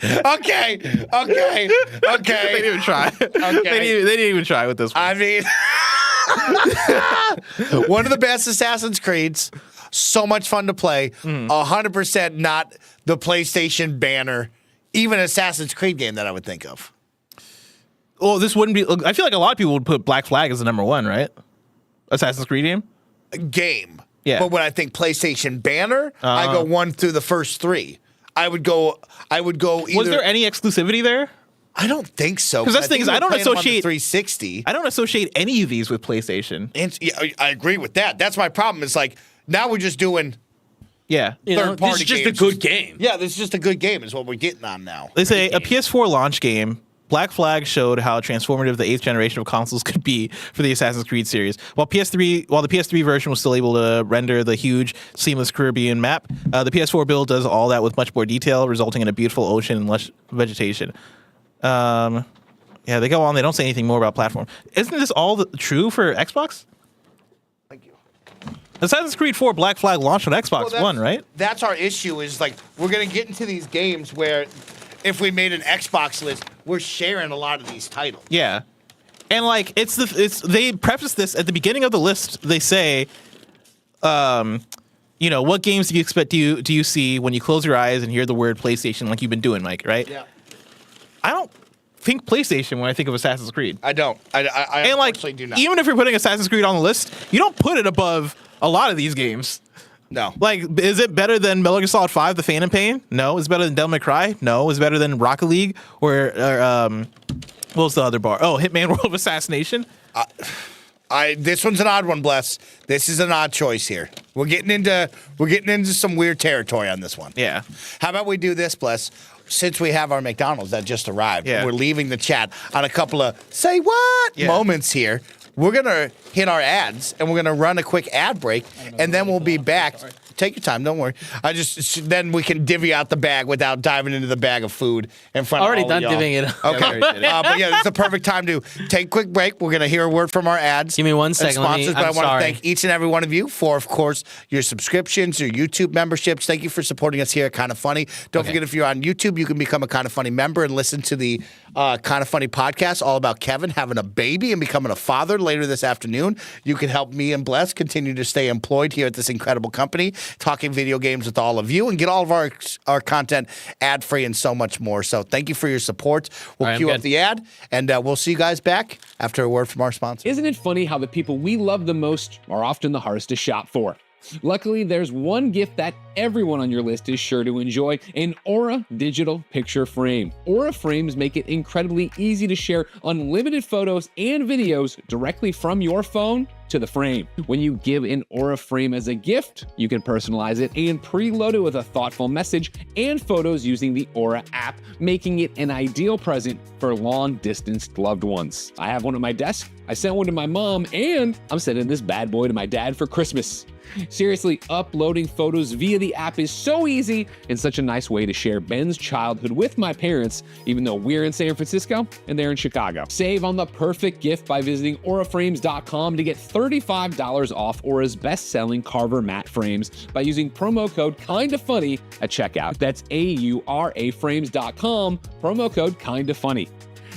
Okay. They didn't even try. They didn't even try with this one. I mean, one of the best Assassin's Creeds. So much fun to play. 100% not the PlayStation banner, even Assassin's Creed game that I would think of. Well, this wouldn't be. I feel like a lot of people would put Black Flag as the number one, right? Assassin's Creed game. Yeah. But when I think PlayStation banner, I go 1 through the first 3. I would go either. Was there any exclusivity there? I don't think so. Because that's the thing is, I don't associate 360. I don't associate any of these with PlayStation. And yeah, I agree with that. That's my problem. It's like now we're just doing Yeah. third-party this is just games. a good game. Yeah, this is just a good game. Is what we're getting on now. They say a PS4 launch game. Black Flag showed how transformative the 8th generation of consoles could be for the Assassin's Creed series. While the PS3 version was still able to render the huge, seamless Caribbean map, the PS4 build does all that with much more detail, resulting in a beautiful ocean and lush vegetation. Yeah, they go on. They don't say anything more about platform. Isn't this all true for Xbox? Thank you. Assassin's Creed 4 Black Flag launched on Xbox One, right? That's our issue. Is like we're gonna get into these games where, if we made an Xbox list, we're sharing a lot of these titles. Yeah, and like they preface this at the beginning of the list. They say, what games do you expect do you see when you close your eyes and hear the word PlayStation, like you've been doing, Mike? Right? Yeah. I don't think PlayStation when I think of Assassin's Creed. I don't. I And like, unfortunately do not. even if you're putting Assassin's Creed on the list, you don't put it above a lot of these games. No. Like, is it better than Metal Gear Solid 5, The Phantom Pain? No. Is it better than Devil May Cry? No. Is it better than Rocket League? Or what was the other bar? Oh, Hitman World of Assassination? This one's an odd one, Bless. This is an odd choice here. We're getting into some weird territory on this one. Yeah. How about we do this, Bless? Since we have our McDonald's that just arrived, we're leaving the chat on a couple of say what moments here. We're going to hit our ads, and we're going to run a quick ad break, and then we'll be back. Take your time. Don't worry. Then we can divvy out the bag without diving into the bag of food in front Already of all done of y'all. divvying it. Okay. But yeah, this is a perfect time to take a quick break. We're going to hear a word from our ads. Give me 1 and second. Sponsors, but I I'm want to sorry. thank each and every one of you for, of course, your subscriptions, your YouTube memberships. Thank you for supporting us here at Kind of Funny. Don't forget, if you're on YouTube, you can become a Kind of Funny member and listen to the Kind of Funny podcast all about Kevin having a baby and becoming a father later this afternoon. You can help me and Bless continue to stay employed here at this incredible company, talking video games with all of you, and get all of our content ad-free and so much more. So thank you for your support. We'll cue up the ad, and we'll see you guys back after a word from our sponsor. Isn't it funny how the people we love the most are often the hardest to shop for? Luckily, there's one gift that everyone on your list is sure to enjoy: an Aura digital picture frame. Aura frames make it incredibly easy to share unlimited photos and videos directly from your phone to the frame. When you give an Aura frame as a gift, you can personalize it and preload it with a thoughtful message and photos using the Aura app, making it an ideal present for long-distance loved ones. I have one at my desk, I sent one to my mom, and I'm sending this bad boy to my dad for Christmas. Seriously, uploading photos via the app is so easy and such a nice way to share Ben's childhood with my parents, even though we're in San Francisco and they're in Chicago. Save on the perfect gift by visiting auraframes.com to get $35 off Aura's best-selling Carver matte frames by using promo code KINDAFUNNY at checkout. That's auraframes.com, promo code KINDAFUNNY.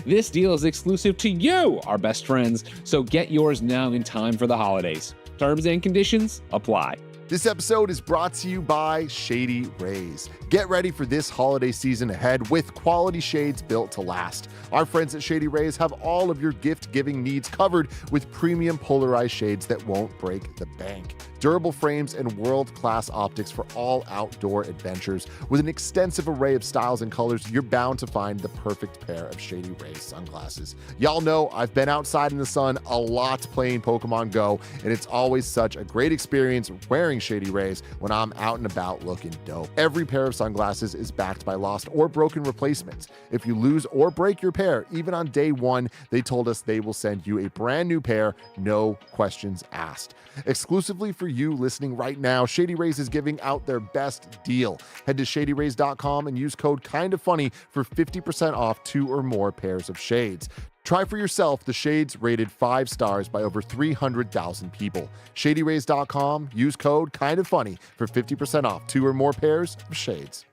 This deal is exclusive to you, our best friends, so get yours now in time for the holidays. Terms and conditions apply. This episode is brought to you by Shady Rays. Get ready for this holiday season ahead with quality shades built to last. Our friends at Shady Rays have all of your gift-giving needs covered with premium polarized shades that won't break the bank. Durable frames and world-class optics for all outdoor adventures. With an extensive array of styles and colors, you're bound to find the perfect pair of Shady Rays sunglasses. Y'all know I've been outside in the sun a lot playing Pokemon Go, and it's always such a great experience wearing Shady Rays when I'm out and about looking dope. Every pair of sunglasses is backed by lost or broken replacements. If you lose or break your pair, even on day one, they told us they will send you a brand new pair, no questions asked. Exclusively for you listening right now, Shady Rays is giving out their best deal. Head to shadyrays.com and use code KINDOFFUNNY for 50% off 2 or more pairs of shades. Try for yourself the shades rated 5 stars by over 300,000 people. Shadyrays.com, use code KINDOFFUNNY for 50% off 2 or more pairs of shades.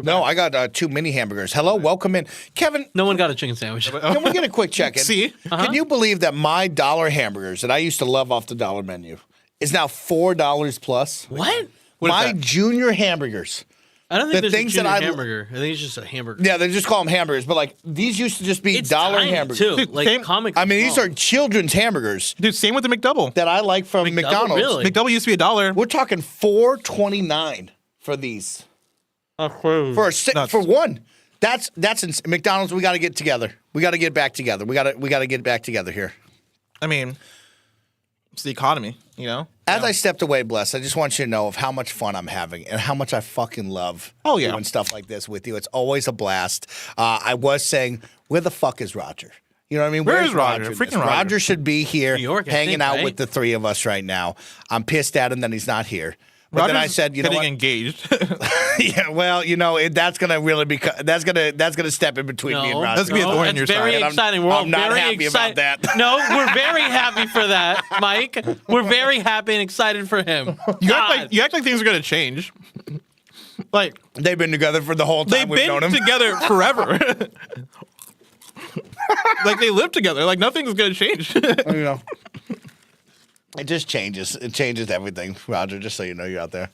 No, I got 2 mini hamburgers. Hello, welcome in. Kevin, No one got a chicken sandwich. can we get a quick check-in? See? Can you believe that my dollar hamburgers that I used to love off the dollar menu is now $4 plus? What? My junior hamburgers. I don't think The there's things a that junior I- hamburger. I think it's just a hamburger. Yeah, they just call them hamburgers, but like these used to just be It's dollar tiny, hamburgers. too. Dude, Like same- comic. I mean, these small. are children's hamburgers Dude, same with the McDouble. that I like from McDouble, McDonald's. really? McDouble used to be $1. We're talking $4.29 for these. For Nuts. for one. That's McDonald's. We got to get together. We got to get back together. We got to get back together here. I mean, it's the economy, you know? As I stepped away, Bless, I just want you to know of how much fun I'm having and how much I fucking love Oh, yeah. doing stuff like this with you. It's always a blast. I was saying, where the fuck is Roger? You know what I mean? Where Where's is Roger? in this? Freaking Roger. Roger should be here New York, I hanging think, out right? with the 3 of us right now. I'm pissed at him that he's not here. But then I Roger's said, you know getting what? engaged. Yeah, well, you know, that's gonna really be that's gonna step in between me and Roger. That's gonna be a thorn in your That's very side. And I'm- exciting. We're all I'm not very happy about excited. that. No, we're very happy for that, Mike. We're very happy and excited for him. You act, God. like, you act like things are going to change. Like, They've been together for the whole time they've we've known been him. together forever. Like, they live together. Like, nothing's going to change. You know, it just changes. It changes everything, Roger. Just so you know, you're out there.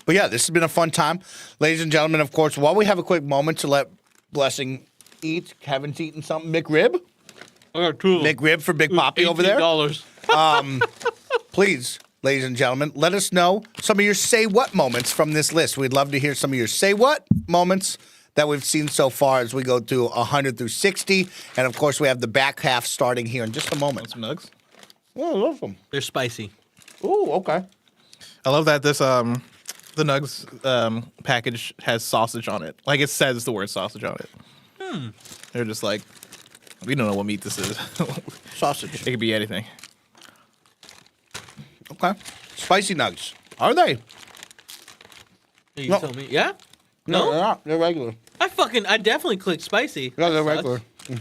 But yeah, this has been a fun time, ladies and gentlemen. Of course, while we have a quick moment to let Blessing eat, Kevin's eating something. McRib, I got 2 of them. McRib for Big Poppy over there. $18. Please, ladies and gentlemen, let us know some of your say what moments from this list. We'd love to hear some of your say what moments that we've seen so far as we go through 100 through 60. And of course, we have the back half starting here in just a moment. Some nugs. Oh, I love them. They're spicy. Ooh, okay. I love that this, the nugs package has sausage on it. Like, it says the word sausage on it. They're just like, we don't know what meat this is. Sausage. It could be anything. Okay. Spicy nugs. Are they? You No. tell me. Yeah? No, No? they're not. They're regular. I definitely clicked spicy. No, they're That regular. sucks.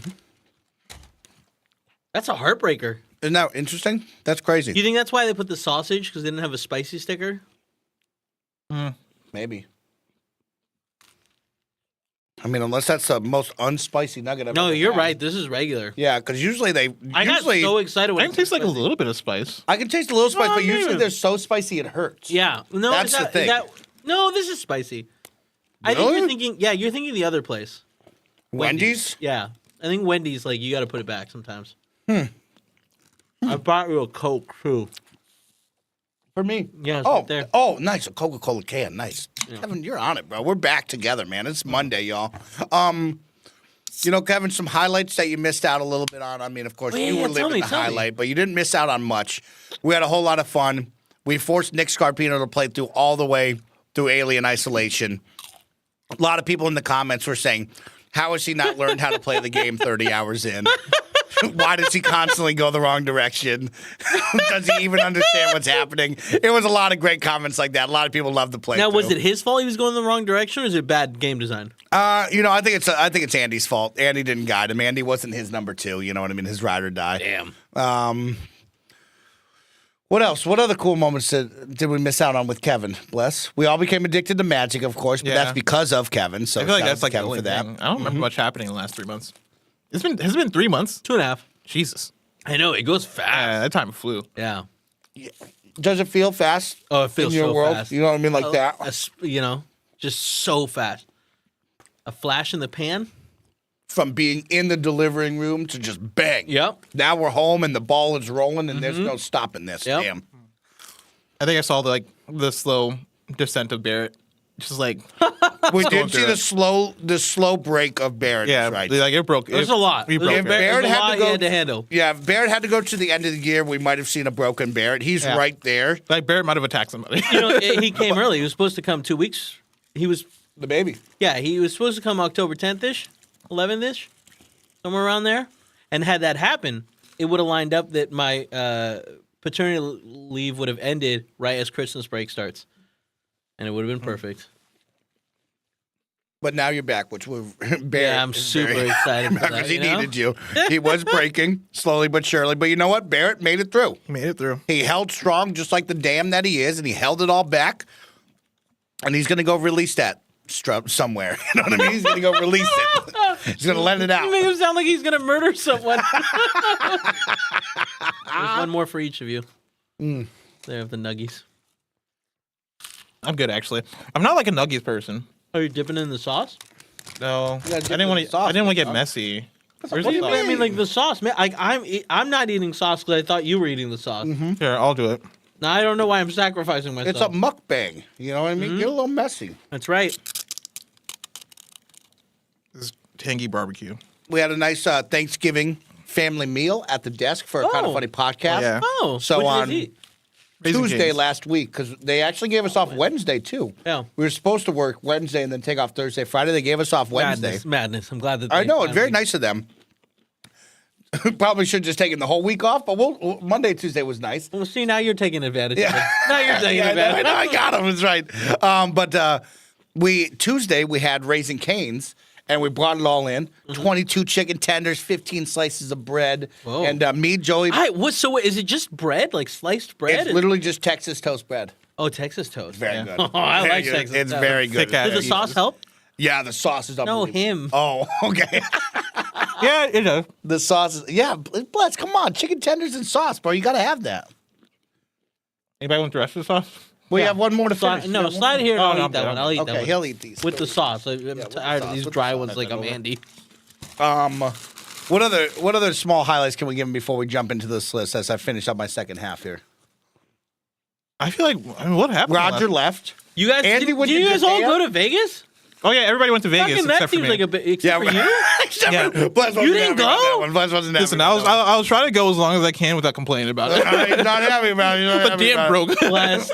That's a heartbreaker. Isn't that interesting? That's crazy. Do you think that's why they put the sausage? Because they didn't have a spicy sticker? Maybe. I mean, unless that's the most unspicy nugget I've No, ever you're had. right. This is regular. Yeah, because usually they. I got usually, so excited when I can taste like a little bit of spice. I can taste a little spice, Oh, but usually maybe. they're so spicy it hurts. Yeah. No, That's is the that, thing. No, this is spicy. I think Really? you're thinking. Yeah, you're thinking the other place. Wendy's? Yeah, I think Wendy's. Like you got to put it back sometimes. I bought you a Coke too. For me. Yeah, it's Oh, right there. oh, nice. A Coca-Cola can. Nice. Kevin, you're on it, bro. We're back together, man. It's Monday, y'all. You know, Kevin, some highlights that you missed out a little bit on. I mean, of course, Oh, yeah, you yeah, were tell living me, the tell me. highlight, but you didn't miss out on much. We had a whole lot of fun. We forced Nick Scarpino to play through all the way through Alien Isolation. A lot of people in the comments were saying, how has he not learned how to play the game 30 hours in? Why does he constantly go the wrong direction? Does he even understand what's happening? It was a lot of great comments like that. A lot of people love the play. Now, was it his fault he was going the wrong direction, or is it bad game design? You know, I think it's Andy's fault. Andy didn't guide him. Andy wasn't his number 2. You know what I mean? His ride or die. Damn. What else? What other cool moments did we miss out on with Kevin? Bless. We all became addicted to Magic, of course, but Yeah. that's because of Kevin. So I feel like shout out that's to like the Kevin only for that. thing. I don't remember much happening in the last 3 months. Has it been 3 months? 2.5. Jesus. I know it goes fast. That time flew. Yeah. Does it feel fast? Oh, it feels in your so world? fast. You know what I mean, like that. You know, just so fast. A flash in the pan. From being in the delivering room to just bang. Yep. Now we're home and the ball is rolling and there's no stopping this. Yep. Damn. I think I saw the slow descent of Barrett. just like We going did see through the slow break of Barrett. yeah, right. like it broke. There's a lot. We broke There's it. Barrett a had to lot go- he had to handle. Yeah, if Barrett had to go to the end of the year, we might have seen a broken Barrett. He's Yeah. right there. Like Barrett might have attacked somebody. You know, he came early. He was supposed to come 2 weeks. He was, The baby. yeah, he was supposed to come October 10th-ish, 11th-ish, somewhere around there. And had that happen, it would have lined up that my paternity leave would have ended right as Christmas break starts. And it would have been perfect. But now you're back, which we're Barrett. Yeah, I'm is super very- excited for because that. he You know? needed you. He was breaking slowly but surely. But you know what? Barrett made it through. Made it through. He held strong, just like the dam that he is, and he held it all back. And he's going to go release that somewhere. You know what I mean? He's going to go release it. He's going to let it out. You make him sound like he's going to murder someone. There's one more for each of you. There have the nuggies. I'm good actually. I'm not like a Nuggies person. Are you dipping in the sauce? No, I gotta dip didn't in want the to. sauce, I didn't want to huh? get messy. Where's What do the you sauce? I mean, like the sauce, man. Like I'm not eating sauce because I thought you were eating the sauce. Here, I'll do it. Now I don't know why I'm sacrificing myself. It's a mukbang. You know what I mean? Get a little messy. That's right. This is tangy barbecue. We had a nice Thanksgiving family meal at the desk for a Kind of Oh. Funny podcast. Yeah. Oh, So what did you on- guys eat? Raising Tuesday Cane's. last week, because they actually gave us off Wednesday, too. Yeah. We were supposed to work Wednesday and then take off Thursday, Friday. They gave us off Wednesday. Madness. I'm glad that I they know, it's very finally- nice of them. Probably should have just taken the whole week off, but Monday, Tuesday was nice. Well, see, now you're taking advantage. Yeah. Of it. Now you're taking Yeah, advantage. I got him. That's right. But Tuesday we had Raising Cane's, and we brought it all in: 22 chicken tenders, 15 slices of bread, Whoa. and me, Joey. So is it just bread, like sliced bread? It's literally just Texas toast bread. Oh, Texas toast. Very Yeah. good. Oh, I Very like good. Texas It's toast. very good. Thick ass. Does the sauce help? Yeah, the sauce is No, unbelievable. him. Oh, okay. Yeah, it does. The sauce is, yeah, Blitz, come on. Chicken tenders and sauce, bro. You got to have that. Anybody want the rest of the sauce? We have one more to finish. No, slide it here and Oh, I'll no, eat I'm that good. one. I'll eat that Okay, one. he'll eat these. With the sauce. I'm with the tired of sauce, these with the dry sauce. ones like I'm Andy. What other small highlights can we give him before we jump into this list as I finish up my second half here? I feel like what happened? Roger left. You guys, Andy went did to you guys all Japan? go to Vegas? Oh yeah, everybody went to Vegas Fucking that except for seems me. like a bit, except for you. Yeah. Bless wasn't You didn't happy about go? that one. Bless wasn't happy Listen, about I was trying to go as long as I can without complaining about it. He's not happy about it. He's not But happy damn about it. broke. Bless.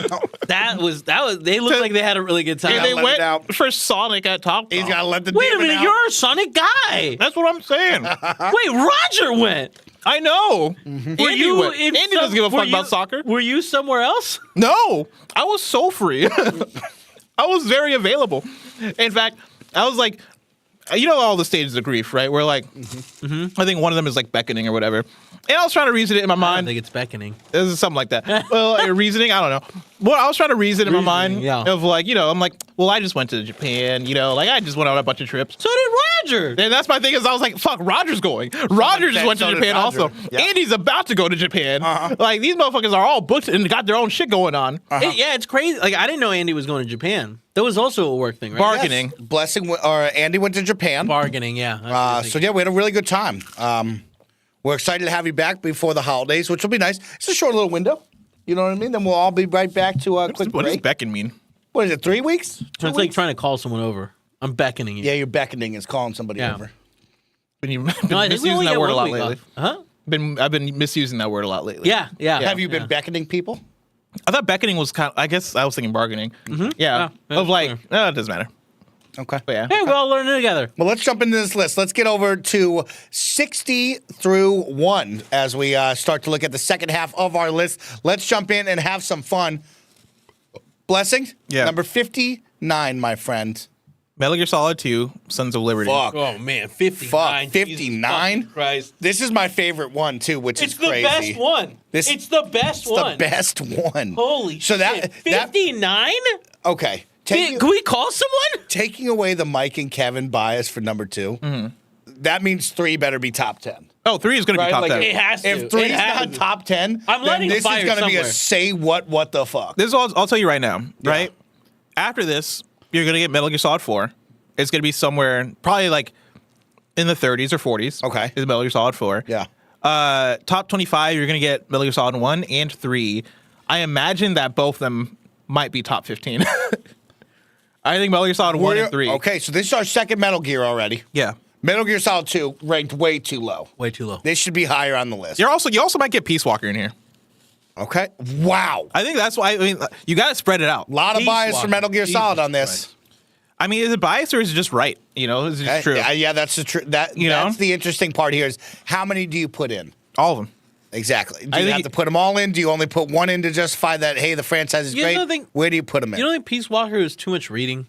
That was. They looked like they had a really good time. And they let it went out. for Sonic at Top He's Golf. got to let the Wait a demon minute, out. you're a Sonic guy. That's what I'm saying. Wait, Roger went. I know. Where Andy, you went. in Andy doesn't give a were fuck about you- soccer. Were you somewhere else? No, I was so free. I was very available. In fact, I was like, you know, all the stages of grief, right? Where like, I think one of them is like beckoning or whatever. And I was trying to reason it in my I don't mind. think it's beckoning. This is something like that. Well, like, reasoning, I don't know. Well, I was trying to reason in my mind yeah. of like, you know, I'm like, well, I just went to Japan, you know, like I just went on a bunch of trips. So did Roger. And that's my thing is I was like, fuck, Roger's going. Roger just said went to so did Japan Roger. also. Yeah. Andy's about to go to Japan. Like these motherfuckers are all booked and got their own shit going on. Yeah, it's crazy. Like I didn't know Andy was going to Japan. That was also a work thing, right? Bargaining. Yes. Blessing, or Andy went to Japan. Bargaining, yeah. So yeah, we had a really good time. We're excited to have you back before the holidays, which will be nice. It's a short little window. You know what I mean? Then we'll all be right back to a quick What does break. Beckon mean? What is it? 3 weeks? So it's like trying to call someone over. I'm beckoning you. Yeah, you're beckoning is calling somebody Yeah. over. Been No, I think we misusing only that get word a 1 lot week lately. off. Huh? I've been misusing that word a lot lately. Yeah. Have you been beckoning people? I thought beckoning was kind of, I guess I was thinking bargaining. Yeah. Yeah, Of like, fair. no, it doesn't matter. Okay. But yeah. Hey, we all learned it together. Well, let's jump into this list. Let's get over to 60 through 1 as we start to look at the second half of our list. Let's jump in and have some fun. Blessing? Yeah. Number 59, my friend. Metal Gear Solid 2, Sons of Liberty. Fuck. Oh man, 59. Fuck, 59? Christ. This is my favorite one, too, which It's is the crazy. best one. This- it's the best It's one. the best one. Holy so shit. that 59? okay. Can we call someone? Taking away the Mike and Kevin bias for number 2, that means 3 better be top 10. Oh, 3 is going to Right, be top like, 10. It has to. If 3 It is has not to. top 10, I'm then lighting a this is fire going to be a somewhere. say what the fuck. This is all I'll tell you right now, right? After this, you're going to get Metal Gear Solid 4. It's going to be somewhere probably like in the 30s or 40s. Okay. Is Metal Gear Solid 4. Yeah. Top 25, you're going to get Metal Gear Solid 1 and 3. I imagine that both of them might be top 15. I think Metal Gear Solid 1 and 3. Okay, so this is our second Metal Gear already. Yeah. Metal Gear Solid 2 ranked way too low. Way too low. This should be higher on the list. You also might get Peace Walker in here. Okay. Wow. I think that's why. I mean, you got to spread it out. A lot of Peace bias for Walker. Metal Gear Solid Jesus on this. Christ. I mean, is it biased or is it just right? You know, is it just true? Yeah, that's the that's the interesting part here is how many do you put in? All of them. Exactly. Do I you think have to put them all in? Do you only put one in to justify that, hey, the franchise is great? Where do you put them in? You don't think Peace Walker is too much reading?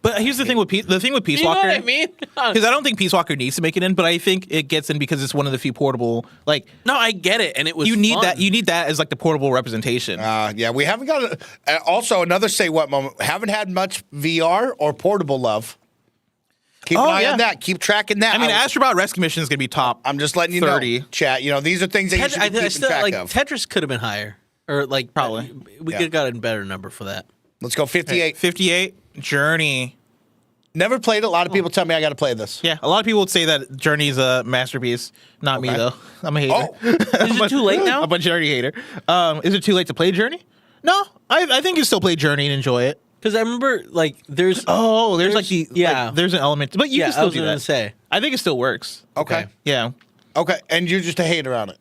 But here's the thing with Peace You know Walker. what I mean? Because I don't think Peace Walker needs to make it in, but I think it gets in because it's one of the few portable. Like, No, I get it, and it was you need fun. that. You need that as like the portable representation. Yeah, we haven't got also another say what moment. Haven't had much VR or portable love. Keep an eye on that. Keep tracking that. I mean, Astrobot Rescue Mission is going to be top. I'm just letting you 30. know, chat. You know, these are things that you should be keeping track of. Tetris could have been higher, or like Probably. we could have got a better number for that. Let's go 58. 58. Journey. Never played it. A lot of people tell me I got to play this. Yeah, a lot of people would say that Journey's a masterpiece. Not me though. I'm a hater. Oh. Is it too late now? I'm a Journey hater. Is it too late to play Journey? No, I think you still play Journey and enjoy it. Because I remember like there's there's like the yeah. there's an element, but you yeah, can still I was do gonna that. say I think it still works. Okay. Yeah, Okay. And you're just a hater on it.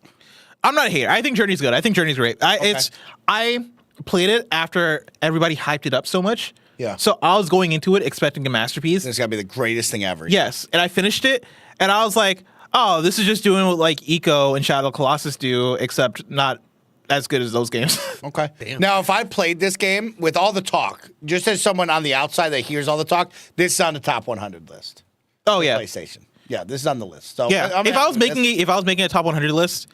I'm not a hater. I think Journey's good. I think Journey's great. I played it after everybody hyped it up so much. Yeah. So I was going into it expecting a masterpiece. This got to be the greatest thing ever. Yes, and I finished it, and I was like, oh, this is just doing what like Eco and Shadow of the Colossus do, except not as good as those games. Okay. Damn. Now, if I played this game with all the talk, just as someone on the outside that hears all the talk, this is on the top 100 list. Oh yeah, PlayStation. Yeah, this is on the list. So yeah. If I was making making a top 100 list,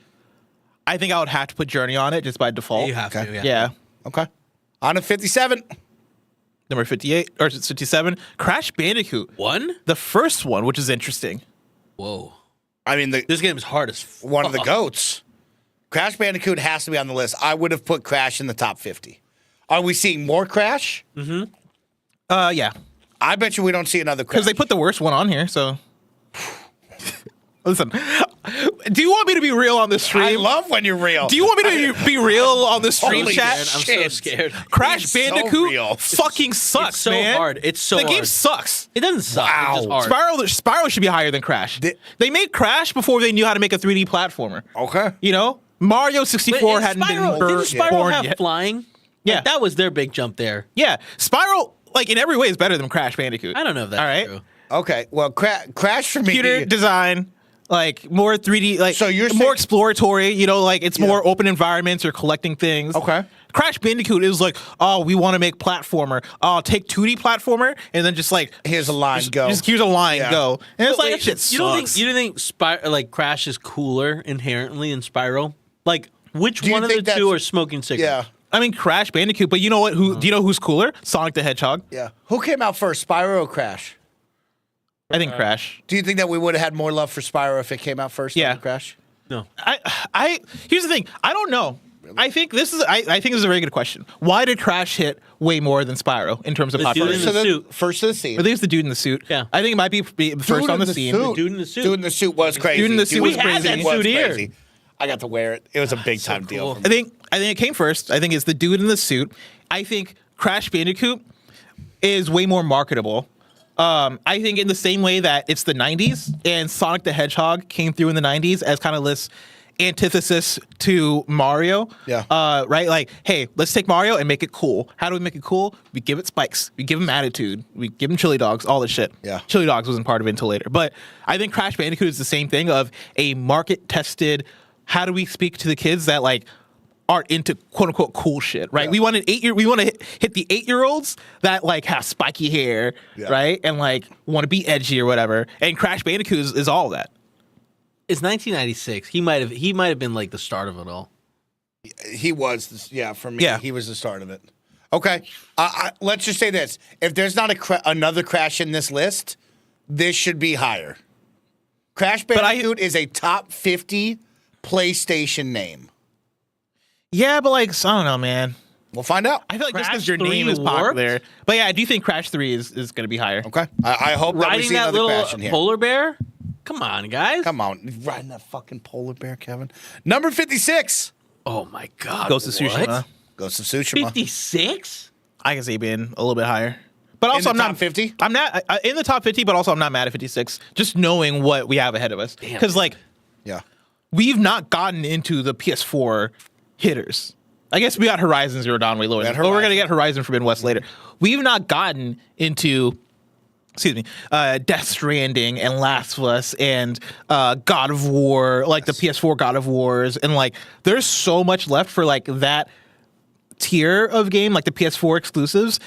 I think I would have to put Journey on it just by default. you have to. Yeah. Yeah. Okay. On to 57. Number 58 or 57, Crash Bandicoot. One? The first one, which is interesting. Whoa. I mean, This game is hard as fuck. one of the GOATs. Crash Bandicoot has to be on the list. I would have put Crash in the top 50. Are we seeing more Crash? Yeah, I bet you we don't see another Crash. because they put the worst one on here. So, listen, do you want me to be real on this stream? I love when you're real. Do you want me to be real on the stream, Holy chat? Man, I'm so Shit. scared. Crash It's so Bandicoot real. fucking sucks, It's so man. hard. It's so the hard. game sucks. It doesn't suck. It's just hard. Spyro should be higher than Crash. They made Crash before they knew how to make a 3D platformer. Okay. You know, Mario 64 Wait, hadn't Spyro, been didn't Spyro born have yet. flying? Yeah. Like, that was their big jump there. Yeah, Spyro, like in every way, is better than Crash Bandicoot. I don't know if that's All right. true. Okay. Well, Crash for me. Computer design, like more 3D, like So you're more saying- exploratory. You know, like it's more open environments or collecting things. Okay. Crash Bandicoot is like, oh, we want to make platformer. Oh, take 2D platformer and then just like Here's a line, go. Just here's a line, Yeah. go. And it's like Wait, that shit you don't sucks. think like Crash is cooler inherently in Spyro? Like which Do you one of the think two that's- are smoking cigarettes? Yeah. I mean, Crash Bandicoot, but you know what? Do you know who's cooler? Sonic the Hedgehog. Yeah. Who came out first, Spyro or Crash? I think Crash. Do you think that we would have had more love for Spyro if it came out first? Yeah. Than Crash. No. I here's the thing. I don't know. I think this is a very good question. Why did Crash hit way more than Spyro in terms of The dude in popularity? the So suit. First to the scene. I think it's the dude in the suit. Yeah. I think it might be first on the scene. Dude in the suit. Dude in the suit was crazy. Dude in the suit was crazy. was Suit here. crazy. I got to wear it. It was a big time deal. cool. For I me. think it came first. I think it's the dude in the suit. I think Crash Bandicoot is way more marketable. I think in the same way that it's the 90s and Sonic the Hedgehog came through in the 90s as kind of this antithesis to Mario. Yeah. Right? Like, hey, let's take Mario and make it cool. How do we make it cool? We give it spikes. We give him attitude. We give him chili dogs, all this shit. Yeah. Chili dogs wasn't part of it until later. But I think Crash Bandicoot is the same thing of a market tested, how do we speak to the kids that like aren't into quote unquote cool shit, right? Yeah. We want we want to hit the 8-year-olds that like have spiky hair, Yeah. right? And like want to be edgy or whatever. And Crash Bandicoot is all that. It's 1996. He might have been like the start of it all. He was, for me, Yeah. he was the start of it. Okay, let's just say this: if there's not another Crash in this list, this should be higher. Crash Bandicoot is a top 50 PlayStation name. Yeah, but like I don't know, man. We'll find out. I feel like just Crash because your 3 name is popular. worked? But yeah, I do think Crash 3 is going to be higher. Okay, I hope that we Riding see that another little Crash in here. polar bear? Come on, guys. Come on, riding that fucking polar bear, Kevin. Number 56. Oh my god. Ghost of Tsushima. What? Ghost of Tsushima. 56? I can see it being a little bit higher. But also, in the I'm top not 50. I'm not in the top 50, but also I'm not mad at 56. Just knowing what we have ahead of us, because like Yeah. we've not gotten into the PS4 hitters. I guess we got Horizon Zero Dawn way lower, but we're gonna get Horizon Forbidden West later. We've not gotten into, Death Stranding and Last of Us and God of War, like the PS4 God of Wars, and like there's so much left for like that tier of game, like the PS4 exclusives.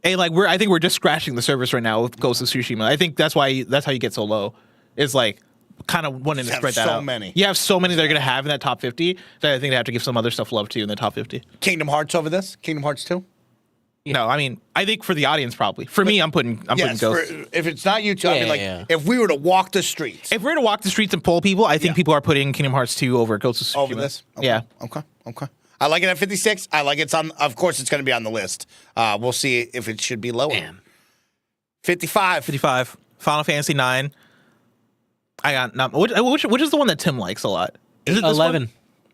And like I think we're just scratching the surface right now with Ghost of Tsushima. I think that's how you get so low. Is like kind of wanting to spread that out. Many. You have so many they're gonna have in that top 50 that I think they have to give some other stuff love to in the top 50. Kingdom Hearts over this? Kingdom Hearts 2? No, I mean I think for the audience probably. For me, I'm putting Ghost. If it's not you two, I mean, like, Yeah. if we were to walk the streets If we're to walk the streets and poll people, I think people are putting Kingdom Hearts 2 over Ghost of Tsushima. over this, Yeah. Okay. I like it at 56. I like it's on. Of course, it's going to be on the list. We'll see if it should be lower. Damn. 55. 55. Final Fantasy 9. I got not which is the one that Tim likes a lot. Is it this 11. one?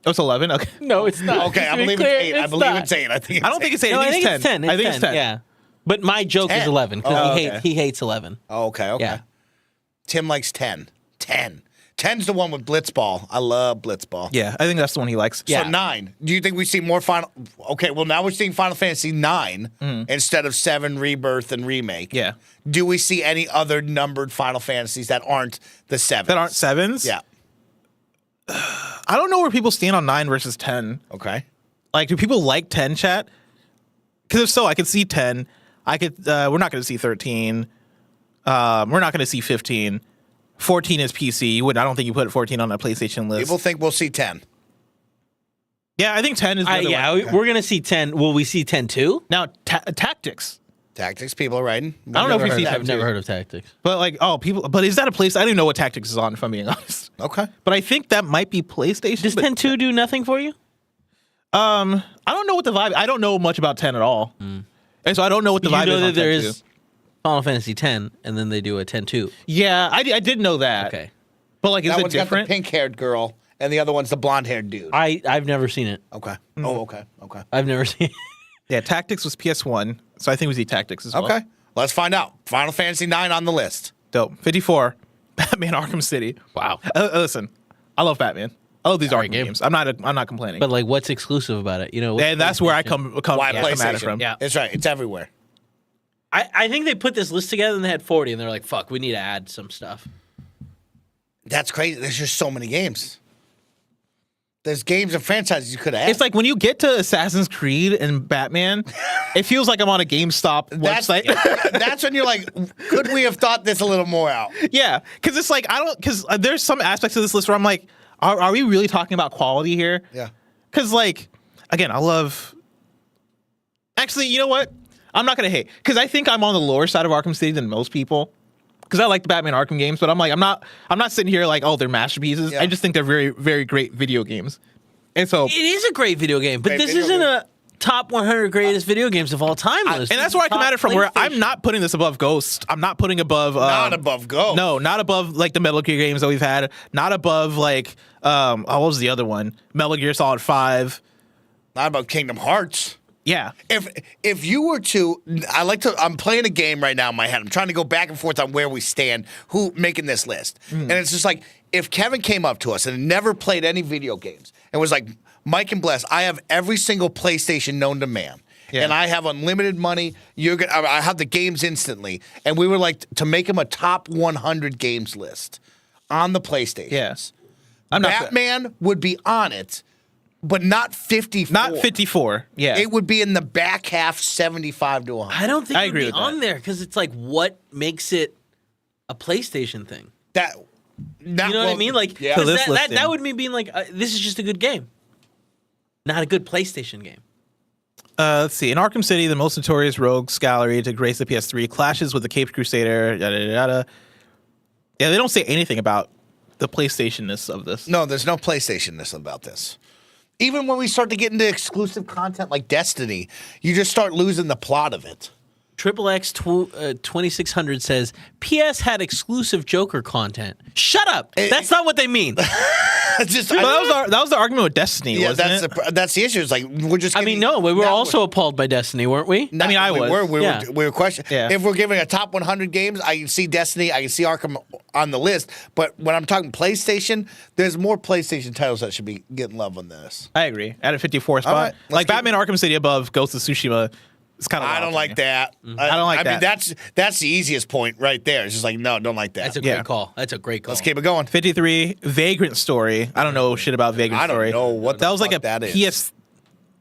Oh, it's 11. Okay. No, it's not. Okay, I To be believe clear, it's 8. I believe it's 8. I think. I don't think it's 8. No, I think it's 10. I think it's 10. Yeah. But my joke 10. is 11 because Oh, he okay. he hates 11. Okay. Yeah. Tim likes 10. 10. 10's the one with Blitzball. I love Blitzball. Yeah, I think that's the one he likes. Yeah. So 9. Do you think we see more Final? Okay. Well, now we're seeing Final Fantasy 9 instead of 7 Rebirth and Remake. Yeah. Do we see any other numbered Final Fantasies that aren't the 7? That aren't 7s? Yeah. I don't know where people stand on 9 versus 10. Okay. Like, do people like 10, chat? Because if so, I could see 10. I could. We're not going to see 13. We're not going to see 15. 14 is PC. I don't think you put 14 on a PlayStation list. People think we'll see 10. Yeah, I think 10 is the other one. We're gonna see 10. Will we see 10 too? Now, Tactics. Tactics, people are writing. I don't know if we see I've 10 never too. heard of Tactics. But like, but is that a place? I don't even know what Tactics is on, if I'm being honest. Okay. But I think that might be PlayStation. Does but, 10-2 do nothing for you? I don't know what the vibe. I don't know much about 10 at all, and so I don't know what the You vibe know is. that on there 10 is Final Fantasy 10, and then they do a 10-2. Yeah, I did know that. Okay. But like, is That it one's got the different? pink-haired girl, and the other one's the blonde-haired dude. I've never seen it. Okay. Oh, okay. Okay. I've never seen it. Yeah, Tactics was PS1, so I think we see Tactics as well. Okay. Let's find out. Final Fantasy 9 on the list. Dope. 54. Batman: Arkham City. Wow. Listen, I love Batman. I love these Arkham game. games. I'm not complaining. But like, what's exclusive about it? You know, and that's where I come Why at it PlayStation? from. Yeah. It's right. It's everywhere. I think they put this list together and they had 40, and they're like, fuck, we need to add some stuff. That's crazy. There's just so many games. There's games and franchises you could have. It's like when you get to Assassin's Creed and Batman, it feels like I'm on a GameStop website. That's when you're like, could we have thought this a little more out? Yeah, because it's like because there's some aspects of this list where I'm like, are we really talking about quality here? Yeah. Because like, again, I love. Actually, you know what? I'm not gonna hate because I think I'm on the lower side of Arkham City than most people. Because I like the Batman Arkham games, but I'm not sitting here like, oh, they're masterpieces. Yeah. I just think they're very, very great video games. And so, It is a great video game, but Great this video isn't game. a top 100 greatest video games of all time list. and that's where I come at it from. Where I'm not putting this above Ghost. I'm not putting above. Not above Go. No, not above like the Metal Gear games that we've had. Not above like what was the other one? Metal Gear Solid 5. Not above Kingdom Hearts. Yeah. If you were to, I'm playing a game right now in my head. I'm trying to go back and forth on where we stand, who making this list. And it's just like, if Kevin came up to us and never played any video games and was like, Mike and Bless, I have every single PlayStation known to man. Yeah. And I have unlimited money. I have the games instantly. And we were like, to make him a top 100 games list on the PlayStation. Yes. I'm not. Batman would be on it, but not 54. Not 54. Yeah. It would be in the back half, 75 to 100. I don't think I it would agree be with that. on there because it's like, what makes it a PlayStation thing? You You know what I mean? Like, yeah. 'cause To this that listing. would mean being like, this is just a good game, not a good PlayStation game. Let's see. In Arkham City, the most notorious rogues gallery to grace the PS3 clashes with the Caped Crusader. Yada yada yada. Yeah, they don't say anything about the PlayStation-ness of this. No, there's no PlayStation-ness about this. Even when we start to get into exclusive content like Destiny, you just start losing the plot of it. Triple X 2600 says PS had exclusive Joker content. Shut up. That's not what they mean. Just, But that was the argument with Destiny, yeah, wasn't it? that's the issue. It's like we're just. I mean, no, we were now also appalled by Destiny, weren't we? I mean, I was. We were questioning. Yeah. If we're giving a top 100 games, I can see Destiny, I can see Arkham on the list. But when I'm talking PlayStation, there's more PlayStation titles that should be getting love on this. I agree. At a 54 spot. right, Like Batman Arkham City above Ghost of Tsushima. It's kind of. I don't like that. I don't like that. I mean, that's the easiest point right there. It's just like, no, don't like that. That's a great call. That's a great call. Let's keep it going. 53 Vagrant Story. I don't know shit about Vagrant I don't Story. know what that the was like fuck a that is. PS.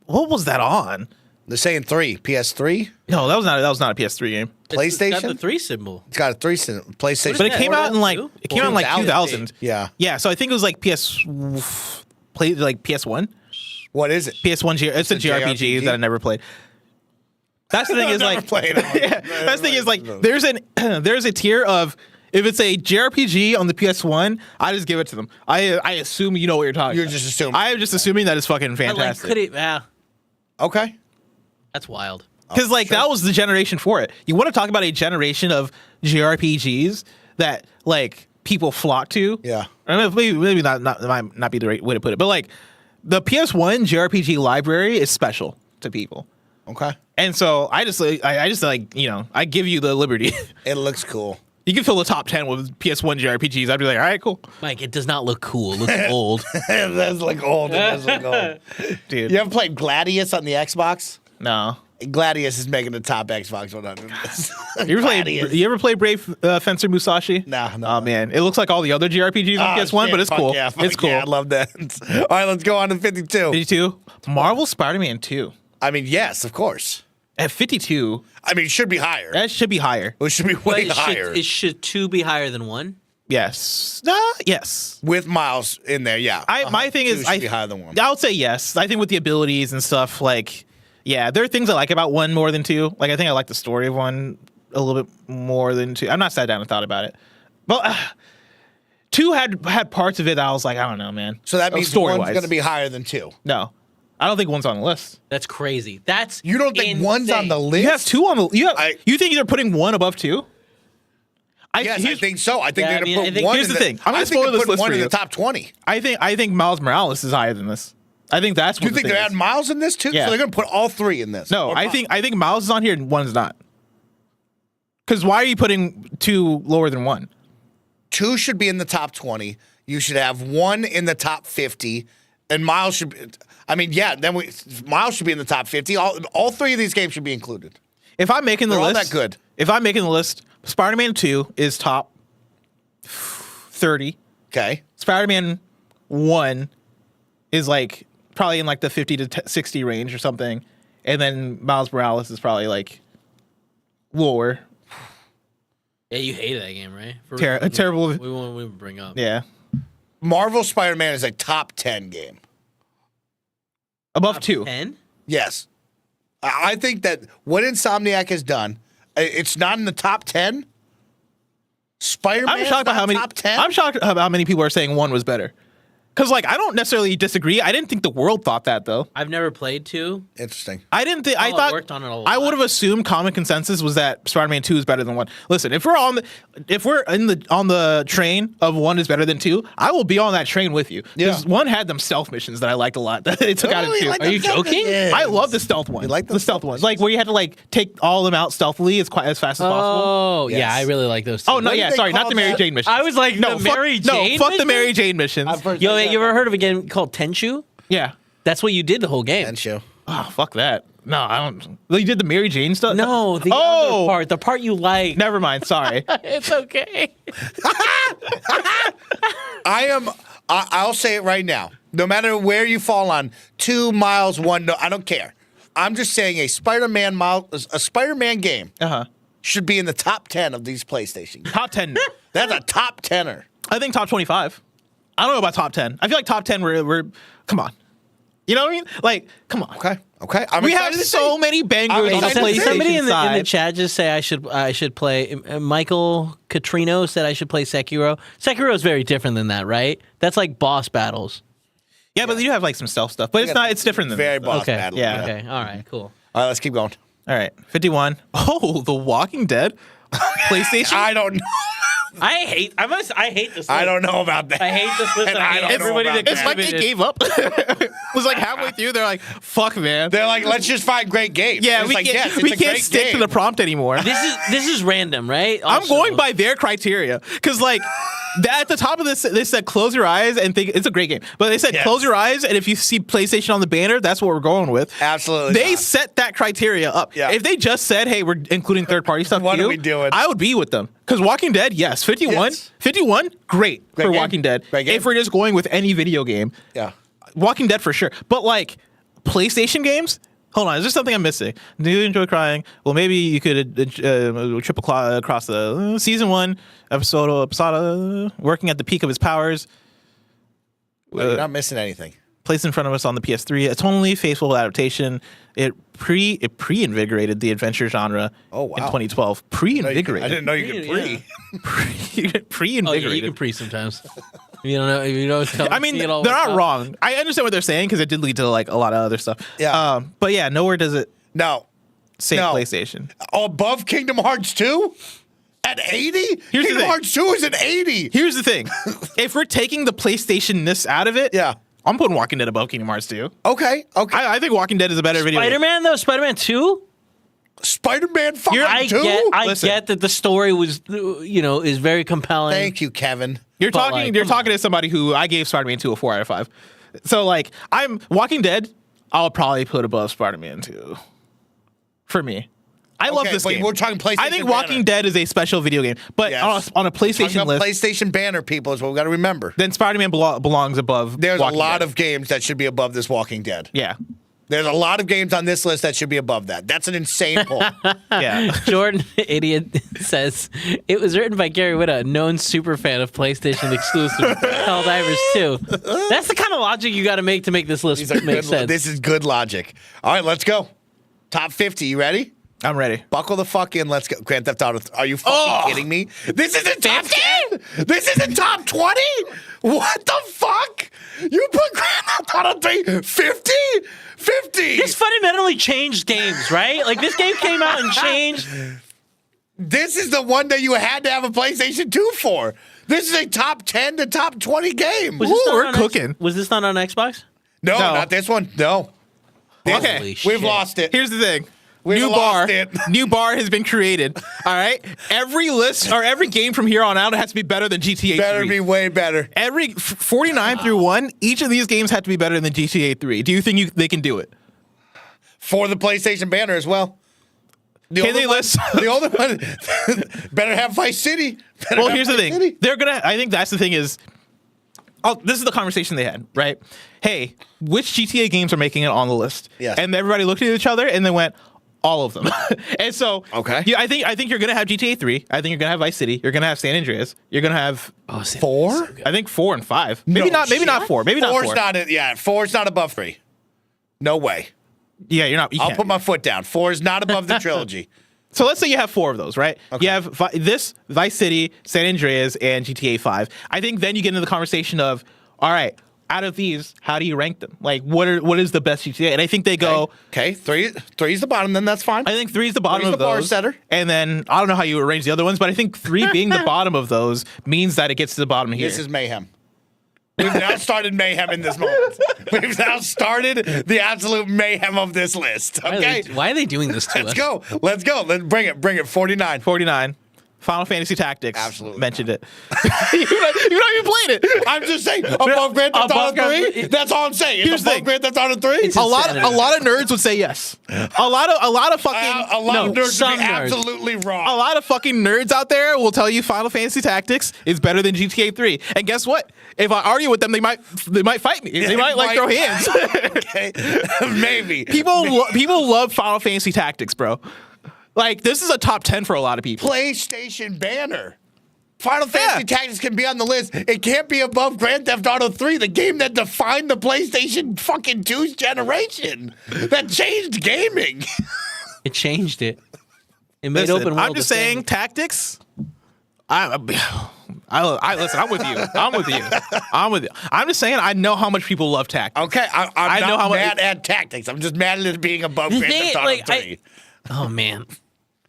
What was that on? They're saying 3. PS3? No, that was not a PS3 game. It's got PlayStation? the 3 symbol. It's got a 3 PlayStation. But it that? came out in like 2000. 2000. Yeah. Yeah, so I think it was like PS1. What is it? PS1 it's a JRPG that I never played. That's the thing is Never like played it. yeah, that's the thing is like there's a tier of if it's a JRPG on the PS1, I just give it to them. I assume you know what you're talking You're about. just assuming. I am just assuming that it's fucking But like, fantastic. could it? Okay. That's wild. Because like that was the generation for it. You want to talk about a generation of JRPGs that like people flock to? Yeah. I mean, maybe not might not be the right way to put it, but like the PS1 JRPG library is special to people. Okay. And so I just like, you know, I give you the liberty. It looks cool. You can fill the top 10 with PS1 JRPGs. I'd be like, all right, cool. Mike, it does not look cool. It looks old. That's like old. It does look old. Dude. You ever played Gladius on the Xbox? No. Gladius is making the top Xbox 100. You ever play Brave Fencer Musashi? No. Oh, man. It looks like all the other JRPGs on PS1, but it's cool. Yeah, it's cool. Yeah, I love that. All right, let's go on to 52. 52. Marvel Spider-Man 2. I mean, yes, of course. At 52, I mean, it should be higher. that should be higher. It should be way higher. Should 2 be higher than 1? Yes. Yes. With Miles in there, yeah. My thing 2 is, should be higher than 1. I would say yes. I think with the abilities and stuff, like, yeah, there are things I like about 1 more than 2. Like, I think I like the story of 1 a little bit more than 2. I'm not sat down and thought about it. But 2 had parts of it that I was like, I don't know, man. So that means story-wise. 1's going to be higher than 2. No. I don't think 1's on the list. That's crazy. That's You don't think 1's on the list? You have 2 on the you think they're putting 1 above 2? Yes, I think so. I think Yeah, they're going I to think- put 1 here's in the thing. I'm gonna I think spoil they're this putting list 1 for in you. the top 20. I think Miles Morales is higher than this. I think that's Do what you think the they're thing adding is. Miles in this too? Yeah. So they're going to put all 3 in this. No, Or I think Miles is on here and 1's not. Because why are you putting 2 lower than 1? 2 should be in the top 20. You should have 1 in the top 50. And Miles should be, I mean, yeah, Miles should be in the top 50. All 3 of these games should be included. If I'm making the They're all list, that good. If I'm making the list, Spider-Man 2 is top 30. Okay. Spider-Man 1 is like probably in like the 50 to 60 range or something. And then Miles Morales is probably like lower. Yeah, you hated that game, right? Terrible. We won't bring up. Yeah. Marvel Spider-Man is a top 10 game. Above 2. 10? Yes. I think that what Insomniac has done, it's not in the top 10. Spider-Man I'm shocked about how many. top 10? I'm shocked about how many people are saying 1 was better. Because like I don't necessarily disagree. I didn't think the world thought that though. I've never played 2. Interesting. I didn't think. I I thought worked on it a lot. I would have assumed common consensus was that Spider-Man 2 is better than 1. Listen, if we're on the train of 1 is better than 2, I will be on that train with you. Because Yeah. 1 had them stealth missions that I liked a lot. That it took out of 2. Are you joking? I love the stealth one. You like the stealth ones, like where you had to like take all of them out stealthily as fast as possible. Oh, Yes. yeah, I really like those. Two. Oh no, did yeah, they sorry, not call the Mary that? Jane missions. I was like, no, the fuck, Mary no, Jane fuck the missions? Mary Jane missions. Yo, you ever heard of a game called Tenchu? Yeah. That's what you did the whole game. And show. Oh, fuck that. No, I don't. You did the Mary Jane stuff? No, the Oh! other part, the part you like. Never mind. Sorry. It's okay. I'll say it right now. No matter where you fall on 2 Miles, 1, no, I don't care. I'm just saying a Spider-Man game Uh-huh. should be in the top 10 of these PlayStation games. Top 10. That's a top 10er. I think top 25. I don't know about top 10. I feel like top 10 we're come on. You know what I mean? Like, come on. Okay. We have so many bangers on the PlayStation Somebody in the side. chat just say I should play. Michael Catrino said I should play Sekiro. Sekiro is very different than that, right? That's like boss battles. Yeah, but you have like some stealth stuff. But it's not. It's different than very this. boss Okay. battle. Yeah. Okay. All right. Cool. All right, let's keep going. All right, 51. Oh, The Walking Dead. PlayStation. I don't know. I hate this list. I don't know about that. I hate this list. And And I I don't hate know everybody about that It's like they contributed. gave up. It was like halfway through, they're like, "Fuck, man." They're like, let's just find great games. Yeah, It's we like, can't. yes, it's we a can't great stick to game. the prompt anymore. This is random, right? I'm Also. going by their criteria because, like, at the top of this, they said close your eyes and think it's a great game. But they said Yes. close your eyes, and if you see PlayStation on the banner, that's what we're going with. Absolutely They not. set that criteria up. Yeah. If they just said, "Hey, we're including third-party stuff," What too, are we doing? I would be with them because Walking Dead, yes, 51, Yes. 51, great for game. Walking Dead. Great game. If we're just going with any video game, Yeah. Walking Dead for sure. But like PlayStation games, hold on, is there something I'm missing? Do you enjoy crying? Well, maybe you could triple claw across the season 1 episode, working at the peak of his powers. You're not missing anything. Placed in front of us on the PS3, a tonally faithful adaptation. It pre-invigorated the adventure genre Oh, wow. in 2012. I Pre-invigorated. didn't know you could Yeah. pre. Pre-invigorated. Oh, yeah, you can pre sometimes. You don't know. You don't. Tell, I mean, see they're it all not worked out. wrong. I understand what they're saying because it did lead to like a lot of other stuff. Yeah. But yeah, nowhere does it No. say No. PlayStation. Above Kingdom Hearts 2? At 80? Here's the Kingdom thing. Hearts 2 is at 80. Here's the thing: if we're taking the PlayStation-ness out of it, Yeah. I'm putting Walking Dead above Kingdom Hearts 2. Okay. Okay. I think Walking Dead is a better video game. Spider-Man though. Spider-Man 2. Spider-Man fucking I 2? Listen. get that the story was, is very compelling. Thank you, Kevin. You're But, talking. like, you're come talking to somebody who I gave Spider-Man 2 a 4 out of 5. So like, I'm Walking Dead. I'll probably put above Spider-Man 2. For me, I love Okay, this but game. we're talking PlayStation I think banner. Walking Dead is a special video game, but Yes. on a Talking PlayStation about list, PlayStation banner, people, is what we got to remember. then Spider-Man belongs above. There's Walking a lot Dead. of games that should be above this Walking Dead. Yeah, There's a lot of games on this list that should be above that. That's an insane poll. yeah. Jordan, idiot, says it was written by Gary Whitta, a known super fan of PlayStation exclusive Helldivers 2. That's the kind of logic you got to make this list These are make good, sense. this is good logic. All right, let's go. Top 50. You ready? I'm ready. Buckle the fuck in. Let's go. Grand Theft Auto. Are you fucking kidding me? This isn't top 10. This isn't top 20. What the fuck? You put Grand Theft Auto 3 50? 50. This fundamentally changed games, right? Like this game came out and changed. This is the one that you had to have a PlayStation 2 for. This is a top 10 to top 20 game. Was this Ooh, not we're on cooking. Was this not on Xbox? No, No. not this one. No. Okay. Holy We've shit. lost it. Here's the thing. We've New lost bar, it. new bar has been created. All right, every list or every game from here on out has to be better than GTA 3. Better be way better. Every 49 through 1, each of these games have to be better than GTA 3. Do you think they can do it? For the PlayStation banner as well. The Can older they one- list? The older one better have Vice City. Better Well, have here's the Vice thing. City. They're gonna. I think that's the thing is. Oh, this is the conversation they had, right? Hey, which GTA games are making it on the list? Yes. And everybody looked at each other and they went, all of them. And so, Okay. Yeah, I think you're gonna have GTA 3. I think you're gonna have Vice City. You're gonna have San Andreas. You're gonna have. Oh, San Four? Andreas is so good. I think 4 and 5. Maybe No not. Maybe not shit. 4. Maybe not Four's 4. not it. Yeah, four's not above 3. No way. Yeah, you're not. You I'll can't. put my foot down. 4 is not above the trilogy. So let's say you have 4 of those, right? Okay. You have Vice City, San Andreas, and GTA 5. I think then you get into the conversation of, all right, out of these, how do you rank them? Like, what is the best GTA? And I think they go. Okay, three's the bottom. Then that's fine. I think 3 is the bottom Three's of the bar those. setter. And then I don't know how you arrange the other ones, but I think 3 being the bottom of those means that it gets to the bottom here. This is mayhem. We've now started mayhem in this moment. We've now started the absolute mayhem of this list. Okay, Why are they doing this to us? let's go. Let's go. Let's bring it. Bring it. 49. 49. Final Fantasy Tactics. Absolutely mentioned it. You've not even played it. I'm just saying above Grand Theft Above Auto Grand- 3. That's all I'm saying. It's Here's the above thing. Grand Theft Auto 3. It's A lot insanity. of nerds would say yes. A lot of fucking A lot of nerds some would be nerds. absolutely wrong. a lot of fucking nerds out there will tell you Final Fantasy Tactics is better than GTA 3. And guess what? If I argue with them, they might fight me. They might like throw hands. Okay, maybe. People love Final Fantasy Tactics, bro. Like, this is a top 10 for a lot of people. PlayStation banner. Final Fantasy Yeah. Tactics can be on the list. It can't be above Grand Theft Auto 3, the game that defined the PlayStation fucking 2's generation. That changed gaming. It changed it. It made Listen, open world. I'm just a thing. saying, Tactics. Listen. I'm with you. I'm with you. I'm just saying. I know how much people love Tactics. Okay, I'm I not know how much- mad at Tactics. I'm just mad at it being above The Grand thing- Theft Auto like, 3. Oh man.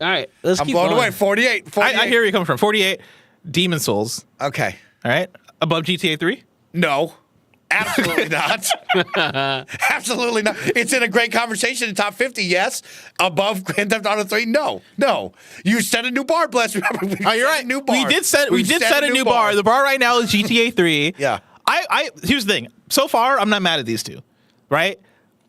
All right, let's I'm keep blown going. away. 48. 48. I hear where you're coming from. 48, Demon Souls. Okay. All right, above GTA 3. No. Absolutely not. Absolutely not. It's in a great conversation in top 50, yes. Above Grand Theft Auto 3, no. No. You set a new bar, bless. Remember, we Oh, you're set right. a new bar. We did set a new bar. The bar right now is GTA 3. Yeah. Here's the thing. So far, I'm not mad at these two, right?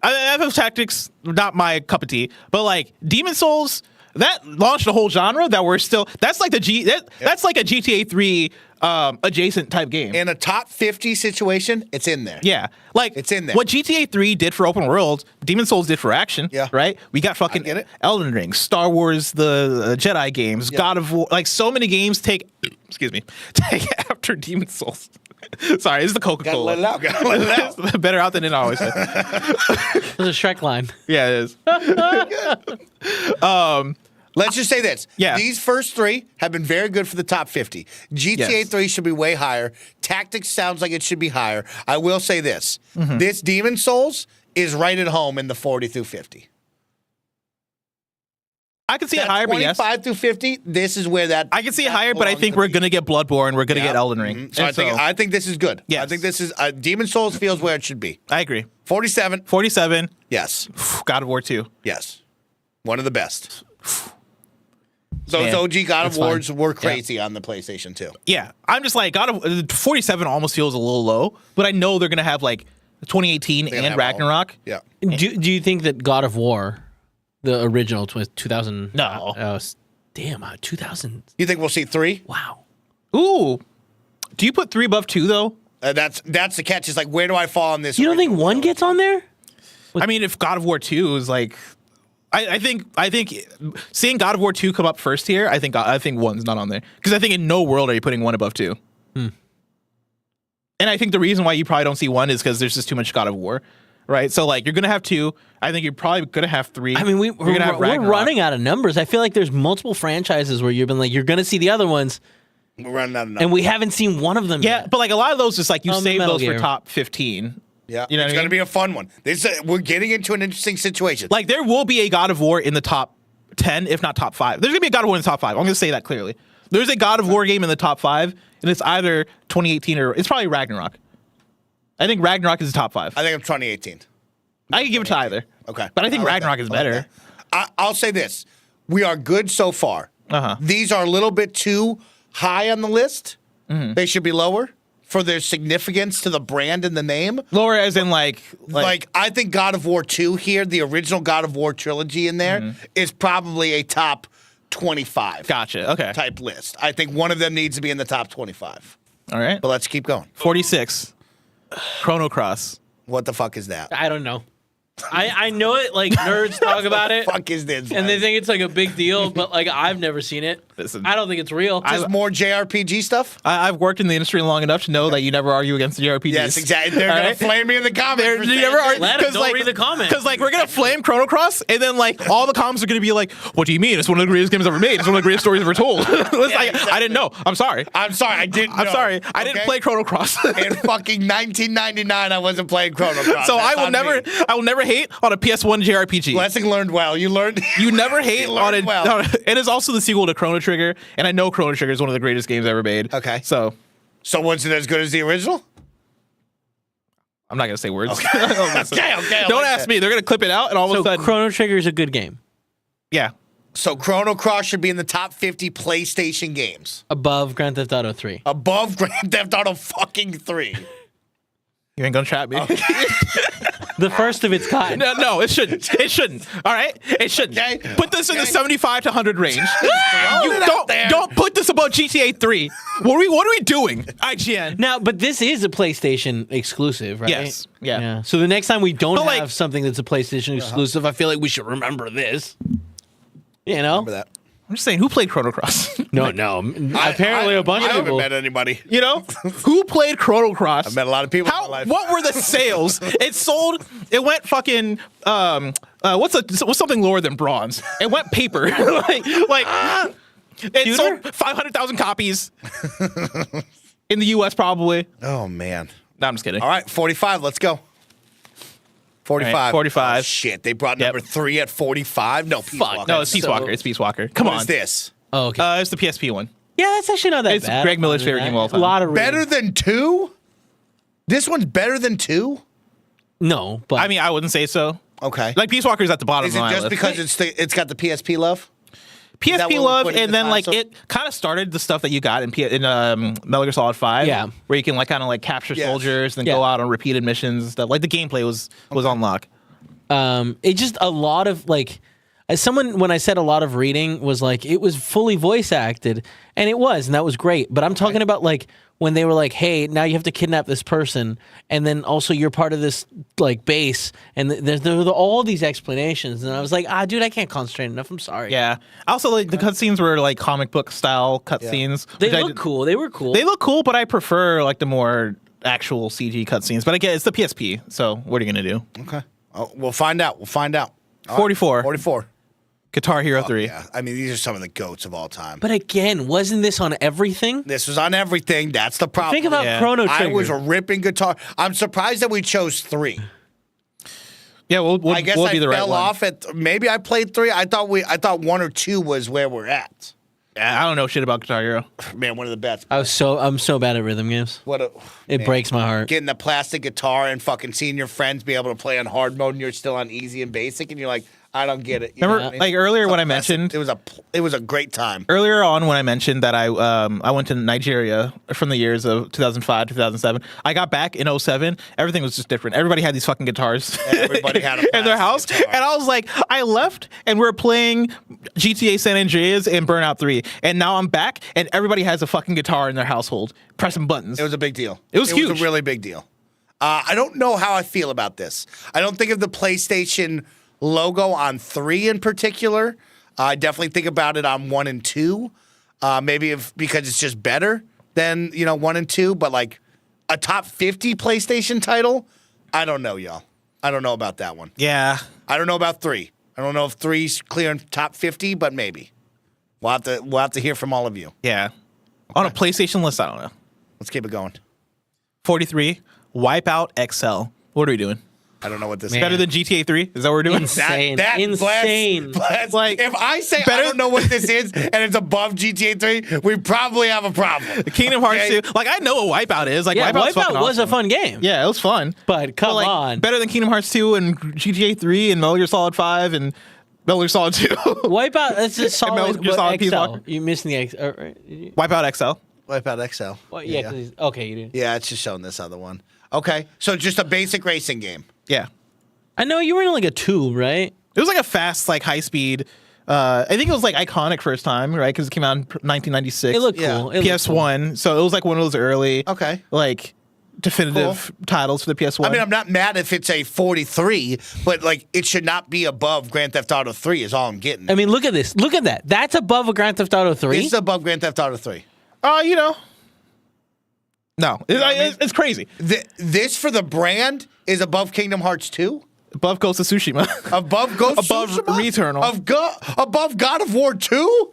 FF Tactics, not my cup of tea, but like Demon Souls, that launched a whole genre that we're still. That's like that's like a GTA 3 adjacent type game. In a top 50 situation, it's in there. Yeah, like It's in there. What GTA 3 did for open world, Demon Souls did for action. Yeah. Right. We got fucking get it. Elden Ring, Star Wars, the Jedi games, God of War. Like so many games take after Demon Souls. Sorry, it's the Gotta Coca-Cola. let it out. Gotta let it out. Better out than in always. There's a Shrek line. Yeah, it is. Let's just say this. Yeah. These first three have been very good for the top 50. GTA Yes. 3 should be way higher. Tactics sounds like it should be higher. I will say this. Mm-hmm. This Demon Souls is right at home in the 40 through 50. I can see it That higher, but yes. 25 through 50, this is where that I can see it that higher, but I belongs think to we're be. gonna get Bloodborne. We're gonna Yeah. get Elden Ring. So And I think this is good. Yes. I think this is Demon Souls feels where it should be. I agree. 47. 47. Yes. God of War 2. Yes. One of the best. Those Man, OG God of that's fine. Wars were crazy on the PlayStation 2. Yeah, I'm just like God of 47 almost feels a little low, but I know they're gonna have like 2018 gonna and have Ragnarok. Yeah. Do you think that God of War, the original, was 2000? No. Damn, 2000. You think we'll see 3? Wow. Ooh, do you put 3 above 2 though? That's the catch. Is like, where do I fall on this? You don't think original one trilogy? gets on there? I mean, if God of War 2 is like, I think seeing God of War 2 come up first here, I think 1's not on there because I think in no world are you putting 1 above 2. And I think the reason why you probably don't see 1 is because there's just too much God of War, right? So like you're gonna have 2. I think you're probably gonna have 3. I mean, You're gonna have we're Ragnarok. running out of numbers. I feel like there's multiple franchises where you've been like, you're going to see the other ones, We're running out of numbers. and we haven't seen one of them Yeah, yet. but like a lot of those, just like you save Metal those Gear. for top 15. Yeah, You know it's what I going to mean? be a fun one. We're getting into an interesting situation. Like there will be a God of War in the top 10, if not top 5. There's gonna be a God of War in the top 5. I'm gonna say that clearly. There's a God of War game in the top 5, and it's either 2018 or it's probably Ragnarok. I think Ragnarok is the top 5. I think I'm 2018. I can give it to either. Okay. But I think like Ragnarok that. is I like better. that. I'll say this. We are good so far. Uh-huh. These are a little bit too high on the list. Mm-hmm. They should be lower for their significance to the brand and the name. Lower as in like Like, I think God of War 2 here, the original God of War trilogy in there, is probably a top 25 gotcha. Okay. type list. I think one of them needs to be in the top 25. All right. But let's keep going. 46. Chrono Cross. What the fuck is that? I don't know. I know it, like, nerds talk about it, Fuck is this? and they think it's, like, a big deal, but, like, I've never seen it. Listen. I don't think it's real. Just more JRPG stuff? I've worked in the industry long enough to know that you never argue against the JRPGs. Yes, exactly. They're All going right? to flame me in the comments. They're- for you saying never that. argue- Let 'em, 'cause, don't like- read the comments. Because like we're gonna flame Chrono Cross, and then like all the comments are gonna be like, "What do you mean? It's one of the greatest games ever made. It's one of the greatest stories ever told." It's like, I didn't know. I'm sorry. I'm sorry, I didn't I'm know, sorry. I didn't okay? play Chrono Cross. In fucking 1999, I wasn't playing Chrono Cross. So That's I will on never, me. I will never hate on a PS1 JRPG. Lesson learned well. You learned. You never hate You on learned it. well. It is also the sequel to Chrono Trigger, and I know Chrono Trigger is one of the greatest games ever made. Okay. So So was it as good as the original? I'm not gonna say words. Okay, okay. I Don't like ask that. me. They're gonna clip it out, and all So of a sudden, Chrono Trigger is a good game. yeah. So Chrono Cross should be in the top 50 PlayStation games, Above Grand Theft Auto 3. above Grand Theft Auto fucking 3. You ain't gonna trap me. The first of its kind. No, it shouldn't. It shouldn't. All right, it shouldn't. Okay. Put this in the Okay. 75 to 100 range. Throwing it out there. Don't put this above GTA 3. What are we doing? IGN. Now, but this is a PlayStation exclusitive, right? Yes. Yeah. So the next time we don't But, like- have something that's a PlayStation exclusive, I feel like we should remember this. You know? Remember that? I'm just saying, who played Chrono Cross? No. Apparently, a bunch I of haven't people. met anybody. You know, who played Chrono Cross? I've met a lot of people in my How? life. What were the sales? It sold. It went fucking. What's something lower than bronze? It went paper. It sold 500,000 copies in the U.S. probably. Oh, man. No, I'm just kidding. All right, 45. Let's go. 45. Right, 45. Oh, shit, they brought Yep. number 3 at 45? No, Peace Walker. No, it's Peace So- Walker. It's Peace Walker. Come What on. is this? Oh, okay. It's the PSP one. Yeah, that's actually not that It's bad. Greg Miller's favorite game of all time. A lot of Better reading. than 2? This one's better than 2? No, but I mean, I wouldn't say so. Okay. Like Peace Walker's at the bottom Is of it my just list. because it's got the PSP love? that what PSP we're love, putting and the then like console? it kind of started the stuff that you got in Metal Gear Solid 5. Yeah. where you can like kind of like capture Yes. soldiers, and then Yeah. go out on repeated missions and stuff. Like the gameplay was on lock. it just a lot of like as someone when I said a lot of reading was like it was fully voice acted, and it was, and that was great. But I'm talking about like when they were like, hey, now you have to kidnap this person, and then also you're part of this like base, and there were all these explanations, and I was like, dude, I can't concentrate enough. I'm sorry. Yeah. Also, like the cutscenes were like comic book style cutscenes. They which I look did- cool. They were cool. They look cool, but I prefer like the more actual CG cutscenes. But again, it's the PSP, so what are you gonna do? Okay. Oh, we'll find out. All right. 44. 44. Guitar Hero 3. Yeah. I mean, these are some of the goats of all time. But again, wasn't this on everything? This was on everything. That's the problem. Think about Yeah. Chrono I Trigger. was a ripping guitar. I'm surprised that we chose 3. Yeah, we'll I guess we'll I be the right fell one. off at maybe I played 3. I thought 1 or 2 was where we're at. I don't know shit about Guitar Hero. Man, one of the best. I'm so bad at rhythm games. What a It man. breaks my heart. Getting the plastic guitar and fucking seeing your friends be able to play on hard mode and you're still on easy and basic and you're like, I don't get it. You know Remember, what I mean? like earlier when I That's- mentioned it was a great time. earlier on when I mentioned that I went to Nigeria from the years of 2005 2007. I got back in 07. Everything was just different. Everybody had these fucking guitars. Everybody had a in their house, plastic guitar. and I was like, I left and we're playing GTA San Andreas and Burnout 3, and now I'm back and everybody has a fucking guitar in their household pressing buttons. It was a big deal. It was It was huge. a really big deal. I don't know how I feel about this. I don't think of the PlayStation logo on 3 in particular. I definitely think about it on 1 and 2. Maybe because it's just better than 1 and 2. But like a top 50 PlayStation title, I don't know, y'all. I don't know about that one. Yeah. I don't know about 3. I don't know if 3's clear in top 50, but maybe. We'll have to hear from all of you. Yeah. On a PlayStation list, I don't know. Let's keep it going. 43, Wipeout XL. What are we doing? I don't know what this Man. is. Better than GTA 3? Is that what we're doing? Insane. Insane. Like, if I say I don't know what this is and it's above GTA 3, we probably have a problem. Kingdom Hearts Okay. 2. Like, I know what Wipeout is. Like, Yeah, Wipeout's fucking Wipeout was a awesome. fun game. Yeah, it was fun. But come like, on. Better than Kingdom Hearts 2 and GTA 3 and Metal Gear Solid 5 and Metal Gear Solid 2. Wipeout, that's a solid Gear Solid Peace XL. Walker. You missing the X. Wipeout XL. Wipeout XL. Well, yeah, 'cause okay, you did. Yeah, it's just showing this other one. Okay, so just a basic racing game. Yeah. I know you were in like a tube, right? It was like a fast, like, high speed. I think it was like iconic first time, right? Because it came out in 1996. It looked Yeah. cool. It looked PS1. So it was like one of those early, Okay. like, definitive titles for the PS1. I mean, I'm not mad if it's a 43, but like it should not be above Grand Theft Auto 3 is all I'm getting. cool. I mean, look at this. Look at that. That's above a Grand Theft Auto 3. This is above Grand Theft Auto 3. No. It's crazy. This for the brand is above Kingdom Hearts 2? Above Ghost of Tsushima. Above Ghost Above Tsushima? Returnal. Above God of War 2?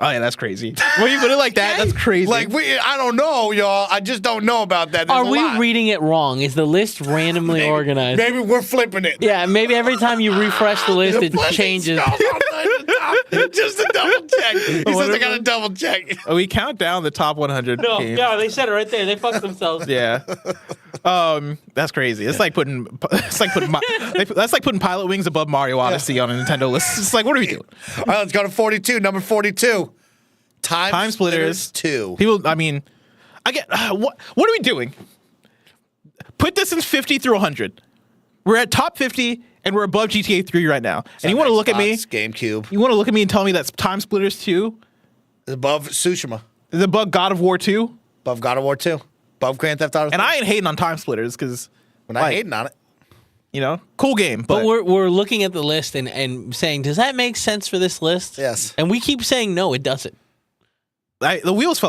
Oh, yeah, that's crazy. When you put it like that, that's crazy. Like, I don't know, y'all. I just don't know about that. There's Are a we lot. reading it wrong? Is the list randomly organized? Maybe we're flipping it. Yeah, maybe every time you refresh the list, it changes. Just to double check. He says I got to double check. we count down the top 100 No, games. yeah, they said it right there. They fucked themselves. Yeah. That's crazy. It's like putting Pilot Wings above Mario Odyssey on a Nintendo list. It's like, what are we doing? All right, let's go to 42. Number 42. Time Splitters 2. People, I mean, I get what are we doing? Put this in 50 through 100. We're at top 50 and we're above GTA 3 right now. And you want to look at me? GameCube. You want to look at me and tell me that's Time Splitters 2 Above Tsushima. is above God of War 2? Above God of War 2. Above Grand Theft Auto 3. And I ain't hating on Time Splitters because, We're not hating on it. cool game. But we're looking at the list and saying, does that make sense for this list? Yes. And we keep saying, no, it doesn't. The wheels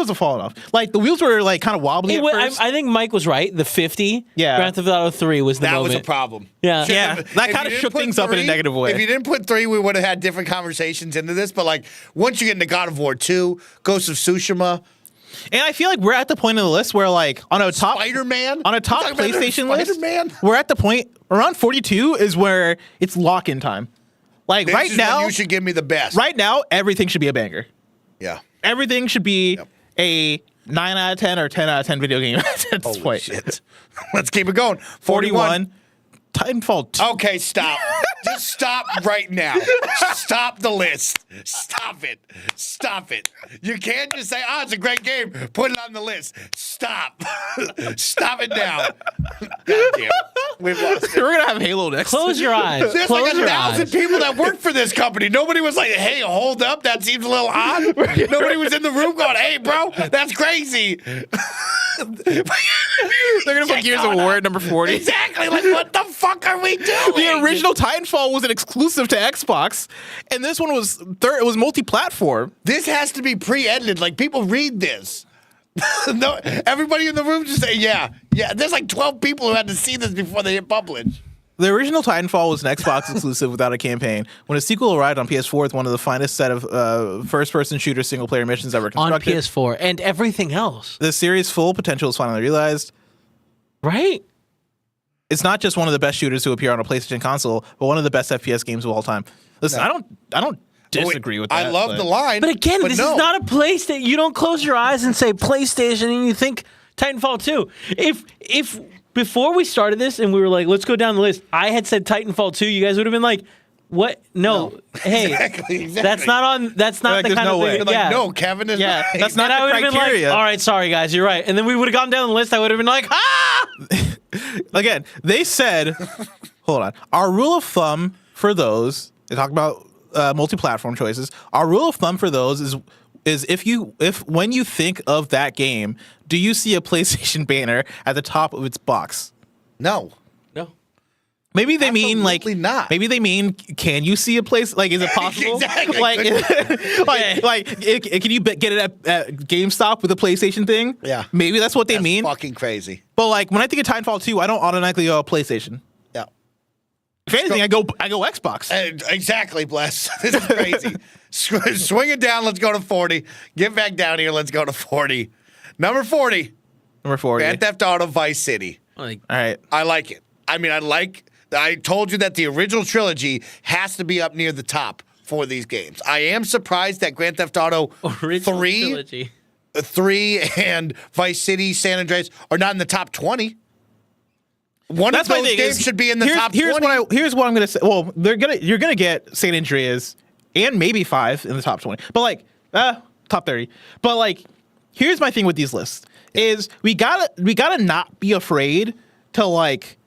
have fallen off. Like the wheels were like kind of wobbly at first. I think Mike was right. The 50, Yeah. Grand Theft Auto 3 was the That moment. was a problem. Yeah. Yeah, If that you kinda didn't shook put things up in a 3, negative way. If you didn't put 3, we would have had different conversations into this. But like, once you get into God of War 2, Ghost of Tsushima, And I feel like we're at the point of the list where, like, on a top Spider-Man? PlayStation list, Spider-Man? we're at the point around 42 is where it's lock-in time. Like This right is now, when you should give me the best. right now, everything should be a banger. Yeah. Everything should be Yep. a 9 out of 10 or 10 out of 10 video game at this Holy point. shit. Let's keep it going. 41. Titanfall 2. Okay, stop. Just stop right now. Stop the list. Stop it. Stop it. You can't just say, it's a great game. Put it on the list. Stop. Stop it now. God damn it. We've lost it. We're going to have Halo next. Close your eyes. There's Close like your 1,000 eyes. people that work for this company. Nobody was like, hey, hold up. That seems a little odd. Nobody was in the room going, hey, bro, that's crazy. They're going to put Gears of War at number 40. Exactly. Like, what the fuck are we doing? The original Titanfall was an exclusive to Xbox, and this one was it was multi-platform. This has to be pre-edited. Like, people read this. No, everybody in the room just say, yeah. There's like 12 people who had to see this before they hit publish. The original Titanfall was an Xbox exclusive without a campaign. When a sequel arrived on PS4 with one of the finest set of first-person shooter single-player missions ever On constructed, PS4 and everything else. the series' full potential was finally realized. Right? It's not just one of the best shooters to appear on a PlayStation console, but one of the best FPS games of all time. Listen, I don't disagree with that. I love the line. But again, this no. is not a PlayStation. You don't close your eyes and say PlayStation and you think Titanfall 2. If before we started this and we were like, let's go down the list, I had said Titanfall 2, you guys would have been like, what? No. Hey, Exactly. that's not Like, the there's kind no of way. thing. Like, Yeah. no, Kevin is Yeah, right. that's not And I the would have been like, criteria. all right, sorry guys, you're right. And then we would have gone down the list. I would have been like, Again, they said, hold on. Our rule of thumb for those, they talk about multi-platform choices. Our rule of thumb for those is if when you think of that game, do you see a PlayStation banner at the top of its box? No. no. Maybe they mean like Absolutely not. Maybe they mean can you see a place like is it possible? Exactly. Can you get it at GameStop with a PlayStation thing? Yeah. Maybe that's what they That's mean. fucking crazy. But like when I think of Titanfall 2, I don't automatically go PlayStation. Yeah. If anything, I go Xbox. Exactly, Bless. This is crazy. Swing it down. Let's go to 40. Get back down here. Let's go to 40. Number 40. Number 40. Grand Theft Auto Vice City. Like, All right. I like it. I mean, I told you that the original trilogy has to be up near the top for these games. I am surprised that Grand Theft Auto original 3 trilogy. 3 and Vice City, San Andreas are not in the top 20. One That's of my those thing. games should be in the top 20. Here's what I'm gonna say. Well, you're gonna get San Andreas and maybe 5 in the top 20, but like top 30. But like, here's my thing with these lists: is we gotta not be afraid to like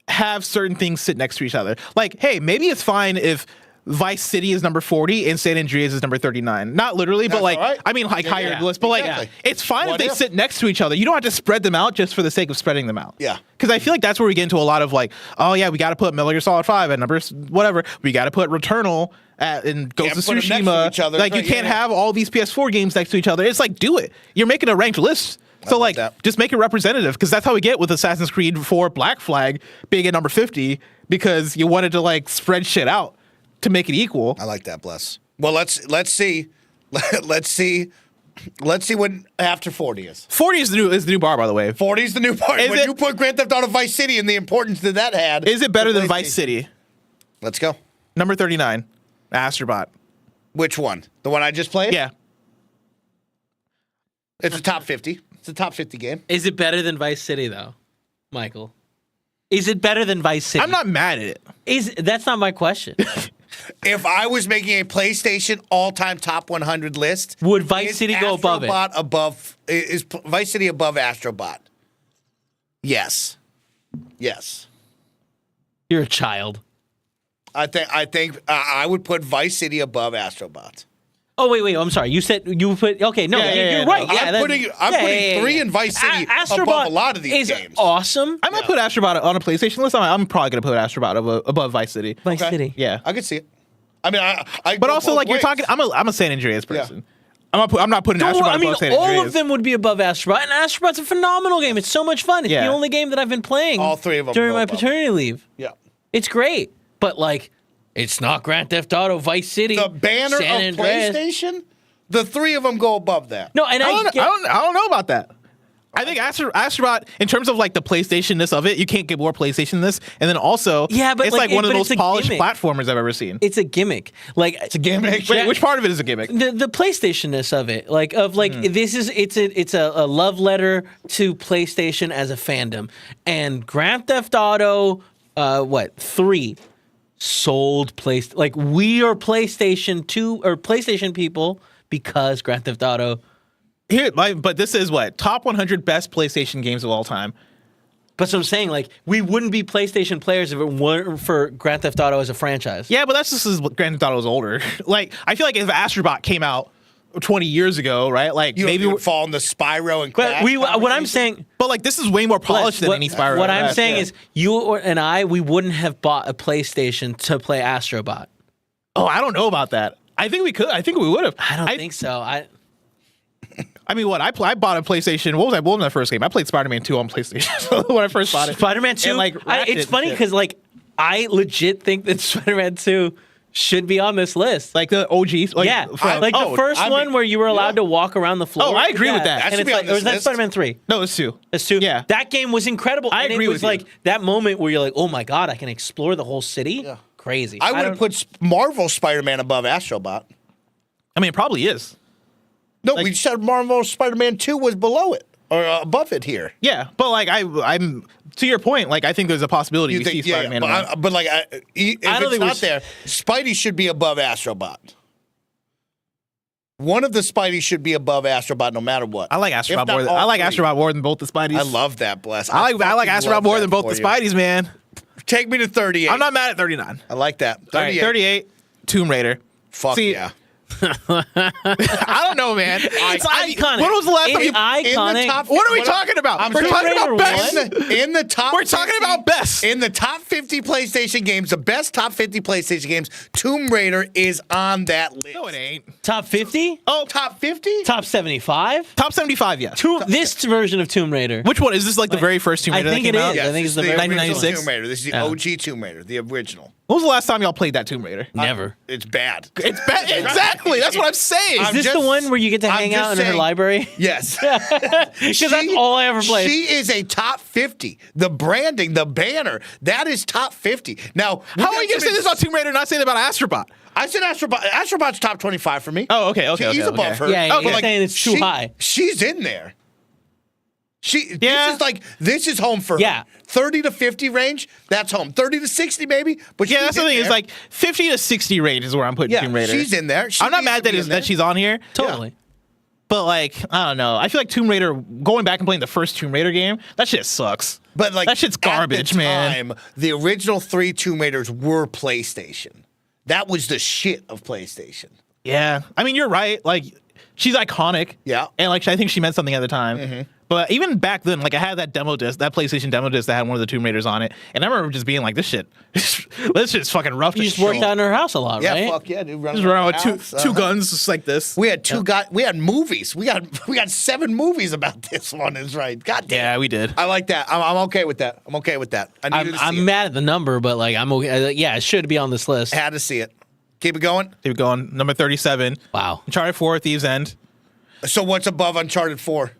have certain things sit next to each other. Like, hey, maybe it's fine if Vice City is number 40 and San Andreas is number 39. Not literally, but That's like, all right. I mean, like higher yeah. list. But like, Exactly. it's fine What if they if? sit next to each other. You don't have to spread them out just for the sake of spreading them out. Yeah. Because I feel like that's where we get into a lot of like, oh yeah, we got to put Metal Gear Solid 5 at number whatever. We got to put Returnal and Ghost of Can't put 'em next to Tsushima. each other. Like, you Right, can't yeah. have all these PS4 games next to each other. It's like, do it. You're making a ranked list. So like like, that. just make it representative, because that's how we get with Assassin's Creed 4 Black Flag being at number 50, because you wanted to like spread shit out to make it equal. I like that, Bless. Well, let's see. Let's see what after 40 is. 40 is the new bar, by the way. 40 is the new part. Is When it- you put Grand Theft Auto Vice City and the importance that that had. Is it better to than Vice PlayStation. City? Let's go. Number 39, Astrobot. Which one? The one I just played? Yeah. It's a top 50. It's a top 50 game. Is it better than Vice City though, Michael? Is it better than Vice City? I'm not mad at it. That's not my question. If I was making a PlayStation all-time top 100 list, Would Vice is City go above it? Astrobot is Vice City above Astrobot? Yes. Yes. You're a child. I think I would put Vice City above Astrobot. Oh wait, I'm sorry. You said you put okay. No, Yeah, you're right. no. Yeah, I'm putting 3 in Vice City above a lot of these is games. awesome. I might put Astrobot on a PlayStation list. I'm probably gonna put Astrobot above Vice City. Vice Okay. City. Yeah, I could see it. I mean, I but go also both like you're ways. talking. I'm a San Andreas person. I'm not putting Astrobot I mean, above San all Andreas. of them would be above Astrobot, and Astrobot's a phenomenal game. It's so much fun. It's Yeah. the only game that I've been playing. All 3 of them during go my above. paternity leave. Yeah. It's great, but like, it's not Grand Theft Auto, Vice City, The banner San of Andreas. PlayStation? The three of them go above that. No, and I don't know about that. I think Astrobot, in terms of like the PlayStation-ness of it, you can't get more PlayStation this. And then also, Yeah, but it's like one of the it's most a polished gimmick. platformers I've ever seen. It's a gimmick. Like it's a gimmick? Wait, which part of it is a gimmick? The PlayStation-ness of it, this is it's a love letter to PlayStation as a fandom, and Grand Theft Auto, 3 sold we are PlayStation 2 or PlayStation people because Grand Theft Auto. But this is top 100 best PlayStation games of all time. But so I'm saying, we wouldn't be PlayStation players if it weren't for Grand Theft Auto as a franchise. Yeah, but that's just as Grand Theft Auto was older. I feel like if Astrobot came out 20 years ago, right? Maybe would fall in the Spyro and But Crash what I'm saying, but this is way more polished than any Spyro. What I'm saying is, you and I, we wouldn't have bought a PlayStation to play Astrobot. Oh, I don't know about that. I think we could. I think we would have. I don't think so. I mean, I bought a PlayStation. What was my first game? I played Spider-Man 2 on PlayStation when I first bought it. Spider-Man 2? And, it's funny because, I legit think that Spider-Man 2 should be on this list. Like the OG? The first one where you were allowed to walk around the floor. Oh, I agree with that. That And should it's be on or this was that list. Spider-Man 3? No, it's 2. It's 2. Yeah. That game was incredible. I and agree it was with you. that moment where you're like, oh my God, I can explore the whole city. Yeah. Crazy. I would don't- have put Marvel Spider-Man above Astrobot. I mean, it probably is. No, we said Marvel Spider-Man 2 was below it or above it here. Yeah, but I'm to your point. I think there's a possibility we see Spider-Man. But if it's not there, Spidey should be above Astrobot. One of the Spideys should be above Astrobot, no matter what. I like If Astrobot not more. all I like three. Astrobot more than both the Spideys. I love that, bless. I like fucking Astrobot love more that than both for the you. Spideys, man. Take me to 38. I'm not mad at 39. I like that. All right, 38. Tomb Raider. Fuck See, yeah. I don't know, man. It's iconic. When was the last time It's you? iconic. In the top, What are we talking about? I'm We're Tomb talking Raider about best. In the top, We're talking 50 about best. In the top 50 PlayStation games, the best top 50 PlayStation games, Tomb Raider is on that list. No, it ain't. Top 50? Oh, Top 50? Top 75? top 75. Yes. This version of Tomb Raider. Which one is this? The very first Tomb I Raider think that it came out? is. I think it's the very- original 1996? Tomb Raider. This is the Yeah. OG Tomb Raider, the original. When was the last time y'all played that Tomb Raider? Never. It's bad. It's bad. Exactly. That's what I'm saying. Is this the one where you get to I'm hang just out in her saying- library? Yes. Because that's all I ever played. She is a top 50. The branding, the banner, that is top 50. Now, How are you going to say this about Tomb Raider and not say it about Astrobot? I said Astrobot. Astrobot's top 25 for me. Oh, okay. He's above her. Yeah, But you're saying it's too high. She's in there. Yeah. This is home for Yeah. her. 30 to 50 range, that's home. 30 to 60 maybe, but Yeah, she's that's the in thing. there. It's 50 to 60 range is where I'm putting Yeah, Tomb Raider. she's in there. She I'm not needs mad to that, be in there. that she's on here. Totally. But I don't know. I feel like Tomb Raider, going back and playing the first Tomb Raider game, that shit sucks. But that shit's garbage, at the man. time, the original 3 Tomb Raiders were PlayStation. That was the shit of PlayStation. Yeah, I mean you're right. She's iconic. Yeah. and I think she meant something at the time. But even back then, I had that demo disc, that PlayStation demo disc that had one of the Tomb Raiders on it, and I remember just being like, "This shit's fucking rough." You to just worked shoot. out in her house a lot, Yeah, right? fuck yeah, dude. Just run around with house, two guns, just like this. We had we had movies. We got 7 movies about this one. Is right. God damn. Yeah, we did. I like that. I'm okay with that. I'm okay with that. I needed to see I'm it. mad at the number, but I'm okay. Yeah, it should be on this list. Had to see it. Keep it going. Keep going. Number 37. Wow. Uncharted 4: Thieves' End. So what's above Uncharted 4?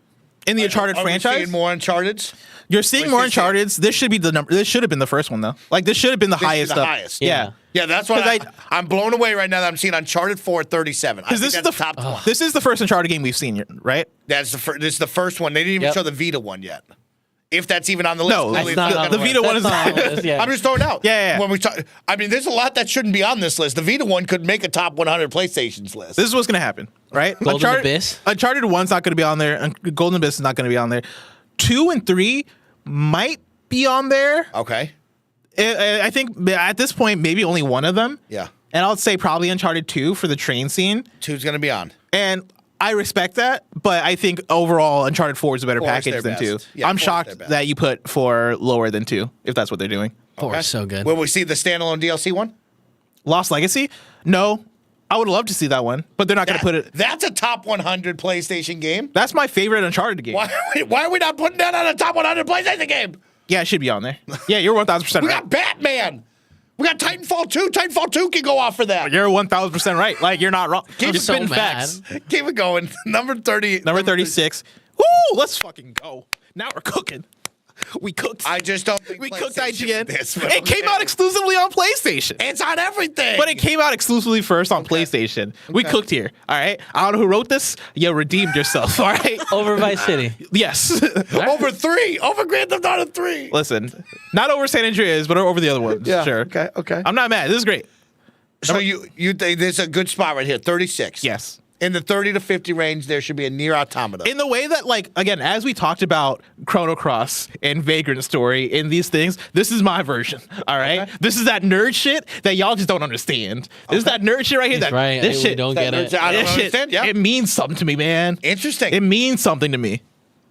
In the Uncharted Are we franchise, seeing more Uncharted's? you're seeing more What's this Uncharted's. This should be the number. This should have been the first one though. This should have been the This is highest. the up. highest. Yeah. Yeah, that's why 'Cause I'm blown away right now that I'm seeing Uncharted 4 at 37. Because this is the top 20. This is the first Uncharted game we've seen, right? This is the first one. They didn't even Yep. show the Vita one yet. If that's even on the list. No, Clearly that's it's not not the gonna Vita win. one is That's not on the list, yeah. I'm just throwing it out. Yeah. When we talk, I mean, there's a lot that shouldn't be on this list. The Vita one could make a top 100 PlayStations list. This is what's going to happen, right? Golden Abyss? Uncharted 1's not going to be on there. and Golden Abyss is not going to be on there. 2 and 3 might be on there. Okay. I think at this point, maybe only one of them. Yeah. And I'll say probably Uncharted 2 for the train scene. 2's going to be on. And I respect that, but I think overall Uncharted 4 is a better 4 is package their than 2. best. Yeah, I'm 4 is shocked their best. that you put 4 lower than 2, if that's what they're doing. Four is so good. Will we see the standalone DLC one? Lost Legacy? No. I would love to see that one, but they're not going to put it. That's a top 100 PlayStation game. That's my favorite Uncharted game. Why are we not putting that on a top 100 PlayStation game? Yeah, it should be on there. Yeah, you're 1,000% We right. got Batman. We got Titanfall 2. Titanfall 2 can go off for that. You're 1,000% right. Like, you're not wrong. I'm You're so spitting mad. facts. Keep it going. Number 30. Number 36. Woo! Let's fucking go. Now we're cooking. We cooked. I just don't think We cooked PlayStation IGN. this, It came out exclusively on PlayStation. It's on everything. But it came out exclusively first on PlayStation. We cooked here. All right. I don't know who wrote this. You redeemed yourself. All right. Over Vice City. Yes. Over 3. Over Grand Theft Auto 3. Listen, not over San Andreas, but over the other ones. Yeah. Sure. Okay. I'm not mad. This is great. So you think there's a good spot right here, 36. Yes. In the 30 to 50 range, there should be a Nier Automata. In the way that, like, again, as we talked about Chrono Cross and Vagrant Story in these things, this is my version. All right. Okay. This is that nerd shit that y'all just don't understand. This is that nerd shit right here. He's right. This We shit. don't get it. I don't This shit, understand. Yeah. It means something to me, man. Interesting. It means something to me.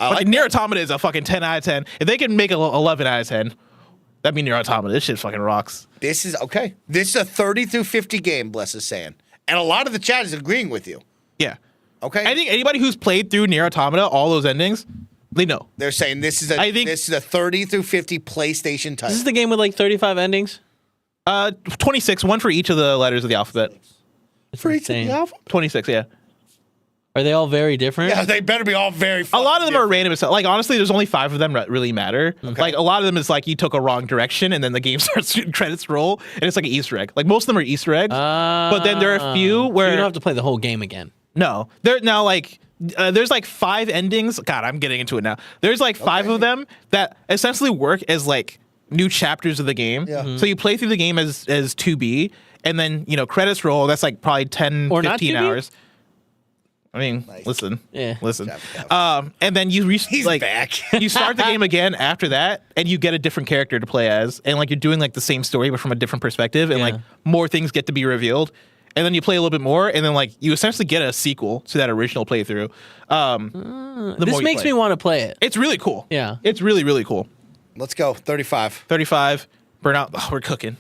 like Like, Nier Automata is a fucking 10 out of 10. If they can make a 11 out of 10, that'd be Nier Automata. This shit fucking rocks. This is okay. This is a 30 through 50 game, Bless is saying. And a lot of the chat is agreeing with you. Yeah. Okay. I think anybody who's played through Nier Automata, all those endings, they know. They're saying this is this is a 30 through 50 PlayStation title. This is the game with like 35 endings. 26, one for each of the letters of the alphabet. It's insane. 26, yeah. Are they all very different? Yeah, they better be all very A lot of them are different. random. So, like, honestly, there's only 5 of them that really matter. Like, a lot of them is like you took a wrong direction and then the game starts, credits roll, and it's like an Easter egg. Like, most of them are Easter eggs. But then there are a few where. So you don't have to play the whole game again. No. They're now like. There's like 5 endings. God, I'm getting into it now. There's like 5 of them that essentially work as like new chapters of the game. Yeah. So you play through the game as 2B, and then, credits roll. That's like probably 10, Or not 15 2B? hours. I mean, listen. Yeah. Listen. Cap. And then He's like back. you start the game again after that, and you get a different character to play as, and like you're doing like the same story but from a different perspective, and like more things get to be revealed. And then you play a little bit more, and then like you essentially get a sequel to that original playthrough. This makes me want to play it. It's really cool. Yeah. It's really, really cool. Let's go. 35. 35, Burnout. Oh, we're cooking.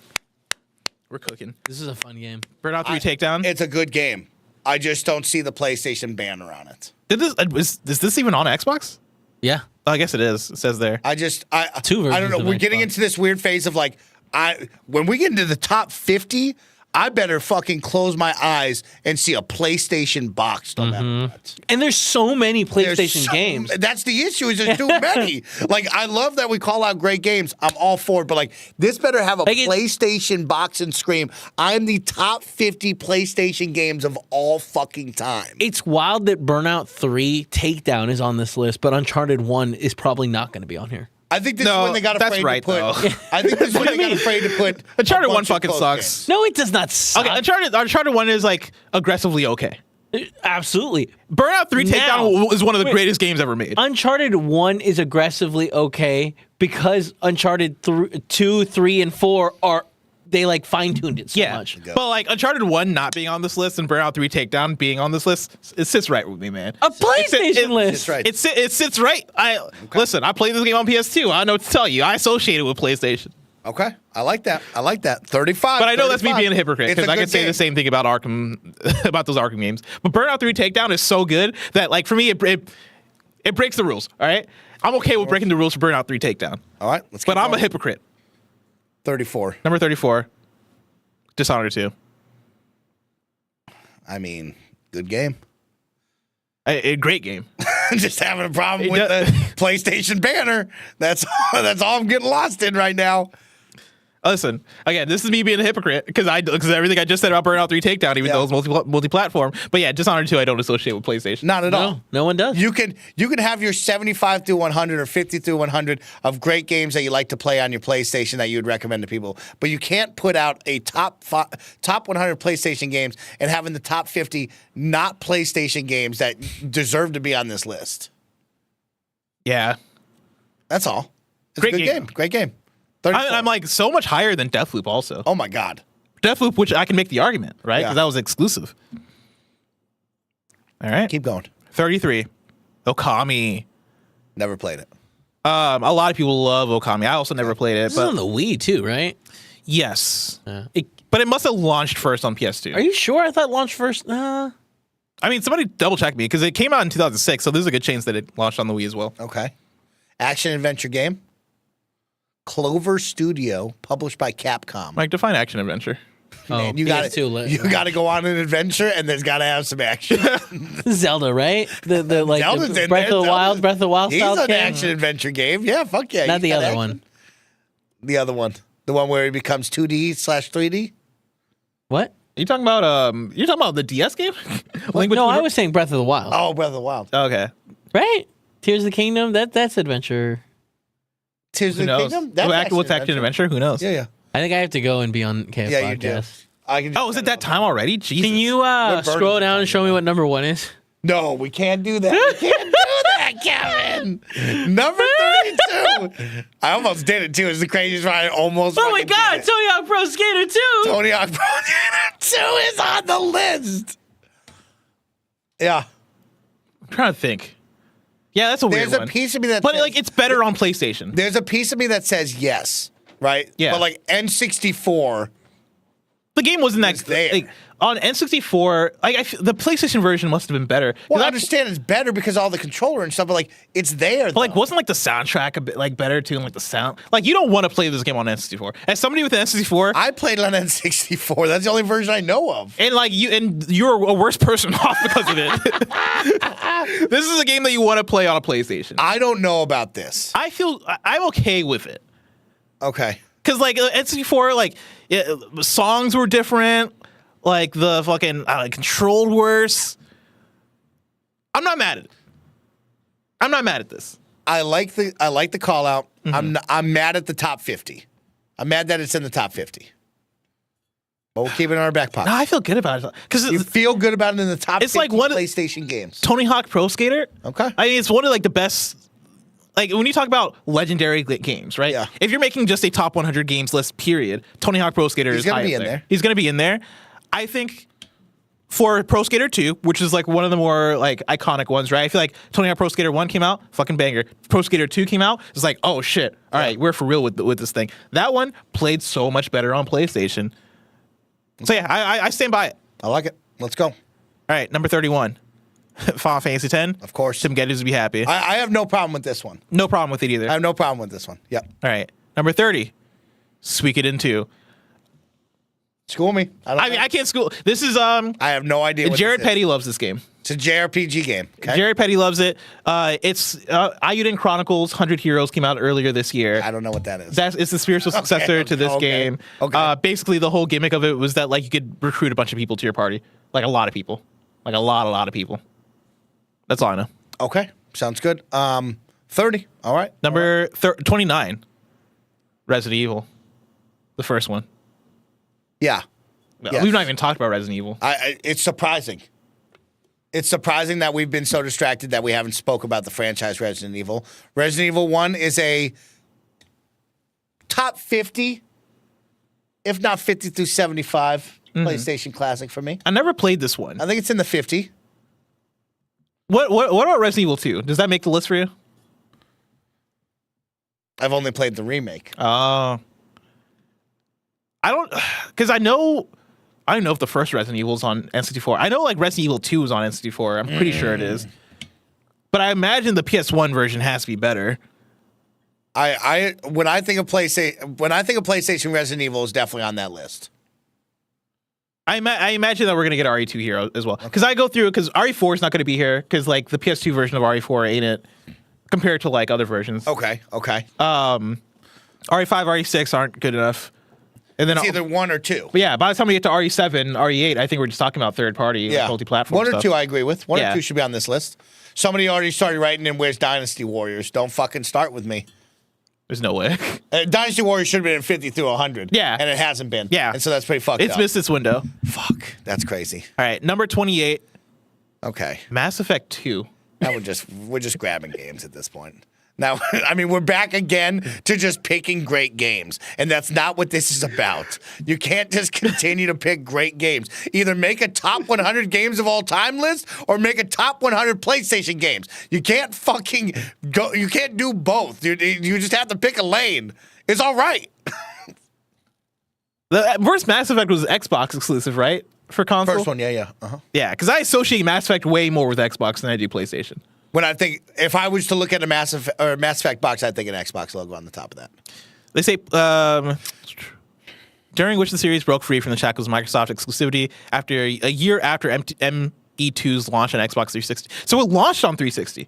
We're cooking. This is a fun game. Burnout 3 Takedown. It's a good game. I just don't see the PlayStation banner on it. Is this even on Xbox? Yeah. Oh, I guess it is. It says there. I 2 I don't know. versions of We're getting Xbox. into this weird phase of like, when we get into the top 50, I better fucking close my eyes and see a PlayStation box no matter what. And there's so many There's PlayStation games. That's the issue. Is there's too many. Like, I love that we call out great games. I'm all for it, but like, this better have a Like PlayStation box and scream. I'm the top 50 PlayStation games of all fucking time. It's wild that Burnout 3 Takedown is on this list, but Uncharted 1 is probably not going to be on here. I think this No, is when they got that's afraid right, to put. though. I think this is when What do they you got mean? afraid to put. Uncharted a 1 bunch of fucking close sucks. games. No, it does not suck. Okay, Uncharted 1 is like aggressively okay. Absolutely. Burnout 3 Now- Takedown is one of the Wait. greatest games ever made. Uncharted 1 is aggressively okay because Uncharted 2, 3, and 4 are they like fine-tuned it so much. But like Uncharted 1 not being on this list and Burnout 3 Takedown being on this list, it sits right with me, man. A PlayStation list. It's right. It sits right. Listen, I played this game on PS2. I know what to tell you. I associate it with PlayStation. Okay, I like that. 35. But I know that's me 35. being a hypocrite It's because I good could say game. the same thing about Arkham, about those Arkham games. But Burnout 3 Takedown is so good that like for me it breaks the rules. All right, I'm okay with breaking the rules for Burnout 3 Takedown. All right, let's. But keep I'm a going. hypocrite. 34. Number 34, Dishonored 2. I mean, good game. A great game. Just having a problem It with does- the PlayStation banner. That's all I'm getting lost in right now. Listen, again, this is me being a hypocrite because everything I just said about Burnout 3 Takedown, even though it's multi-platform. But yeah, Dishonored 2 I don't associate with PlayStation. Not at all. No, no one does. You can have your 75 through 100 or 50 through 100 of great games that you like to play on your PlayStation that you would recommend to people, but you can't put out a top 100 PlayStation games and having the top 50 not PlayStation games that deserve to be on this list. Yeah. That's all. It's Great a good game. Great game. 34. I'm like so much higher than Deathloop also. oh my God. Deathloop, which I can make the argument, right? Because Yeah. that was exclusive. All right. Keep going. 33. Okami. Never played it. A lot of people love Okami. I also never played it, This is on but the Wii too, right? yes. It, But it must have launched first on PS2. are you sure? I thought launch first. I mean, somebody double check me because it came out in 2006, so there's a good chance that it launched on the Wii as well. Okay. Action adventure game. Clover Studio, published by Capcom. Like, define action adventure. Man, you got to go on an adventure, and there's got to have some action. Zelda, right? The like Zelda's the in Breath there. of the Wild, Breath of the Wild He's style an game. action adventure game. Yeah, fuck yeah. Not You the got other action. one. The other one. The one where he becomes 2D/3D. What? You talking about the DS game? No, I was saying Breath of the Wild. Oh, Breath of the Wild. Okay. Right? Tears of the Kingdom. That's adventure. Tears Who of the knows? Kingdom? That's What's action adventure? Who knows? Yeah, yeah. I think I have to go and be on KF Yeah, you do. podcast. I can Oh, is it that time already? Jesus. Can you burning scroll the down time and show me what number 1 is? No, we can't do that. We can't do that, Kevin. Number 32. I almost did it too. It's the craziest one. I almost. Oh my fucking God! did it. Tony Hawk Pro Skater 2. Tony Hawk Pro Skater 2 is on the list. Yeah. I'm trying to think. Yeah, that's a weird There's one. a piece of me that But says, like, it's better on PlayStation. there's a piece of me that says yes, right? Yeah. But like N64, The game wasn't that It's there. like, on N64. The PlayStation version must have been better. 'Cause well, I I- understand it's better because all the controller and stuff, but like it's there. But like, though. wasn't like the soundtrack a bit like better too? And like the sound, like you don't want to play this game on N64. As somebody with an N64, I played it on N64. That's the only version I know of. and like you're a worse person off because of it. This is a game that you want to play on a PlayStation. I don't know about this. I'm okay with it. Okay. Cause like N64, like songs were different, like the fucking controlled worse. I'm not mad at it. I'm not mad at this. I like the call out. Mm-hmm. I'm mad at the top 50. I'm mad that it's in the top 50. But we'll keep it in our back pocket. No, I feel good about it because You feel good about it in the top It's 50 like one of- PlayStation games. Tony Hawk Pro Skater. Okay. I mean, it's one of like the best. Like when you talk about legendary games, right? Yeah. If you're making just a top 100 games list, period, Tony Hawk Pro Skater is gonna high be up in there. He's gonna be in there. I think for Pro Skater 2, which is like one of the more like iconic ones, right? I feel like Tony Hawk Pro Skater 1 came out, fucking banger. Pro Skater 2 came out, it's like, oh shit, all right, we're for real with this thing. That one played so much better on PlayStation. So yeah, I stand by it. I like it. Let's go. All right, number 31, Final Fantasy X. Of course. Tim Geddes would be happy. I have no problem with this one. No problem with it either. I have no problem with this one. Yep. All right, number 30, Suikoden 2. School me. I mean, I can't school. This is I have no idea what Jared this is. Petty loves this game. It's a JRPG game. Okay. Jared Petty loves it. It's Ayuden Chronicles 100 Heroes came out earlier this year. I don't know what that is. It's the spiritual successor to this okay. game. Okay. Basically, the whole gimmick of it was that like you could recruit a bunch of people to your party, like a lot of people, like a lot of people. That's all I know. Okay. Sounds good. 30. All right. Number 29, Resident Evil, the first one. Yeah. Yes. We've not even talked about Resident Evil. It's surprising. It's surprising that we've been so distracted that we haven't spoke about the franchise Resident Evil. Resident Evil 1 is a top 50, if not 50 through 75 PlayStation classic for me. I never played this one. I think it's in the 50. What about Resident Evil 2? Does that make the list for you? I've only played the remake. I don't, because I don't know if the first Resident Evil is on N64. I know like Resident Evil 2 is on N64. I'm pretty sure it is. But I imagine the PS1 version has to be better. When I think of PlayStation, Resident Evil is definitely on that list. I imagine that we're gonna get RE2 here as well. Because I go through because RE4 is not gonna be here because like the PS2 version of RE4 ain't it compared to like other versions. Okay. RE5, RE6 aren't good enough. And then It's either 1 or 2. But yeah, by the time we get to RE7, RE8, I think we're just talking about third party, Yeah. multi-platform 1 or stuff. 2 I agree with. 1 Yeah. or 2 should be on this list. Somebody already started writing in where's Dynasty Warriors. Don't fucking start with me. There's no way. Dynasty Warriors should have been in 50 through 100. Yeah. And it hasn't been. Yeah. And so that's pretty fucked It's up. missed its window. Fuck. That's crazy. All right, number 28, Okay. Mass Effect 2. Now we're just grabbing games at this point. Now, I mean, we're back again to just picking great games, and that's not what this is about. You can't just continue to pick great games. Either make a top 100 games of all time list or make a top 100 PlayStation games. You can't fucking go. You can't do both. You just have to pick a lane. It's all right. The first Mass Effect was Xbox exclusive, right? For console? First one, yeah. Uh-huh. Yeah, because I associate Mass Effect way more with Xbox than I do PlayStation. When I think, if I was to look at a Mass Effect box, I'd think an Xbox logo on the top of that. They say during which the series broke free from the shackles of Microsoft exclusivity after a year after ME2's launch on Xbox 360. So it launched on 360.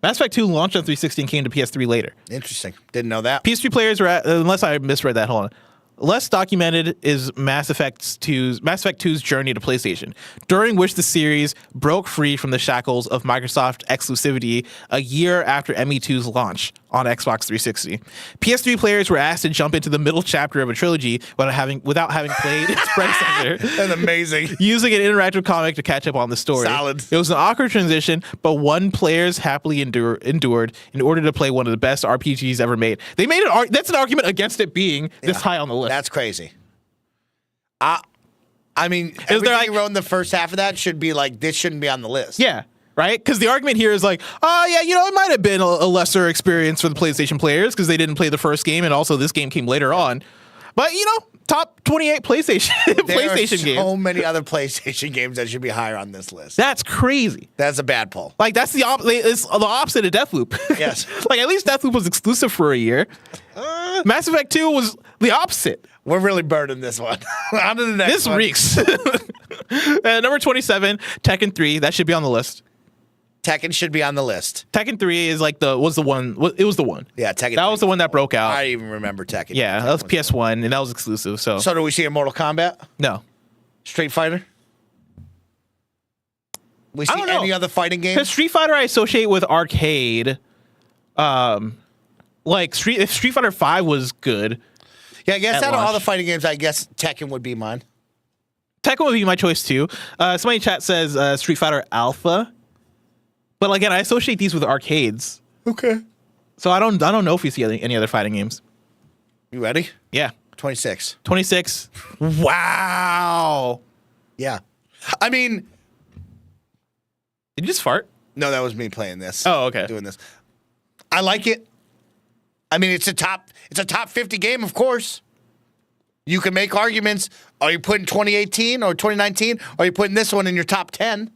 Mass Effect 2 launched on 360 and came to PS3 later. Interesting. Didn't know that. PS3 players were unless I misread that. Hold on. Less documented is Mass Effect 2's journey to PlayStation, during which the series broke free from the shackles of Microsoft exclusivity a year after ME2's launch on Xbox 360. PS3 players were asked to jump into the middle chapter of a trilogy without having played its predecessor. That's amazing. Using an interactive comic to catch up on the story. Solid. It was an awkward transition, but one players happily endured in order to play one of the best RPGs ever made. They made that's an argument against it being this high on the list. That's crazy. I mean, everything you wrote in the first half of that should be like, this shouldn't be on the list. Yeah. Right? Because the argument here is like, oh, yeah, it might have been a lesser experience for the PlayStation players because they didn't play the first game, and also this game came later on. But, top 28 PlayStation games. There are so many other PlayStation games that should be higher on this list. That's crazy. That's a bad pull. Like, that's the opposite of Deathloop. Yes. Like, at least Deathloop was exclusive for a year. Mass Effect 2 was the opposite. We're really burning this one. On to the next This one. reeks. Number 27, Tekken 3. That should be on the list. Tekken should be on the list. Tekken 3 is like it was the one. Yeah, Tekken. That was the one that broke out. I even remember Tekken. Yeah, that was PS1 and that was exclusive. So do we see a Mortal Kombat? No. Street Fighter? We see I don't know. any other fighting Because games? Street Fighter I associate with arcade. Like if Street Fighter 5 was good. Yeah, I guess at out of all launch. the fighting games, I guess Tekken would be mine. Tekken would be my choice too. Somebody in chat says Street Fighter Alpha. But again, I associate these with arcades. Okay. So I don't know if we see any other fighting games. You ready? Yeah. 26. 26. Wow. Yeah. I mean, Did you just fart? no, that was me playing this. Oh, okay. Doing this. I like it. I mean, it's a top 50 game, of course. You can make arguments. Are you putting 2018 or 2019? Are you putting this one in your top 10?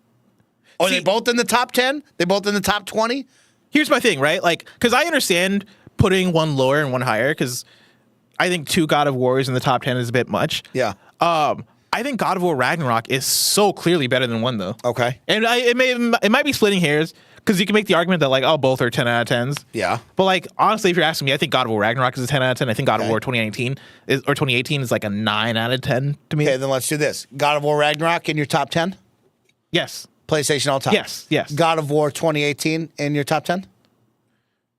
Are they both in the top 10? They both in the top 20? Here's my thing, right? Like, because I understand putting one lower and one higher, because I think 2 God of Wars in the top 10 is a bit much. Yeah. I think God of War Ragnarok is so clearly better than 1, though. Okay. And it might be splitting hairs, because you can make the argument that, like, both are 10 out of 10s. Yeah. But, like, honestly, if you're asking me, I think God of War Ragnarok is a 10 out of 10. I think God of War 2019 or 2018 is like a 9 out of 10 to me. Okay, then let's do this. God of War Ragnarok in your top 10? Yes. PlayStation all time? Yes. God of War 2018 in your top 10?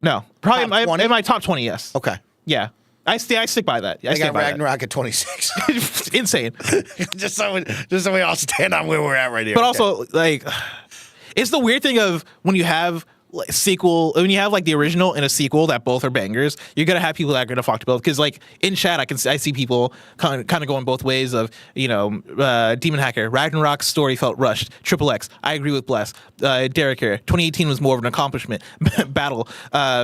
No. Probably Top 20? in my top 20, yes. Okay. Yeah. I stick by that. I I stick got by Ragnarok at 26. that. Insane. just so we all stand on where we're at right here. But okay? also, like, it's the weird thing of when you have like when you have like the original and a sequel that both are bangers, you're gonna have people that are gonna fuck to both. Because like in chat, I see people kind of going both ways of Demon Hacker Ragnarok's story felt rushed. Triple X, I agree with Bless. Derek here, 2018 was more of an accomplishment. Battle,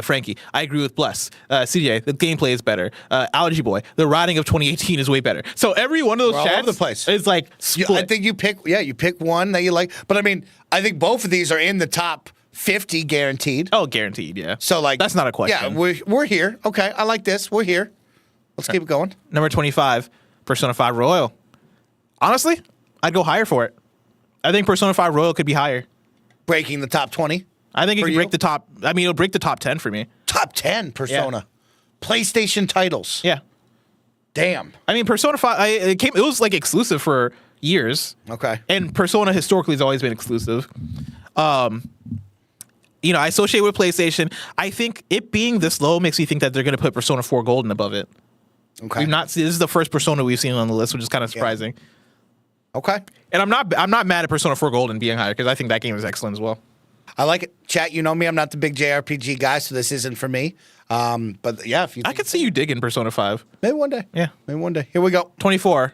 Frankie, I agree with Bless. CJ, the gameplay is better. Allergy Boy, the writing of 2018 is way better. So every one of those We're all chats over the place. is like split. I think you pick one that you like. But I mean, I think both of these are in the top 50 guaranteed. Oh, guaranteed, yeah. So like that's not a question. Yeah, we're here. Okay, I like this. We're here. Let's keep it going. Number 25, Persona 5 Royal. Honestly, I'd go higher for it. I think Persona 5 Royal could be higher. Breaking the top 20. I think it For could you? break the top. I mean, it'll break the top 10 for me. Top 10 Persona. PlayStation titles. Yeah. Damn. I mean, Persona 5. It was like exclusive for years. Okay. And Persona historically has always been exclusive. I associate with PlayStation. I think it being this low makes me think that they're going to put Persona 4 Golden above it. Okay. We've not seen. This is the first Persona we've seen on the list, which is kind of surprising. Okay. And I'm not mad at Persona 4 Golden being higher because I think that game is excellent as well. I like it. Chat, you know me. I'm not the big JRPG guy, so this isn't for me. But yeah, if you I could see you digging Persona 5. maybe one day. Yeah. Maybe one day. Here we go. 24,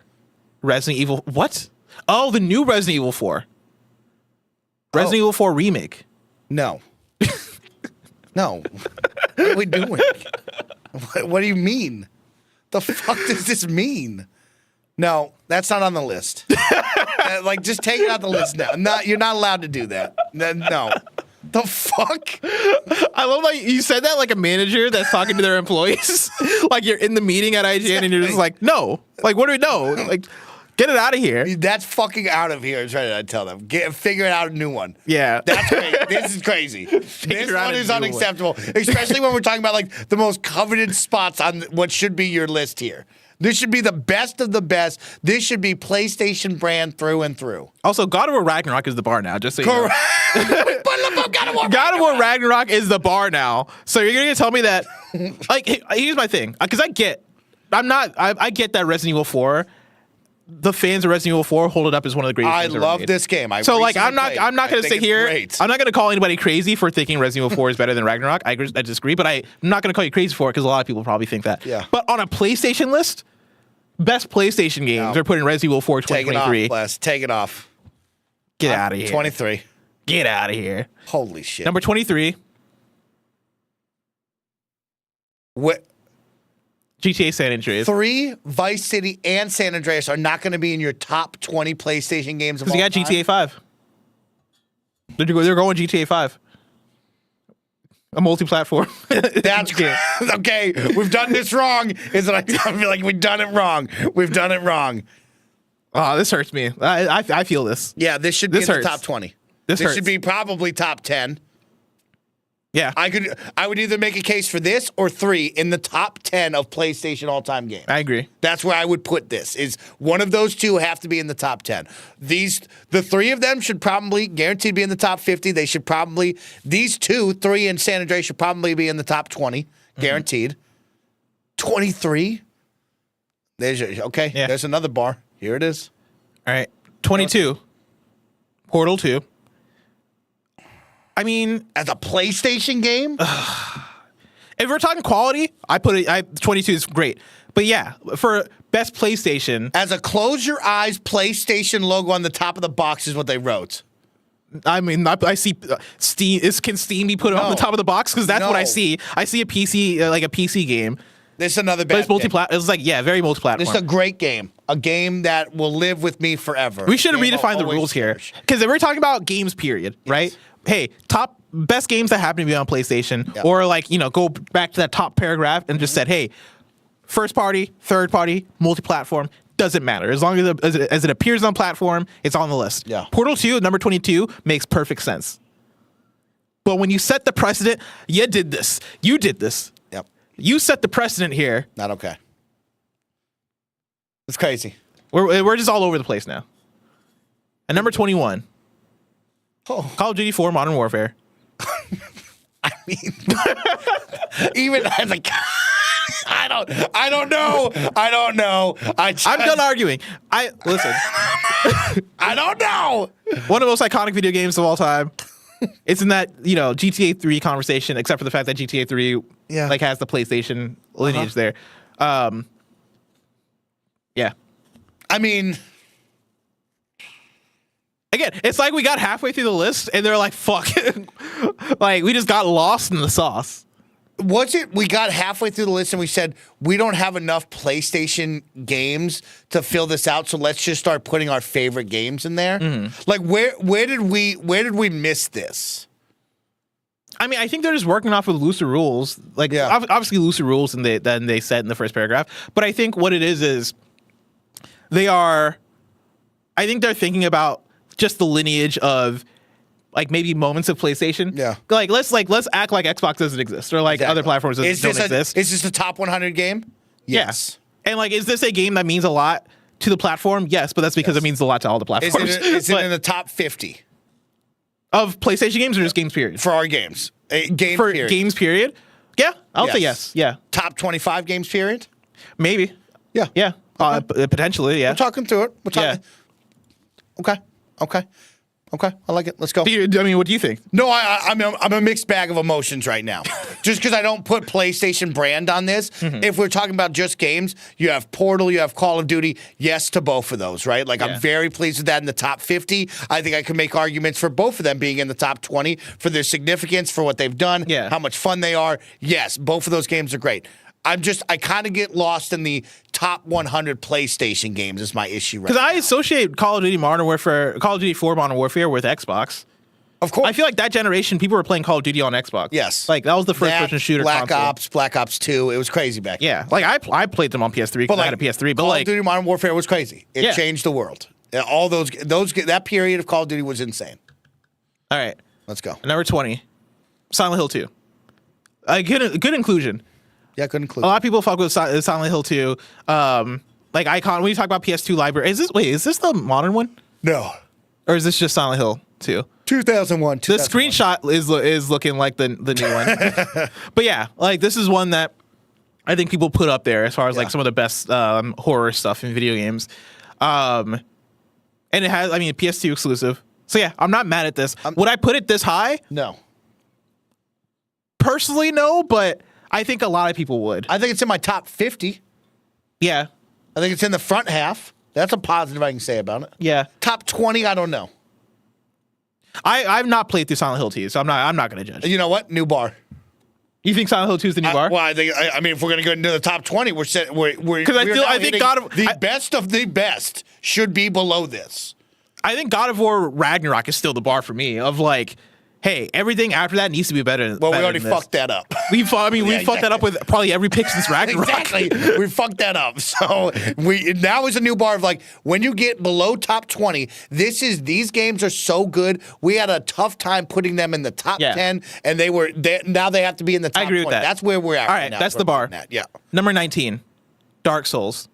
Resident Evil. What? Oh, the new Resident Evil 4. Resident Evil 4 remake. No. No. What are we doing? What do you mean? The fuck does this mean? No, that's not on the list. Just take it out the list now. You're not allowed to do that. No. The fuck? I love that you said that like a manager that's talking to their employees. Like you're in the meeting at IGN and you're just like, no. Like, what do we know? Like, get it out of here. That's fucking out of here. Is what I tell them. Figure out a new one. Yeah. That's crazy. This is crazy. This out one a is new unacceptable, especially when we're talking about like the most coveted spots on what should be your list here. This should be the best of the best. This should be PlayStation brand through and through. Also, God of War Ragnarok is the bar now, just so you know. God of War Ragnarok is the bar now. So you're gonna tell me that like here's my thing. Because I get that Resident Evil 4, the fans of Resident Evil 4 hold it up as one of the greatest I games ever love made. this game. I'm not gonna sit here. Great. I'm not gonna call anybody crazy for thinking Resident Evil 4 is better than Ragnarok. I disagree, but I'm not gonna call you crazy for it because a lot of people probably think that. Yeah. But on a PlayStation list, best PlayStation games are putting Resident Evil 4 Take it 2023. off, Les. Take it off. Get out of here. 23. Get out of here. Holy shit. Number 23, What? GTA San Andreas. 3, Vice City, and San Andreas are not going to be in your top 20 PlayStation games of all Because you got time? GTA 5. They're going GTA 5. A multi-platform. That's great. Okay, we've done this wrong. Is what I feel like we've done it wrong. We've done it wrong. Oh, this hurts me. I feel this. Yeah, this should be This in hurts. the top 20. This This hurts. should be probably top 10. Yeah, I would either make a case for this or 3 in the top 10 of PlayStation all-time games. I agree. That's where I would put this. Is one of those two have to be in the top 10. The 3 of them should probably guaranteed be in the top 50. They should probably these 2, 3 and San Andreas should probably be in the top 20, guaranteed. 23. Okay. Yeah. There's another bar. Here it is. All right. 22. Portal 2. I mean, As a PlayStation game, if we're talking quality, 22 is great. But yeah, for best PlayStation, as a close your eyes PlayStation logo on the top of the box is what they wrote. I mean, I see Steam. Can Steam be put on the top of the box? Because that's what I No. see. I see a PC, like a PC game. This is another bad But it's multi-platform. It's like, yeah, very multi-platform. This is a great game. A game that will live with me forever. We should have Game I'll redefined the always rules here. cherish. Because if we're talking about games, period, right? Hey, top best games that happen to be on PlayStation, Yeah. or like, go back to that top paragraph and just said, hey, first party, third party, multi-platform, doesn't matter. As long as it appears on platform, it's on the list. Yeah. Portal 2, number 22, makes perfect sense. But when you set the precedent, you did this. You did this. Yep. You set the precedent here. Not okay. It's crazy. We're just all over the place now. And number 21, Oh, Call of Duty 4 Modern Warfare. even as a I don't know. I'm done arguing. Listen. I don't know. One of the most iconic video games of all time. It's in that, GTA 3 conversation, except for the fact that GTA 3 has the PlayStation lineage there. Yeah. I mean, Again, it's like we got halfway through the list and they're like, fuck. Like, we just got lost in the sauce. was it we got halfway through the list and we said we don't have enough PlayStation games to fill this out, so let's just start putting our favorite games in there? Like where did we miss this? I mean, I think they're just working off of looser rules. Like, obviously looser rules than they said in the first paragraph. But I think what it is I think they're thinking about just the lineage of like maybe moments of PlayStation. Yeah. Like let's act like Xbox doesn't exist or like other platforms don't exist. Is this a top 100 game? Yes. And like, is this a game that means a lot to the platform? Yes, but that's because it means a lot to all the platforms. Is it in the top 50 of PlayStation games or just games period? for our games? Games period? Yeah, I'll say yes. Yeah, Top 25 games period? maybe. Yeah. Yeah, potentially. Yeah. We're talking through it. We're talking. Yeah. Okay. I like it. Let's go. I mean, what do you think? No, I'm a mixed bag of emotions right now. Just because I don't put PlayStation brand on this. If we're talking about just games, you have Portal, you have Call of Duty. Yes to both of those, right? Like, I'm very pleased with that in the top 50. I think I can make arguments for both of them being in the top 20 for their significance, for what they've done, how much fun they are. Yes, both of those games are great. I kind of get lost in the top 100 PlayStation games is my issie right now. Because I associate Call of Duty 4 Modern Warfare with Xbox. Of course. I feel like that generation, people were playing Call of Duty on Xbox. Yes. Like, that was the first-person shooter Black console. Black Ops 2. It was crazy back then. Yeah. Like, I played them on PS3 because I had a PS3. But, Call like, of Duty Modern Warfare was crazy. It Yeah. changed the world. All those that period of Call of Duty was insane. all right. Let's go. Number 20, Silent Hill 2. Good inclusion. Yeah, couldn't include. A lot of people fuck with Silent Hill 2. Like, Icon, when you talk about PS2 library, is this the modern one? No. Or is this just Silent Hill 2? 2001. The screenshot is looking like the new one. But yeah, like, this is one that I think people put up there as far as like some of the best horror stuff in video games. And it has, I mean, PS2 exclusive. So yeah, I'm not mad at this. Would I put it this high? No. Personally, no, but I think a lot of people would. I think it's in my top 50. Yeah. I think it's in the front half. That's a positive I can say about it. Yeah. Top 20, I don't know. I've not played through Silent Hill 2, so I'm not going to judge. You know what? New bar. You think Silent Hill 2 is the new bar? Well, I mean, if we're going to go into the top 20, we're because I think best of the best should be below this. I think God of War Ragnarok is still the bar for me of like, hey, everything after that needs to be better. Well, we better already than this. fucked that up. We fucked that up with probably every pick since Ragnarok. Exactly. We fucked that up. So now is a new bar of like, when you get below top 20, these games are so good. We had a tough time putting them in the top 10, and now they have to be in the top 20. I agree with that. That's where we're at. All right, now. that's the bar. Yeah. Number 19, Dark Souls.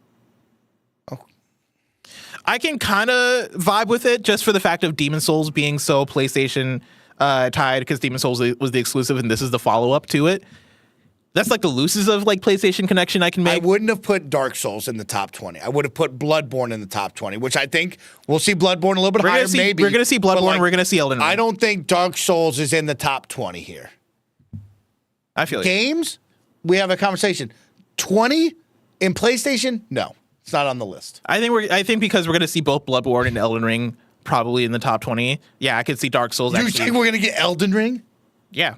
I can kind of vibe with it just for the fact of Demon Souls being so PlayStation tied, because Demon Souls was the exclusive and this is the follow-up to it. That's like the loosest of like PlayStation connection I can make. I wouldn't have put Dark Souls in the top 20. I would have put Bloodborne in the top 20, which I think we'll see Bloodborne a little bit higher, maybe. We're going to see Bloodborne, we're going to see Elden Ring. I don't think Dark Souls is in the top 20 here. I feel Games, we have a conversation. 20 in PlayStation? No. It's not on the list. I think because we're going to see both Bloodborne and Elden Ring probably in the top 20. Yeah, I could see Dark Souls. You think we're going to get Elden Ring? Yeah.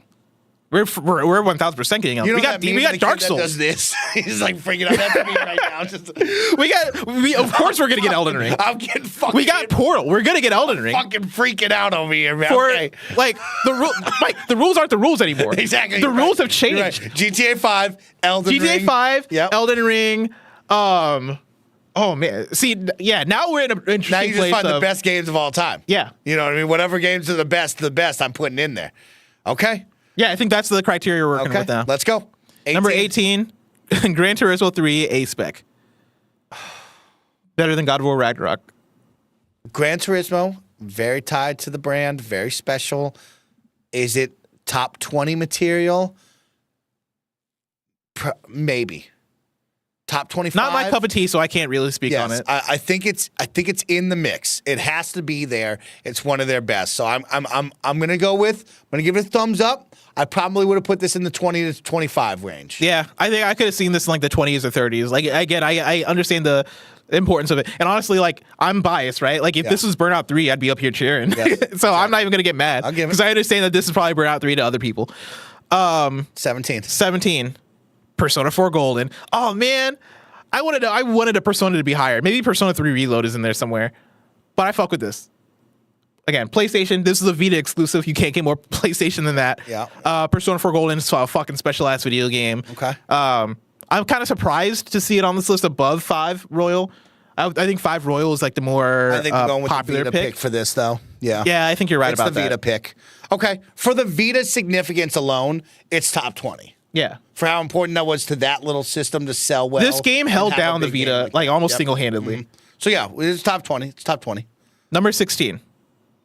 We're 1000% getting Elden Ring. We got Dark Souls. Does this? He's like freaking out at me right now. Of course we're going to get Elden Ring. I'm getting fucking. We got Portal. We're going to get Elden Ring. Fucking freaking out over here, man. Like the rules aren't the rules anymore. Exactly. The rules have changed. Right. GTA 5, Elden Ring. GTA 5, yep. Elden Ring. Oh man, see, yeah. Now we're in an interesting Now you just place find the best games of all time. Yeah, you know what I mean. Whatever games are the best, I'm putting in there. Okay. Yeah, I think that's the criteria we're working with now. Let's go. 18. Number 18, Gran Turismo 3 A-Spec. Better than God of War Ragnarok. Gran Turismo, very tied to the brand, very special. Is it top 20 material? Maybe. Top 25. Not my cup of tea, so I can't really speak on it. I think it's in the mix. It has to be there. It's one of their best. So I'm gonna give it a thumbs up. I probably would have put this in the 20 to 25 range. Yeah, I think I could have seen this in like the 20s or 30s. Like again, I understand the importance of it, and honestly, like I'm biased, right? Like if this was Burnout 3, I'd be up here cheering. Yes. So I'm not even gonna get mad because I understand that this is probably Burnout 3 to other people. 17. Persona 4 Golden. Oh man, I wanted a Persona to be higher. Maybe Persona 3 Reload is in there somewhere, but I fuck with this. Again, PlayStation. This is a Vita exclusive. You can't get more PlayStation than that. Yeah. Persona 4 Golden is a fucking special ass video game. Okay. I'm kind of surprised to see it on this list above 5 Royal. I think 5 Royal is like the more I think we're going with popular the Vita pick for this, though. Yeah. Yeah, I think you're right about that. It's the Vita pick. Okay. For the Vita significance alone, it's top 20. Yeah. For how important that was to that little system to sell well. This game held down the Vita like almost single-handedly. Mm-hmm. So yeah, it's top 20. It's top 20. Number 16.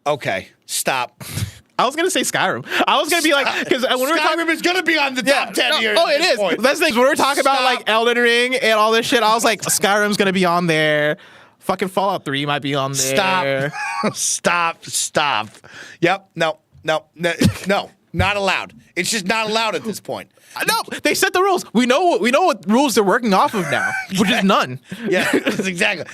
Okay, stop. I was gonna say Skyrim. I was gonna be like, because when we were talking, Skyrim is gonna be on the top 10 here. Oh, it is. That's the thing. When we were talking about like Elden Ring and all this shit, I was like, Skyrim's gonna be on there. Fucking Fallout 3 might be on there. Stop. Yep. No. Not allowed. It's just not allowed at this point. No, they set the rules. We know what rules they're working off of now, which is none. Yeah, exactly.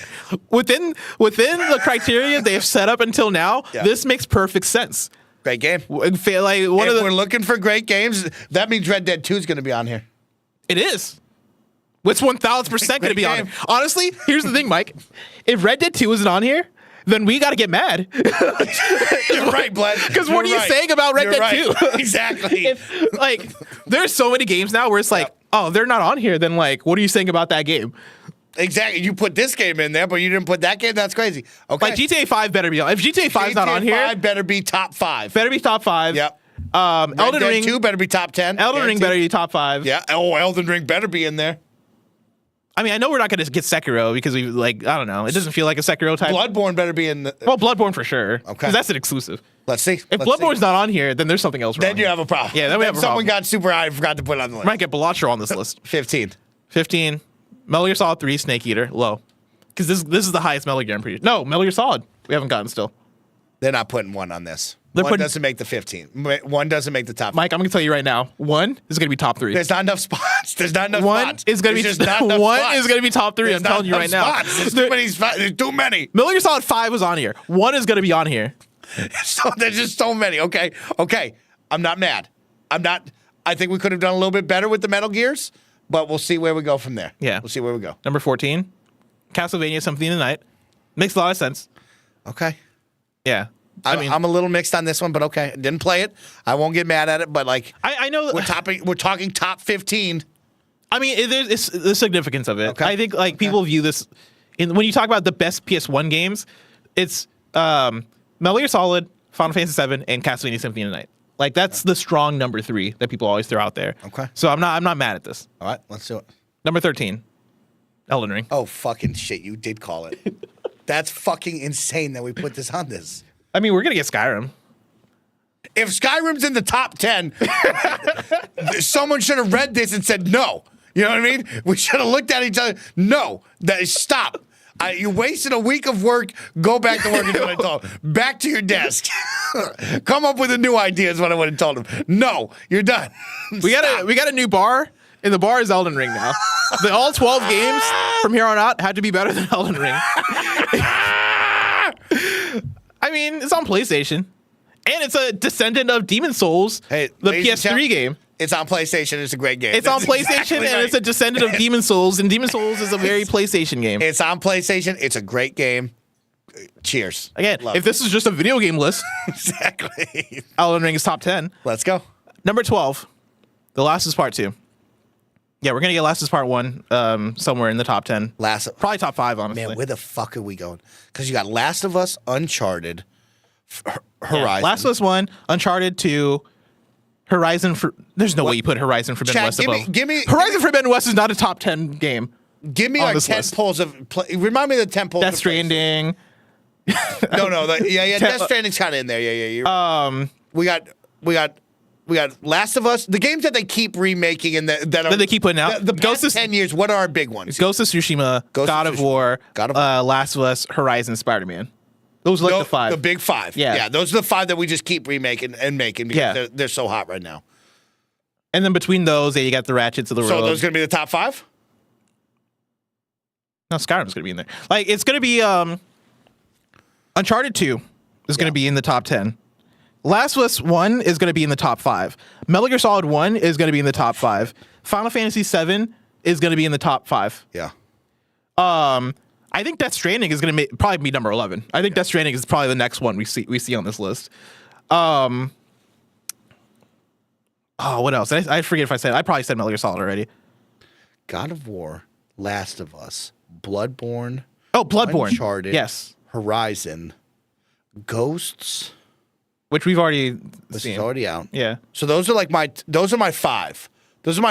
Within the criteria they've set up until now, this makes perfect sense. Great game. Like we're looking for great games, that means Red Dead 2 is going to be on here. It is. It's 1000% going to be on here. Honestly, here's the thing, Mike. If Red Dead 2 isn't on here, then we got to get mad. You're right, Bled. Because what are you saying about Red Dead 2? Exactly. Like, there's so many games now where it's like, oh, they're not on here. Then, like, what are you saying about that game? Exactly. You put this game in there, but you didn't put that game. That's crazy. Okay. Like, GTA 5 better be on. If GTA 5 is not on GTA here, 5 better be top 5. better be top 5. Yep. Elden Red Dead Ring 2 better be top 10. Elden Ring Guaranteed. better be top 5. Yeah. Oh, Elden Ring better be in there. I mean, I know we're not going to get Sekiro because we like, I don't know. It doesn't feel like a Sekiro type. Bloodborne better be in the. Well, Bloodborne for sure. Okay. Because that's an exclusive. Let's see. If Bloodborne's not on here, then there's something else wrong. Then you have a problem. Yeah, then we have a someone problem. got super high and forgot to put it on the list. Might get Balatro on this list. 15. 15. Metal Gear Solid 3, Snake Eater, low. Because this is the highest Metal Gear I'm pretty. No, Metal Gear Solid. We haven't gotten still. They're not putting 1 on this. They're One putting- doesn't make the 15. 1 doesn't make the top. Mike, I'm going to tell you right now. 1 is going to be top 3. There's not enough spots. There's not enough 1 spots. is going to There's be just not enough 1 spots. is going to be top 3. There's I'm not telling you enough right now. spots. There's too many. Metal Gear Solid 5 was on here. 1 is going to be on here. So there's just so many. Okay. I'm not mad. I think we could have done a little bit better with the Metal Gears, but we'll see where we go from there. Yeah. We'll see where we go. Number 14, Castlevania Symphony of the Night. Makes a lot of sense. Okay. Yeah. I'm a little mixed on this one, but okay. Didn't play it. I won't get mad at it, but like I know we're talking top 15. I mean, it's the significance of it. Okay. I think like people view this when you talk about the best PS1 games, it's Metal Gear Solid, Final Fantasy VII, and Castlevania Symphony of the Night. Like that's the strong number 3 that people always throw out there. Okay. So I'm not mad at this. All right, let's do it. Number 13, Elden Ring. Oh fucking shit! You did call it. That's fucking insane that we put this on this. I mean, we're gonna get Skyrim. If Skyrim's in the top 10, someone should have read this and said no. You know what I mean? We should have looked at each other. No, stop. You wasted a week of work. Go back to work and do what I told. Back to your desk. Come up with a new idea is what I would have told him. No, you're done. We got a new bar, and the bar is Elden Ring now. All 12 games from here on out had to be better than Elden Ring. I mean, it's on PlayStation, and it's a descendant of Demon Souls, Hey, the ladies and PS3 gentlemen, game. It's on PlayStation. It's a great game. It's on That's PlayStation, exactly and right. it's a descendant of Demon Souls, and Demon Souls is a very PlayStation game. It's on PlayStation. It's a great game. Cheers. Again, Love if this is just a video game list, Exactly. Elden Ring is top 10. Let's go. Number 12, The Last of Us Part 2. Yeah, we're going to get Last of Us Part 1 somewhere in the top 10. Probably top 5, honestly. Man, where the fuck are we going? Because you got Last of Us, Uncharted, Horizon. Yeah, Last of Us 1, Uncharted 2, Horizon for. There's no way you put Horizon Forbidden Chad, West give me- above. give me- Horizon Forbidden West is not a top 10 game. Give me on our this 10 list. polls of. Remind me of the 10 polls. Death of Stranding. No. Death Stranding's kind of in there. Yeah. We got Last of Us. The games that they keep remaking and that they keep putting out. The past Ghost of- 10 years. What are our big ones? Ghost of Tsushima, Ghost of God of Tsushima, War, God of War. Last of Us, Horizon, Spider-Man. Those are like the 5. The big 5. Yeah. Those are the 5 that we just keep remaking and making because Yeah. they're so hot right now. And then between those, you got the Ratchets of the So Road. those going to be the top 5? No, Skyrim's going to be in there. Like, it's going to be Uncharted 2 is going to be in the top 10. Last of Us 1 is going to be in the top 5. Metal Gear Solid 1 is going to be in the top 5. Final Fantasy 7 is going to be in the top 5. Yeah. I think Death Stranding is going to probably be number 11. I think Death Stranding is probably the next one we see on this list. Oh, what else? I forget if I probably said Metal Gear Solid already. God of War, Last of Us, Bloodborne. Oh, Bloodborne. Uncharted. Yes. Horizon. Ghosts. Which we've already This seen. is already out. Yeah. So those are my 5. Those are my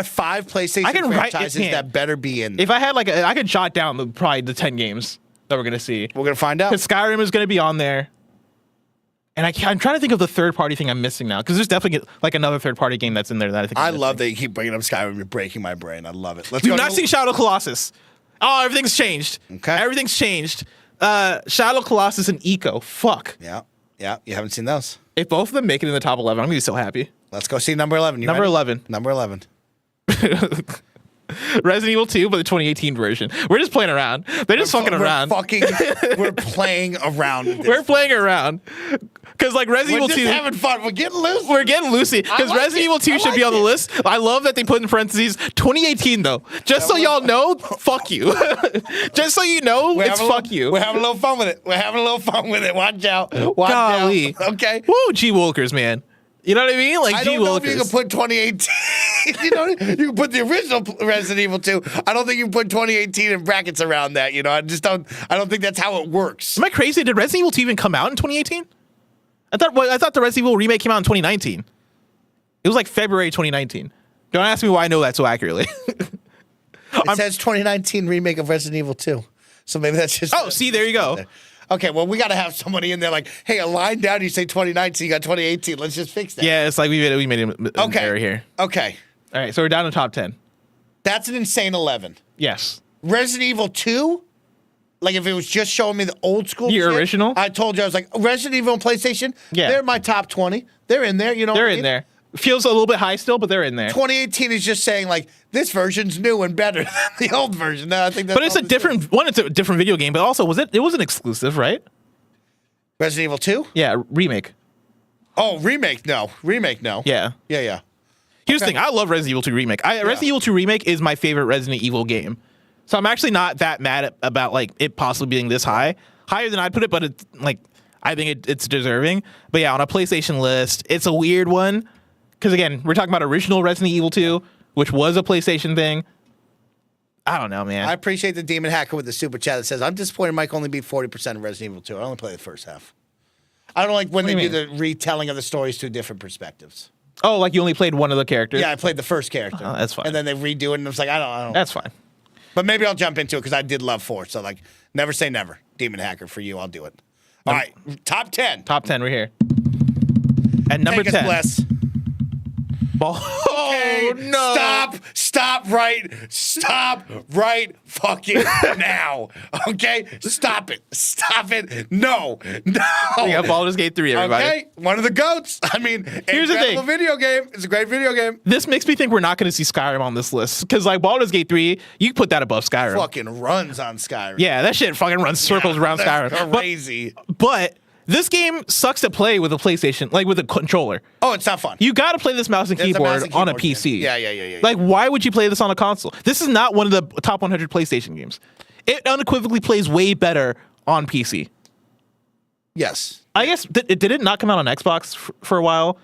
5 PlayStation I can write- franchises man. that better be in. If I had I could jot down probably the 10 games that we're going to see. We're going to find out. Because Skyrim is going to be on there. And I'm trying to think of the third-party thing I'm missing now. Because there's definitely another third-party game that's in there that I think I I'm love missing. that you keep bringing up Skyrim. You're breaking my brain. I love it. Let's We've go. not seen Shadow Colossus. Oh, everything's changed. Okay. Everything's changed. Shadow Colossus and Eco. Fuck. Yeah. You haven't seen those. If both of them make it in the top 11, I'm going to be so happy. Let's go see number 11. You Number ready? 11. Number 11. Resident Evil 2, but the 2018 version. We're just playing around. They're just fucking around. We're playing around. with this. We're playing around. Because like Resident We're Evil just 2, having fun. We're getting loose. we're getting loosey. Because like Resident it. Evil 2 I should be like on the it. list. I love that they put in parentheses 2018 though. Just so y'all know, fuck you. Just so you know, it's fuck you. We're having a little fun with it. Watch out. Watch Golly. out. Okay. Woo, G Wilkers, man. You know what I mean? Like I G don't know if you Wilkers. can put 2018. You know, you can put the original Resident Evil 2. I don't think you can put 2018 in brackets around that. You know, I don't think that's how it works. Am I crazy? Did Resident Evil 2 even come out in 2018? I thought the Resident Evil remake came out in 2019. It was like February 2019. Don't ask me why I know that so accurately. It says 2019 remake of Resident Evil 2. So maybe that's just. Oh, see, there you go. Okay, well, we got to have somebody in there like, hey, a line down, you say 2019, you got 2018. Let's just fix that. Yeah, it's like we made an error here. Okay. All right, so we're down to top 10. That's an insane 11. Yes. Resident Evil 2, like if it was just showing me the old school The shit, original? I told you, I was like, Resident Evil on PlayStation, Yeah. they're in my top 20. They're in there, you know. They're what I in mean? there. Feels a little bit high still, but they're in there. 2018 is just saying like this version's new and better than the old version. No, I think that's But it's all a this different is. one. It's a different video game, but also it was an exclusive, right? Resident Evil 2? Yeah, remake. Oh, remake? No, remake? No. Yeah. Yeah. Here's the Okay. thing. I love Resident Evil 2 remake. Resident Evil 2 remake is my favorite Resident Evil game. So I'm actually not that mad about like it possibly being this high, higher than I'd put it, but it's like I think it's deserving. But yeah, on a PlayStation list, it's a weird one because again, we're talking about original Resident Evil 2, which was a PlayStation thing. I don't know, man. I appreciate the Demon Hacker with the super chat that says, I'm disappointed Mike only beat 40% of Resident Evil 2. I only played the first half. I don't like when What do they you do the retelling of the stories through different perspectives. Oh, like you only played one of the characters? Yeah, I played the first character. Oh, that's fine. And then they redo it, and it's like, I don't. That's fine. But maybe I'll jump into it because I did love 4. So, like, never say never. Demon Hacker for you, I'll do it. All right, top 10. Top 10 right here. At number Take 10. us, bless. Oh, no. Stop right fucking now. Okay? Stop it. No. We got Baldur's Gate 3, everybody. Okay? One of the GOATs. I mean, Here's the thing. incredible video game. It's a great video game. This makes me think we're not going to see Skyrim on this list. Because, like, Baldur's Gate 3, you can put that above Skyrim. Fucking runs on Skyrim. Yeah, that shit fucking runs circles around That's Skyrim. crazy. But this game sucks to play with a PlayStation, like with a controller. Oh, it's not fun. You got to play this mouse and It's a keyboard mouse and on a keyboard PC. game. Yeah. Like, why would you play this on a console? This is not one of the top 100 PlayStation games. It unequivocally plays way better on PC. Yes. I guess, did it not come out on Xbox for a while?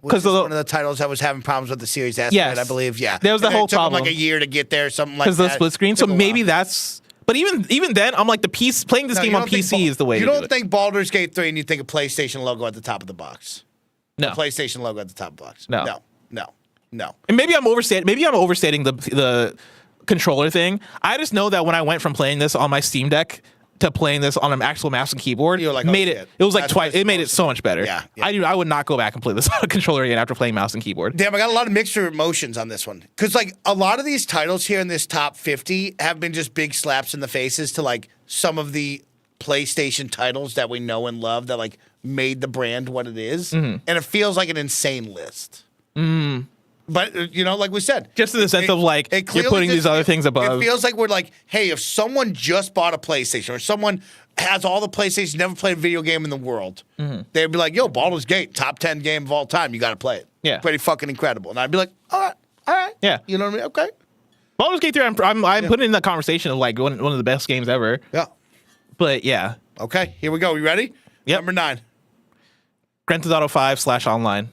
Because the- one of the titles that was having problems with the Series S, Yes. I believe. Yeah. There was the And it whole took them problem. like a year to get there, something like that. Because the split screen. So Took a maybe while. that's. But even then, I'm like the piece playing this No, game you on don't think PC is the way You to do don't it. think Baldur's Gate 3 and you think a PlayStation logo at the top of the box. No. PlayStation logo at the top of the box. No. No. And maybe I'm overstating the controller thing. I just know that when I went from playing this on my Steam Deck to playing this on an actual mouse and keyboard, You were like, oh, made shit. it. It was like That's twice. what it's It made it supposed so much better. Yeah. I would not go back and play this on a controller again after playing mouse and keyboard. Damn, I got a lot of mixed emotions on this one. Because, like, a lot of these titles here in this top 50 have been just big slaps in the faces to, like, some of the PlayStation titles that we know and love that, like, made the brand what it is. Mm-hmm. And it feels like an insane list. But, you know, like we said. Just in the sense of, like, it you're clearly putting these other things above. It feels like we're like, hey, if someone just bought a PlayStation or someone has all the PlayStation, never played a video game in the world, they'd be like, yo, Baldur's Gate, top 10 game of all time. You got to play it. Yeah. Pretty fucking incredible. And I'd be like, all right. Yeah. You know what I mean? Okay. Baldur's Gate 3, I'm putting in that conversation of like one of the best games ever. Yeah. But yeah, Okay. Here we go. You ready? Yep. Number 9. Grand Theft Auto 5 / online.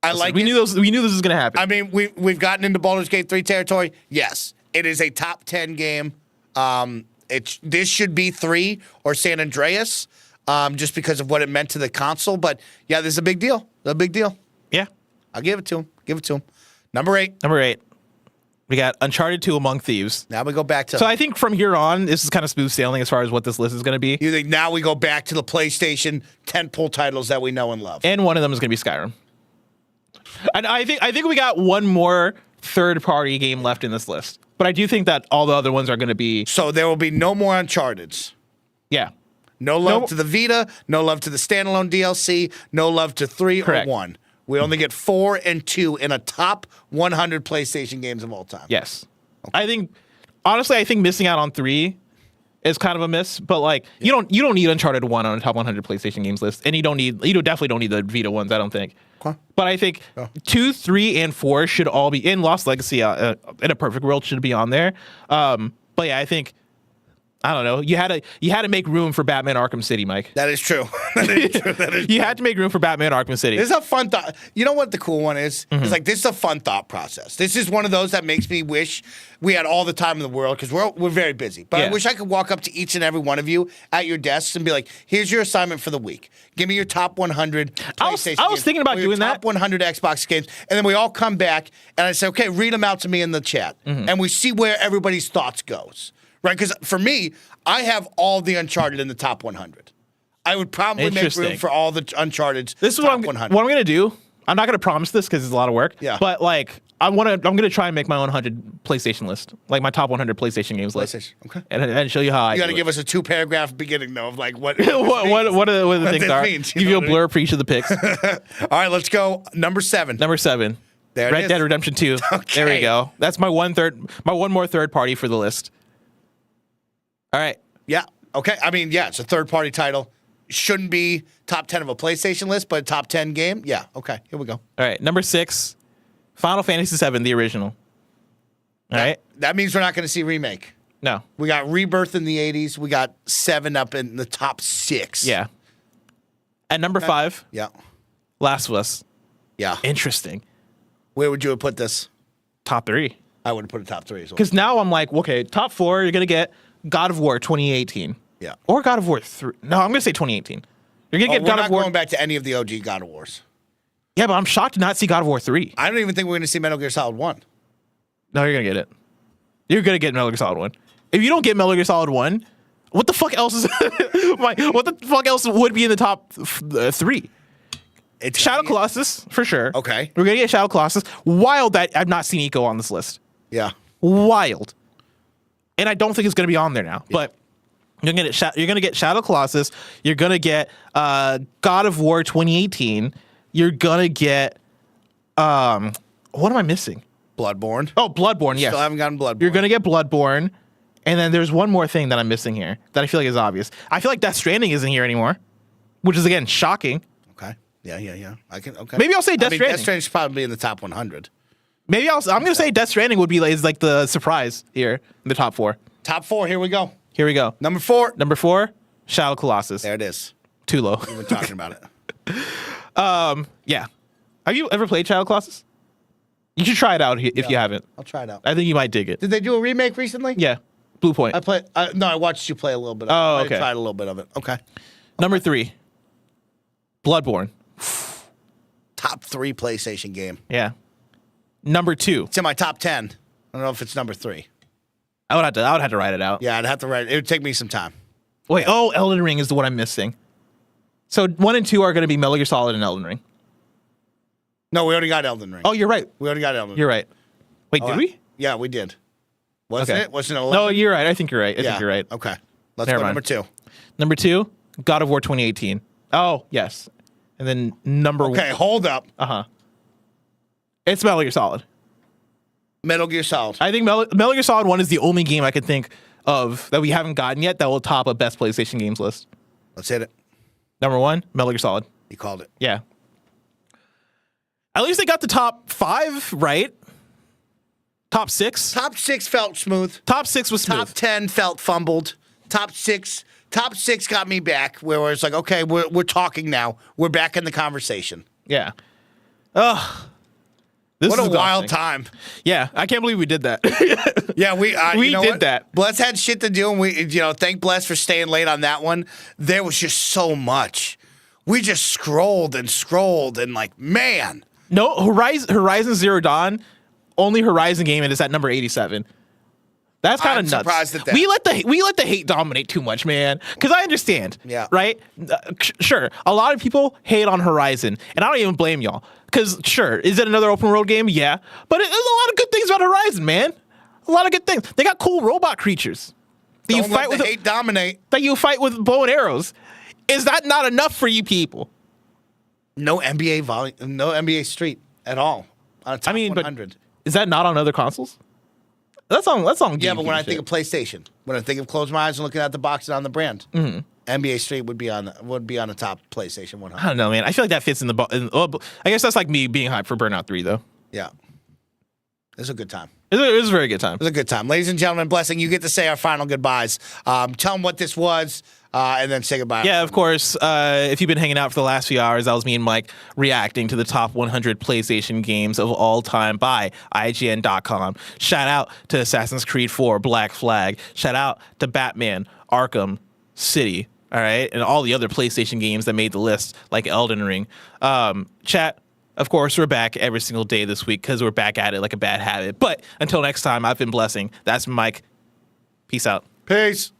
I like we it. knew this was gonna happen. I mean, we've gotten into Baldur's Gate 3 territory. Yes, it is a top 10 game. This should be 3 or San Andreas, just because of what it meant to the console. But yeah, this is a big deal. A big deal. Yeah. I'll give it to him. Number 8. Number 8, we got Uncharted 2 Among Thieves. Now we go back to. So I think from here on, this is kind of smooth sailing as far as what this list is going to be. You think now we go back to the PlayStation tentpole titles that we know and love? And one of them is going to be Skyrim. And I think we got one more third-party game left in this list. But I do think that all the other ones are going to be. So there will be no more Uncharted's. Yeah. No love No- to the Vita. No love to the standalone DLC. No love to 3 Correct. or 1. We only get 4 and 2 in a top 100 PlayStation games of all time. Yes. I think, honestly, missing out on 3 is kind of a miss, but like you don't need Uncharted 1 on a top 100 PlayStation games list, and you definitely don't need the Vita ones. I don't think. Okay. But I think 2, 3, and 4 should all be in Lost Legacy. In a perfect world, should be on there. But yeah, I think. I don't know. You had to make room for Batman Arkham City, Mike. That is true. That is true. That is You had to make room for Batman Arkham City. This is a fun thought. You know what the cool one is? It's like, this is a fun thought process. This is one of those that makes me wish we had all the time in the world, because we're very busy. But I Yeah. wish I could walk up to each and every one of you at your desks and be like, here's your assignment for the week. Give me your top 100 PlayStation I was games, thinking about or your doing that. top 100 Xbox games. And then we all come back and I say, okay, read them out to me in the chat. And we see where everybody's thoughts goes. Right? Because for me, I have all the Uncharted in the top 100. I would probably make room for all the Uncharted. This is what I'm gonna do. I'm not gonna promise this because it's a lot of work. Yeah. But like, I'm gonna try and make my own 100 PlayStation list, like my top 100 PlayStation games list. PlayStation, okay. And show you how You got to give us a 2-paragraph beginning, though, of like what what the things this are. means, you Give know you a what I mean? blurb for each of the picks. All right, let's go. Number 7. Number 7. There it Red is. Dead Redemption 2. Okay. There we go. That's my one more third party for the list. All right. Yeah. Okay. I mean, yeah, it's a third-party title. Shouldn't be top 10 of a PlayStation list, but a top 10 game. Yeah. Okay. Here we go. All right. Number 6, Final Fantasy VII, the original. All right. That means we're not going to see remake. No. We got Rebirth in the 80s. We got 7 up in the top 6. Yeah. At number 5, Yeah. Last of Us. Yeah. Interesting. Where would you have put this? Top 3. I would have put a top 3 as well. Because now I'm like, okay, top 4, you're going to get God of War 2018. Yeah. Or God of War 3. No, I'm going to say 2018. You're going to get We're God not of War. going back to any of the OG God of Wars. Yeah, but I'm shocked to not see God of War 3. I don't even think we're going to see Metal Gear Solid 1. No, you're going to get it. You're going to get Metal Gear Solid 1. If you don't get Metal Gear Solid 1, what the fuck else is what the fuck else would be in the top 3? It's Shadow Colossus, for sure. Okay. We're going to get Shadow Colossus. Wild that I've not seen Eco on this list. Yeah. Wild. And I don't think it's going to be on there now. But you're going to get Shadow Colossus. You're going to get God of War 2018. You're going to get what am I missing? Bloodborne. Oh, Bloodborne, yes. Still haven't gotten Bloodborne. You're going to get Bloodborne. And then there's one more thing that I'm missing here that I feel like is obvious. I feel like Death Stranding isn't here anymore, which is, again, shocking. Okay. Yeah. Okay. Maybe I'll say Death Stranding. Death Stranding should probably be in the top 100. Maybe I'm going to say Death Stranding would be is like the surprise here in the top 4. Top 4. Here we go. Here we go. Number 4. Number 4, Shadow Colossus. There it is. Too low. We've been talking about it. Yeah. Have you ever played Shadow Colossus? You should try it out if you haven't. I'll try it out. I think you might dig it. Did they do a remake recently? Yeah. Blue Point. I played. No, I watched you play a little bit. Oh, I okay. tried a little bit of it. Okay. Number 3, Bloodborne. Top 3 PlayStation game. Yeah. Number 2. It's in my top 10. I don't know if it's number 3. I would have to write it out. Yeah, I'd have to write it. It would take me some time. Wait, Elden Ring is the one I'm missing. So 1 and 2 are going to be Metal Gear Solid and Elden Ring. No, we already got Elden Ring. Oh, you're right. We already got Elden Ring. You're right. Wait, did we? Yeah, we did. Wasn't Okay. it? Wasn't it 11? No, you're right. I think you're right. I think you're right. Okay. Let's Never go mind. number 2. Number 2, God of War 2018. Oh, yes. And then number Okay, hold up. It's Metal Gear Solid. Metal Gear Solid. I think Metal Gear Solid 1 is the only game I could think of that we haven't gotten yet that will top a best PlayStation games list. Let's hit it. Number 1, Metal Gear Solid. You called it. Yeah. At least they got the top 5 right. Top 6. Top 6 felt smooth. Top 6 was smooth. Top 10 felt fumbled. Top 6 got me back where it's like, okay, we're talking now. We're back in the conversation. Yeah. Ugh. This What is a wild exhausting. time. Yeah, I can't believe we did that. Yeah, we We you know did what? that. Bless had shit to do, and we thank Bless for staying late on that one. There was just so much. We just scrolled and like, man. No, Horizon Zero Dawn, only Horizon game, and it's at number 87. That's kind I'm of nuts. surprised at that. We let the hate dominate too much, man. Because I understand. Yeah. Right. Sure. A lot of people hate on Horizon, and I don't even blame y'all. Because sure, is it another open world game? Yeah. But there's a lot of good things about Horizon, man. A lot of good things. They got cool robot creatures that Don't let the hate dominate. that you fight with bow and arrows. Is that not enough for you people? No NBA no NBA Street at all. On a top I mean, 100. but is that not on other consoles? That's on. Yeah, but when I think of PlayStation, when I think of close my eyes and looking at the box and on the brand, NBA Street would be on the top PlayStation 100. I don't know, man. I feel like that fits in the. I guess that's like me being hyped for Burnout 3, though. Yeah, it was a good time. It was a very good time. It was a good time, ladies and gentlemen. Blessing, you get to say our final goodbyes. Tell them what this was, and then say goodbye. Yeah, of course. If you've been hanging out for the last few hours, that was me and Mike reacting to the top 100 PlayStation games of all time by IGN.com. Shout out to Assassin's Creed 4, Black Flag. Shout out to Batman, Arkham City, all right, and all the other PlayStation games that made the list, like Elden Ring. Chat. Of course, we're back every single day this week because we're back at it like a bad habit. But until next time, I've been Blessing. That's Mike. Peace out. Peace.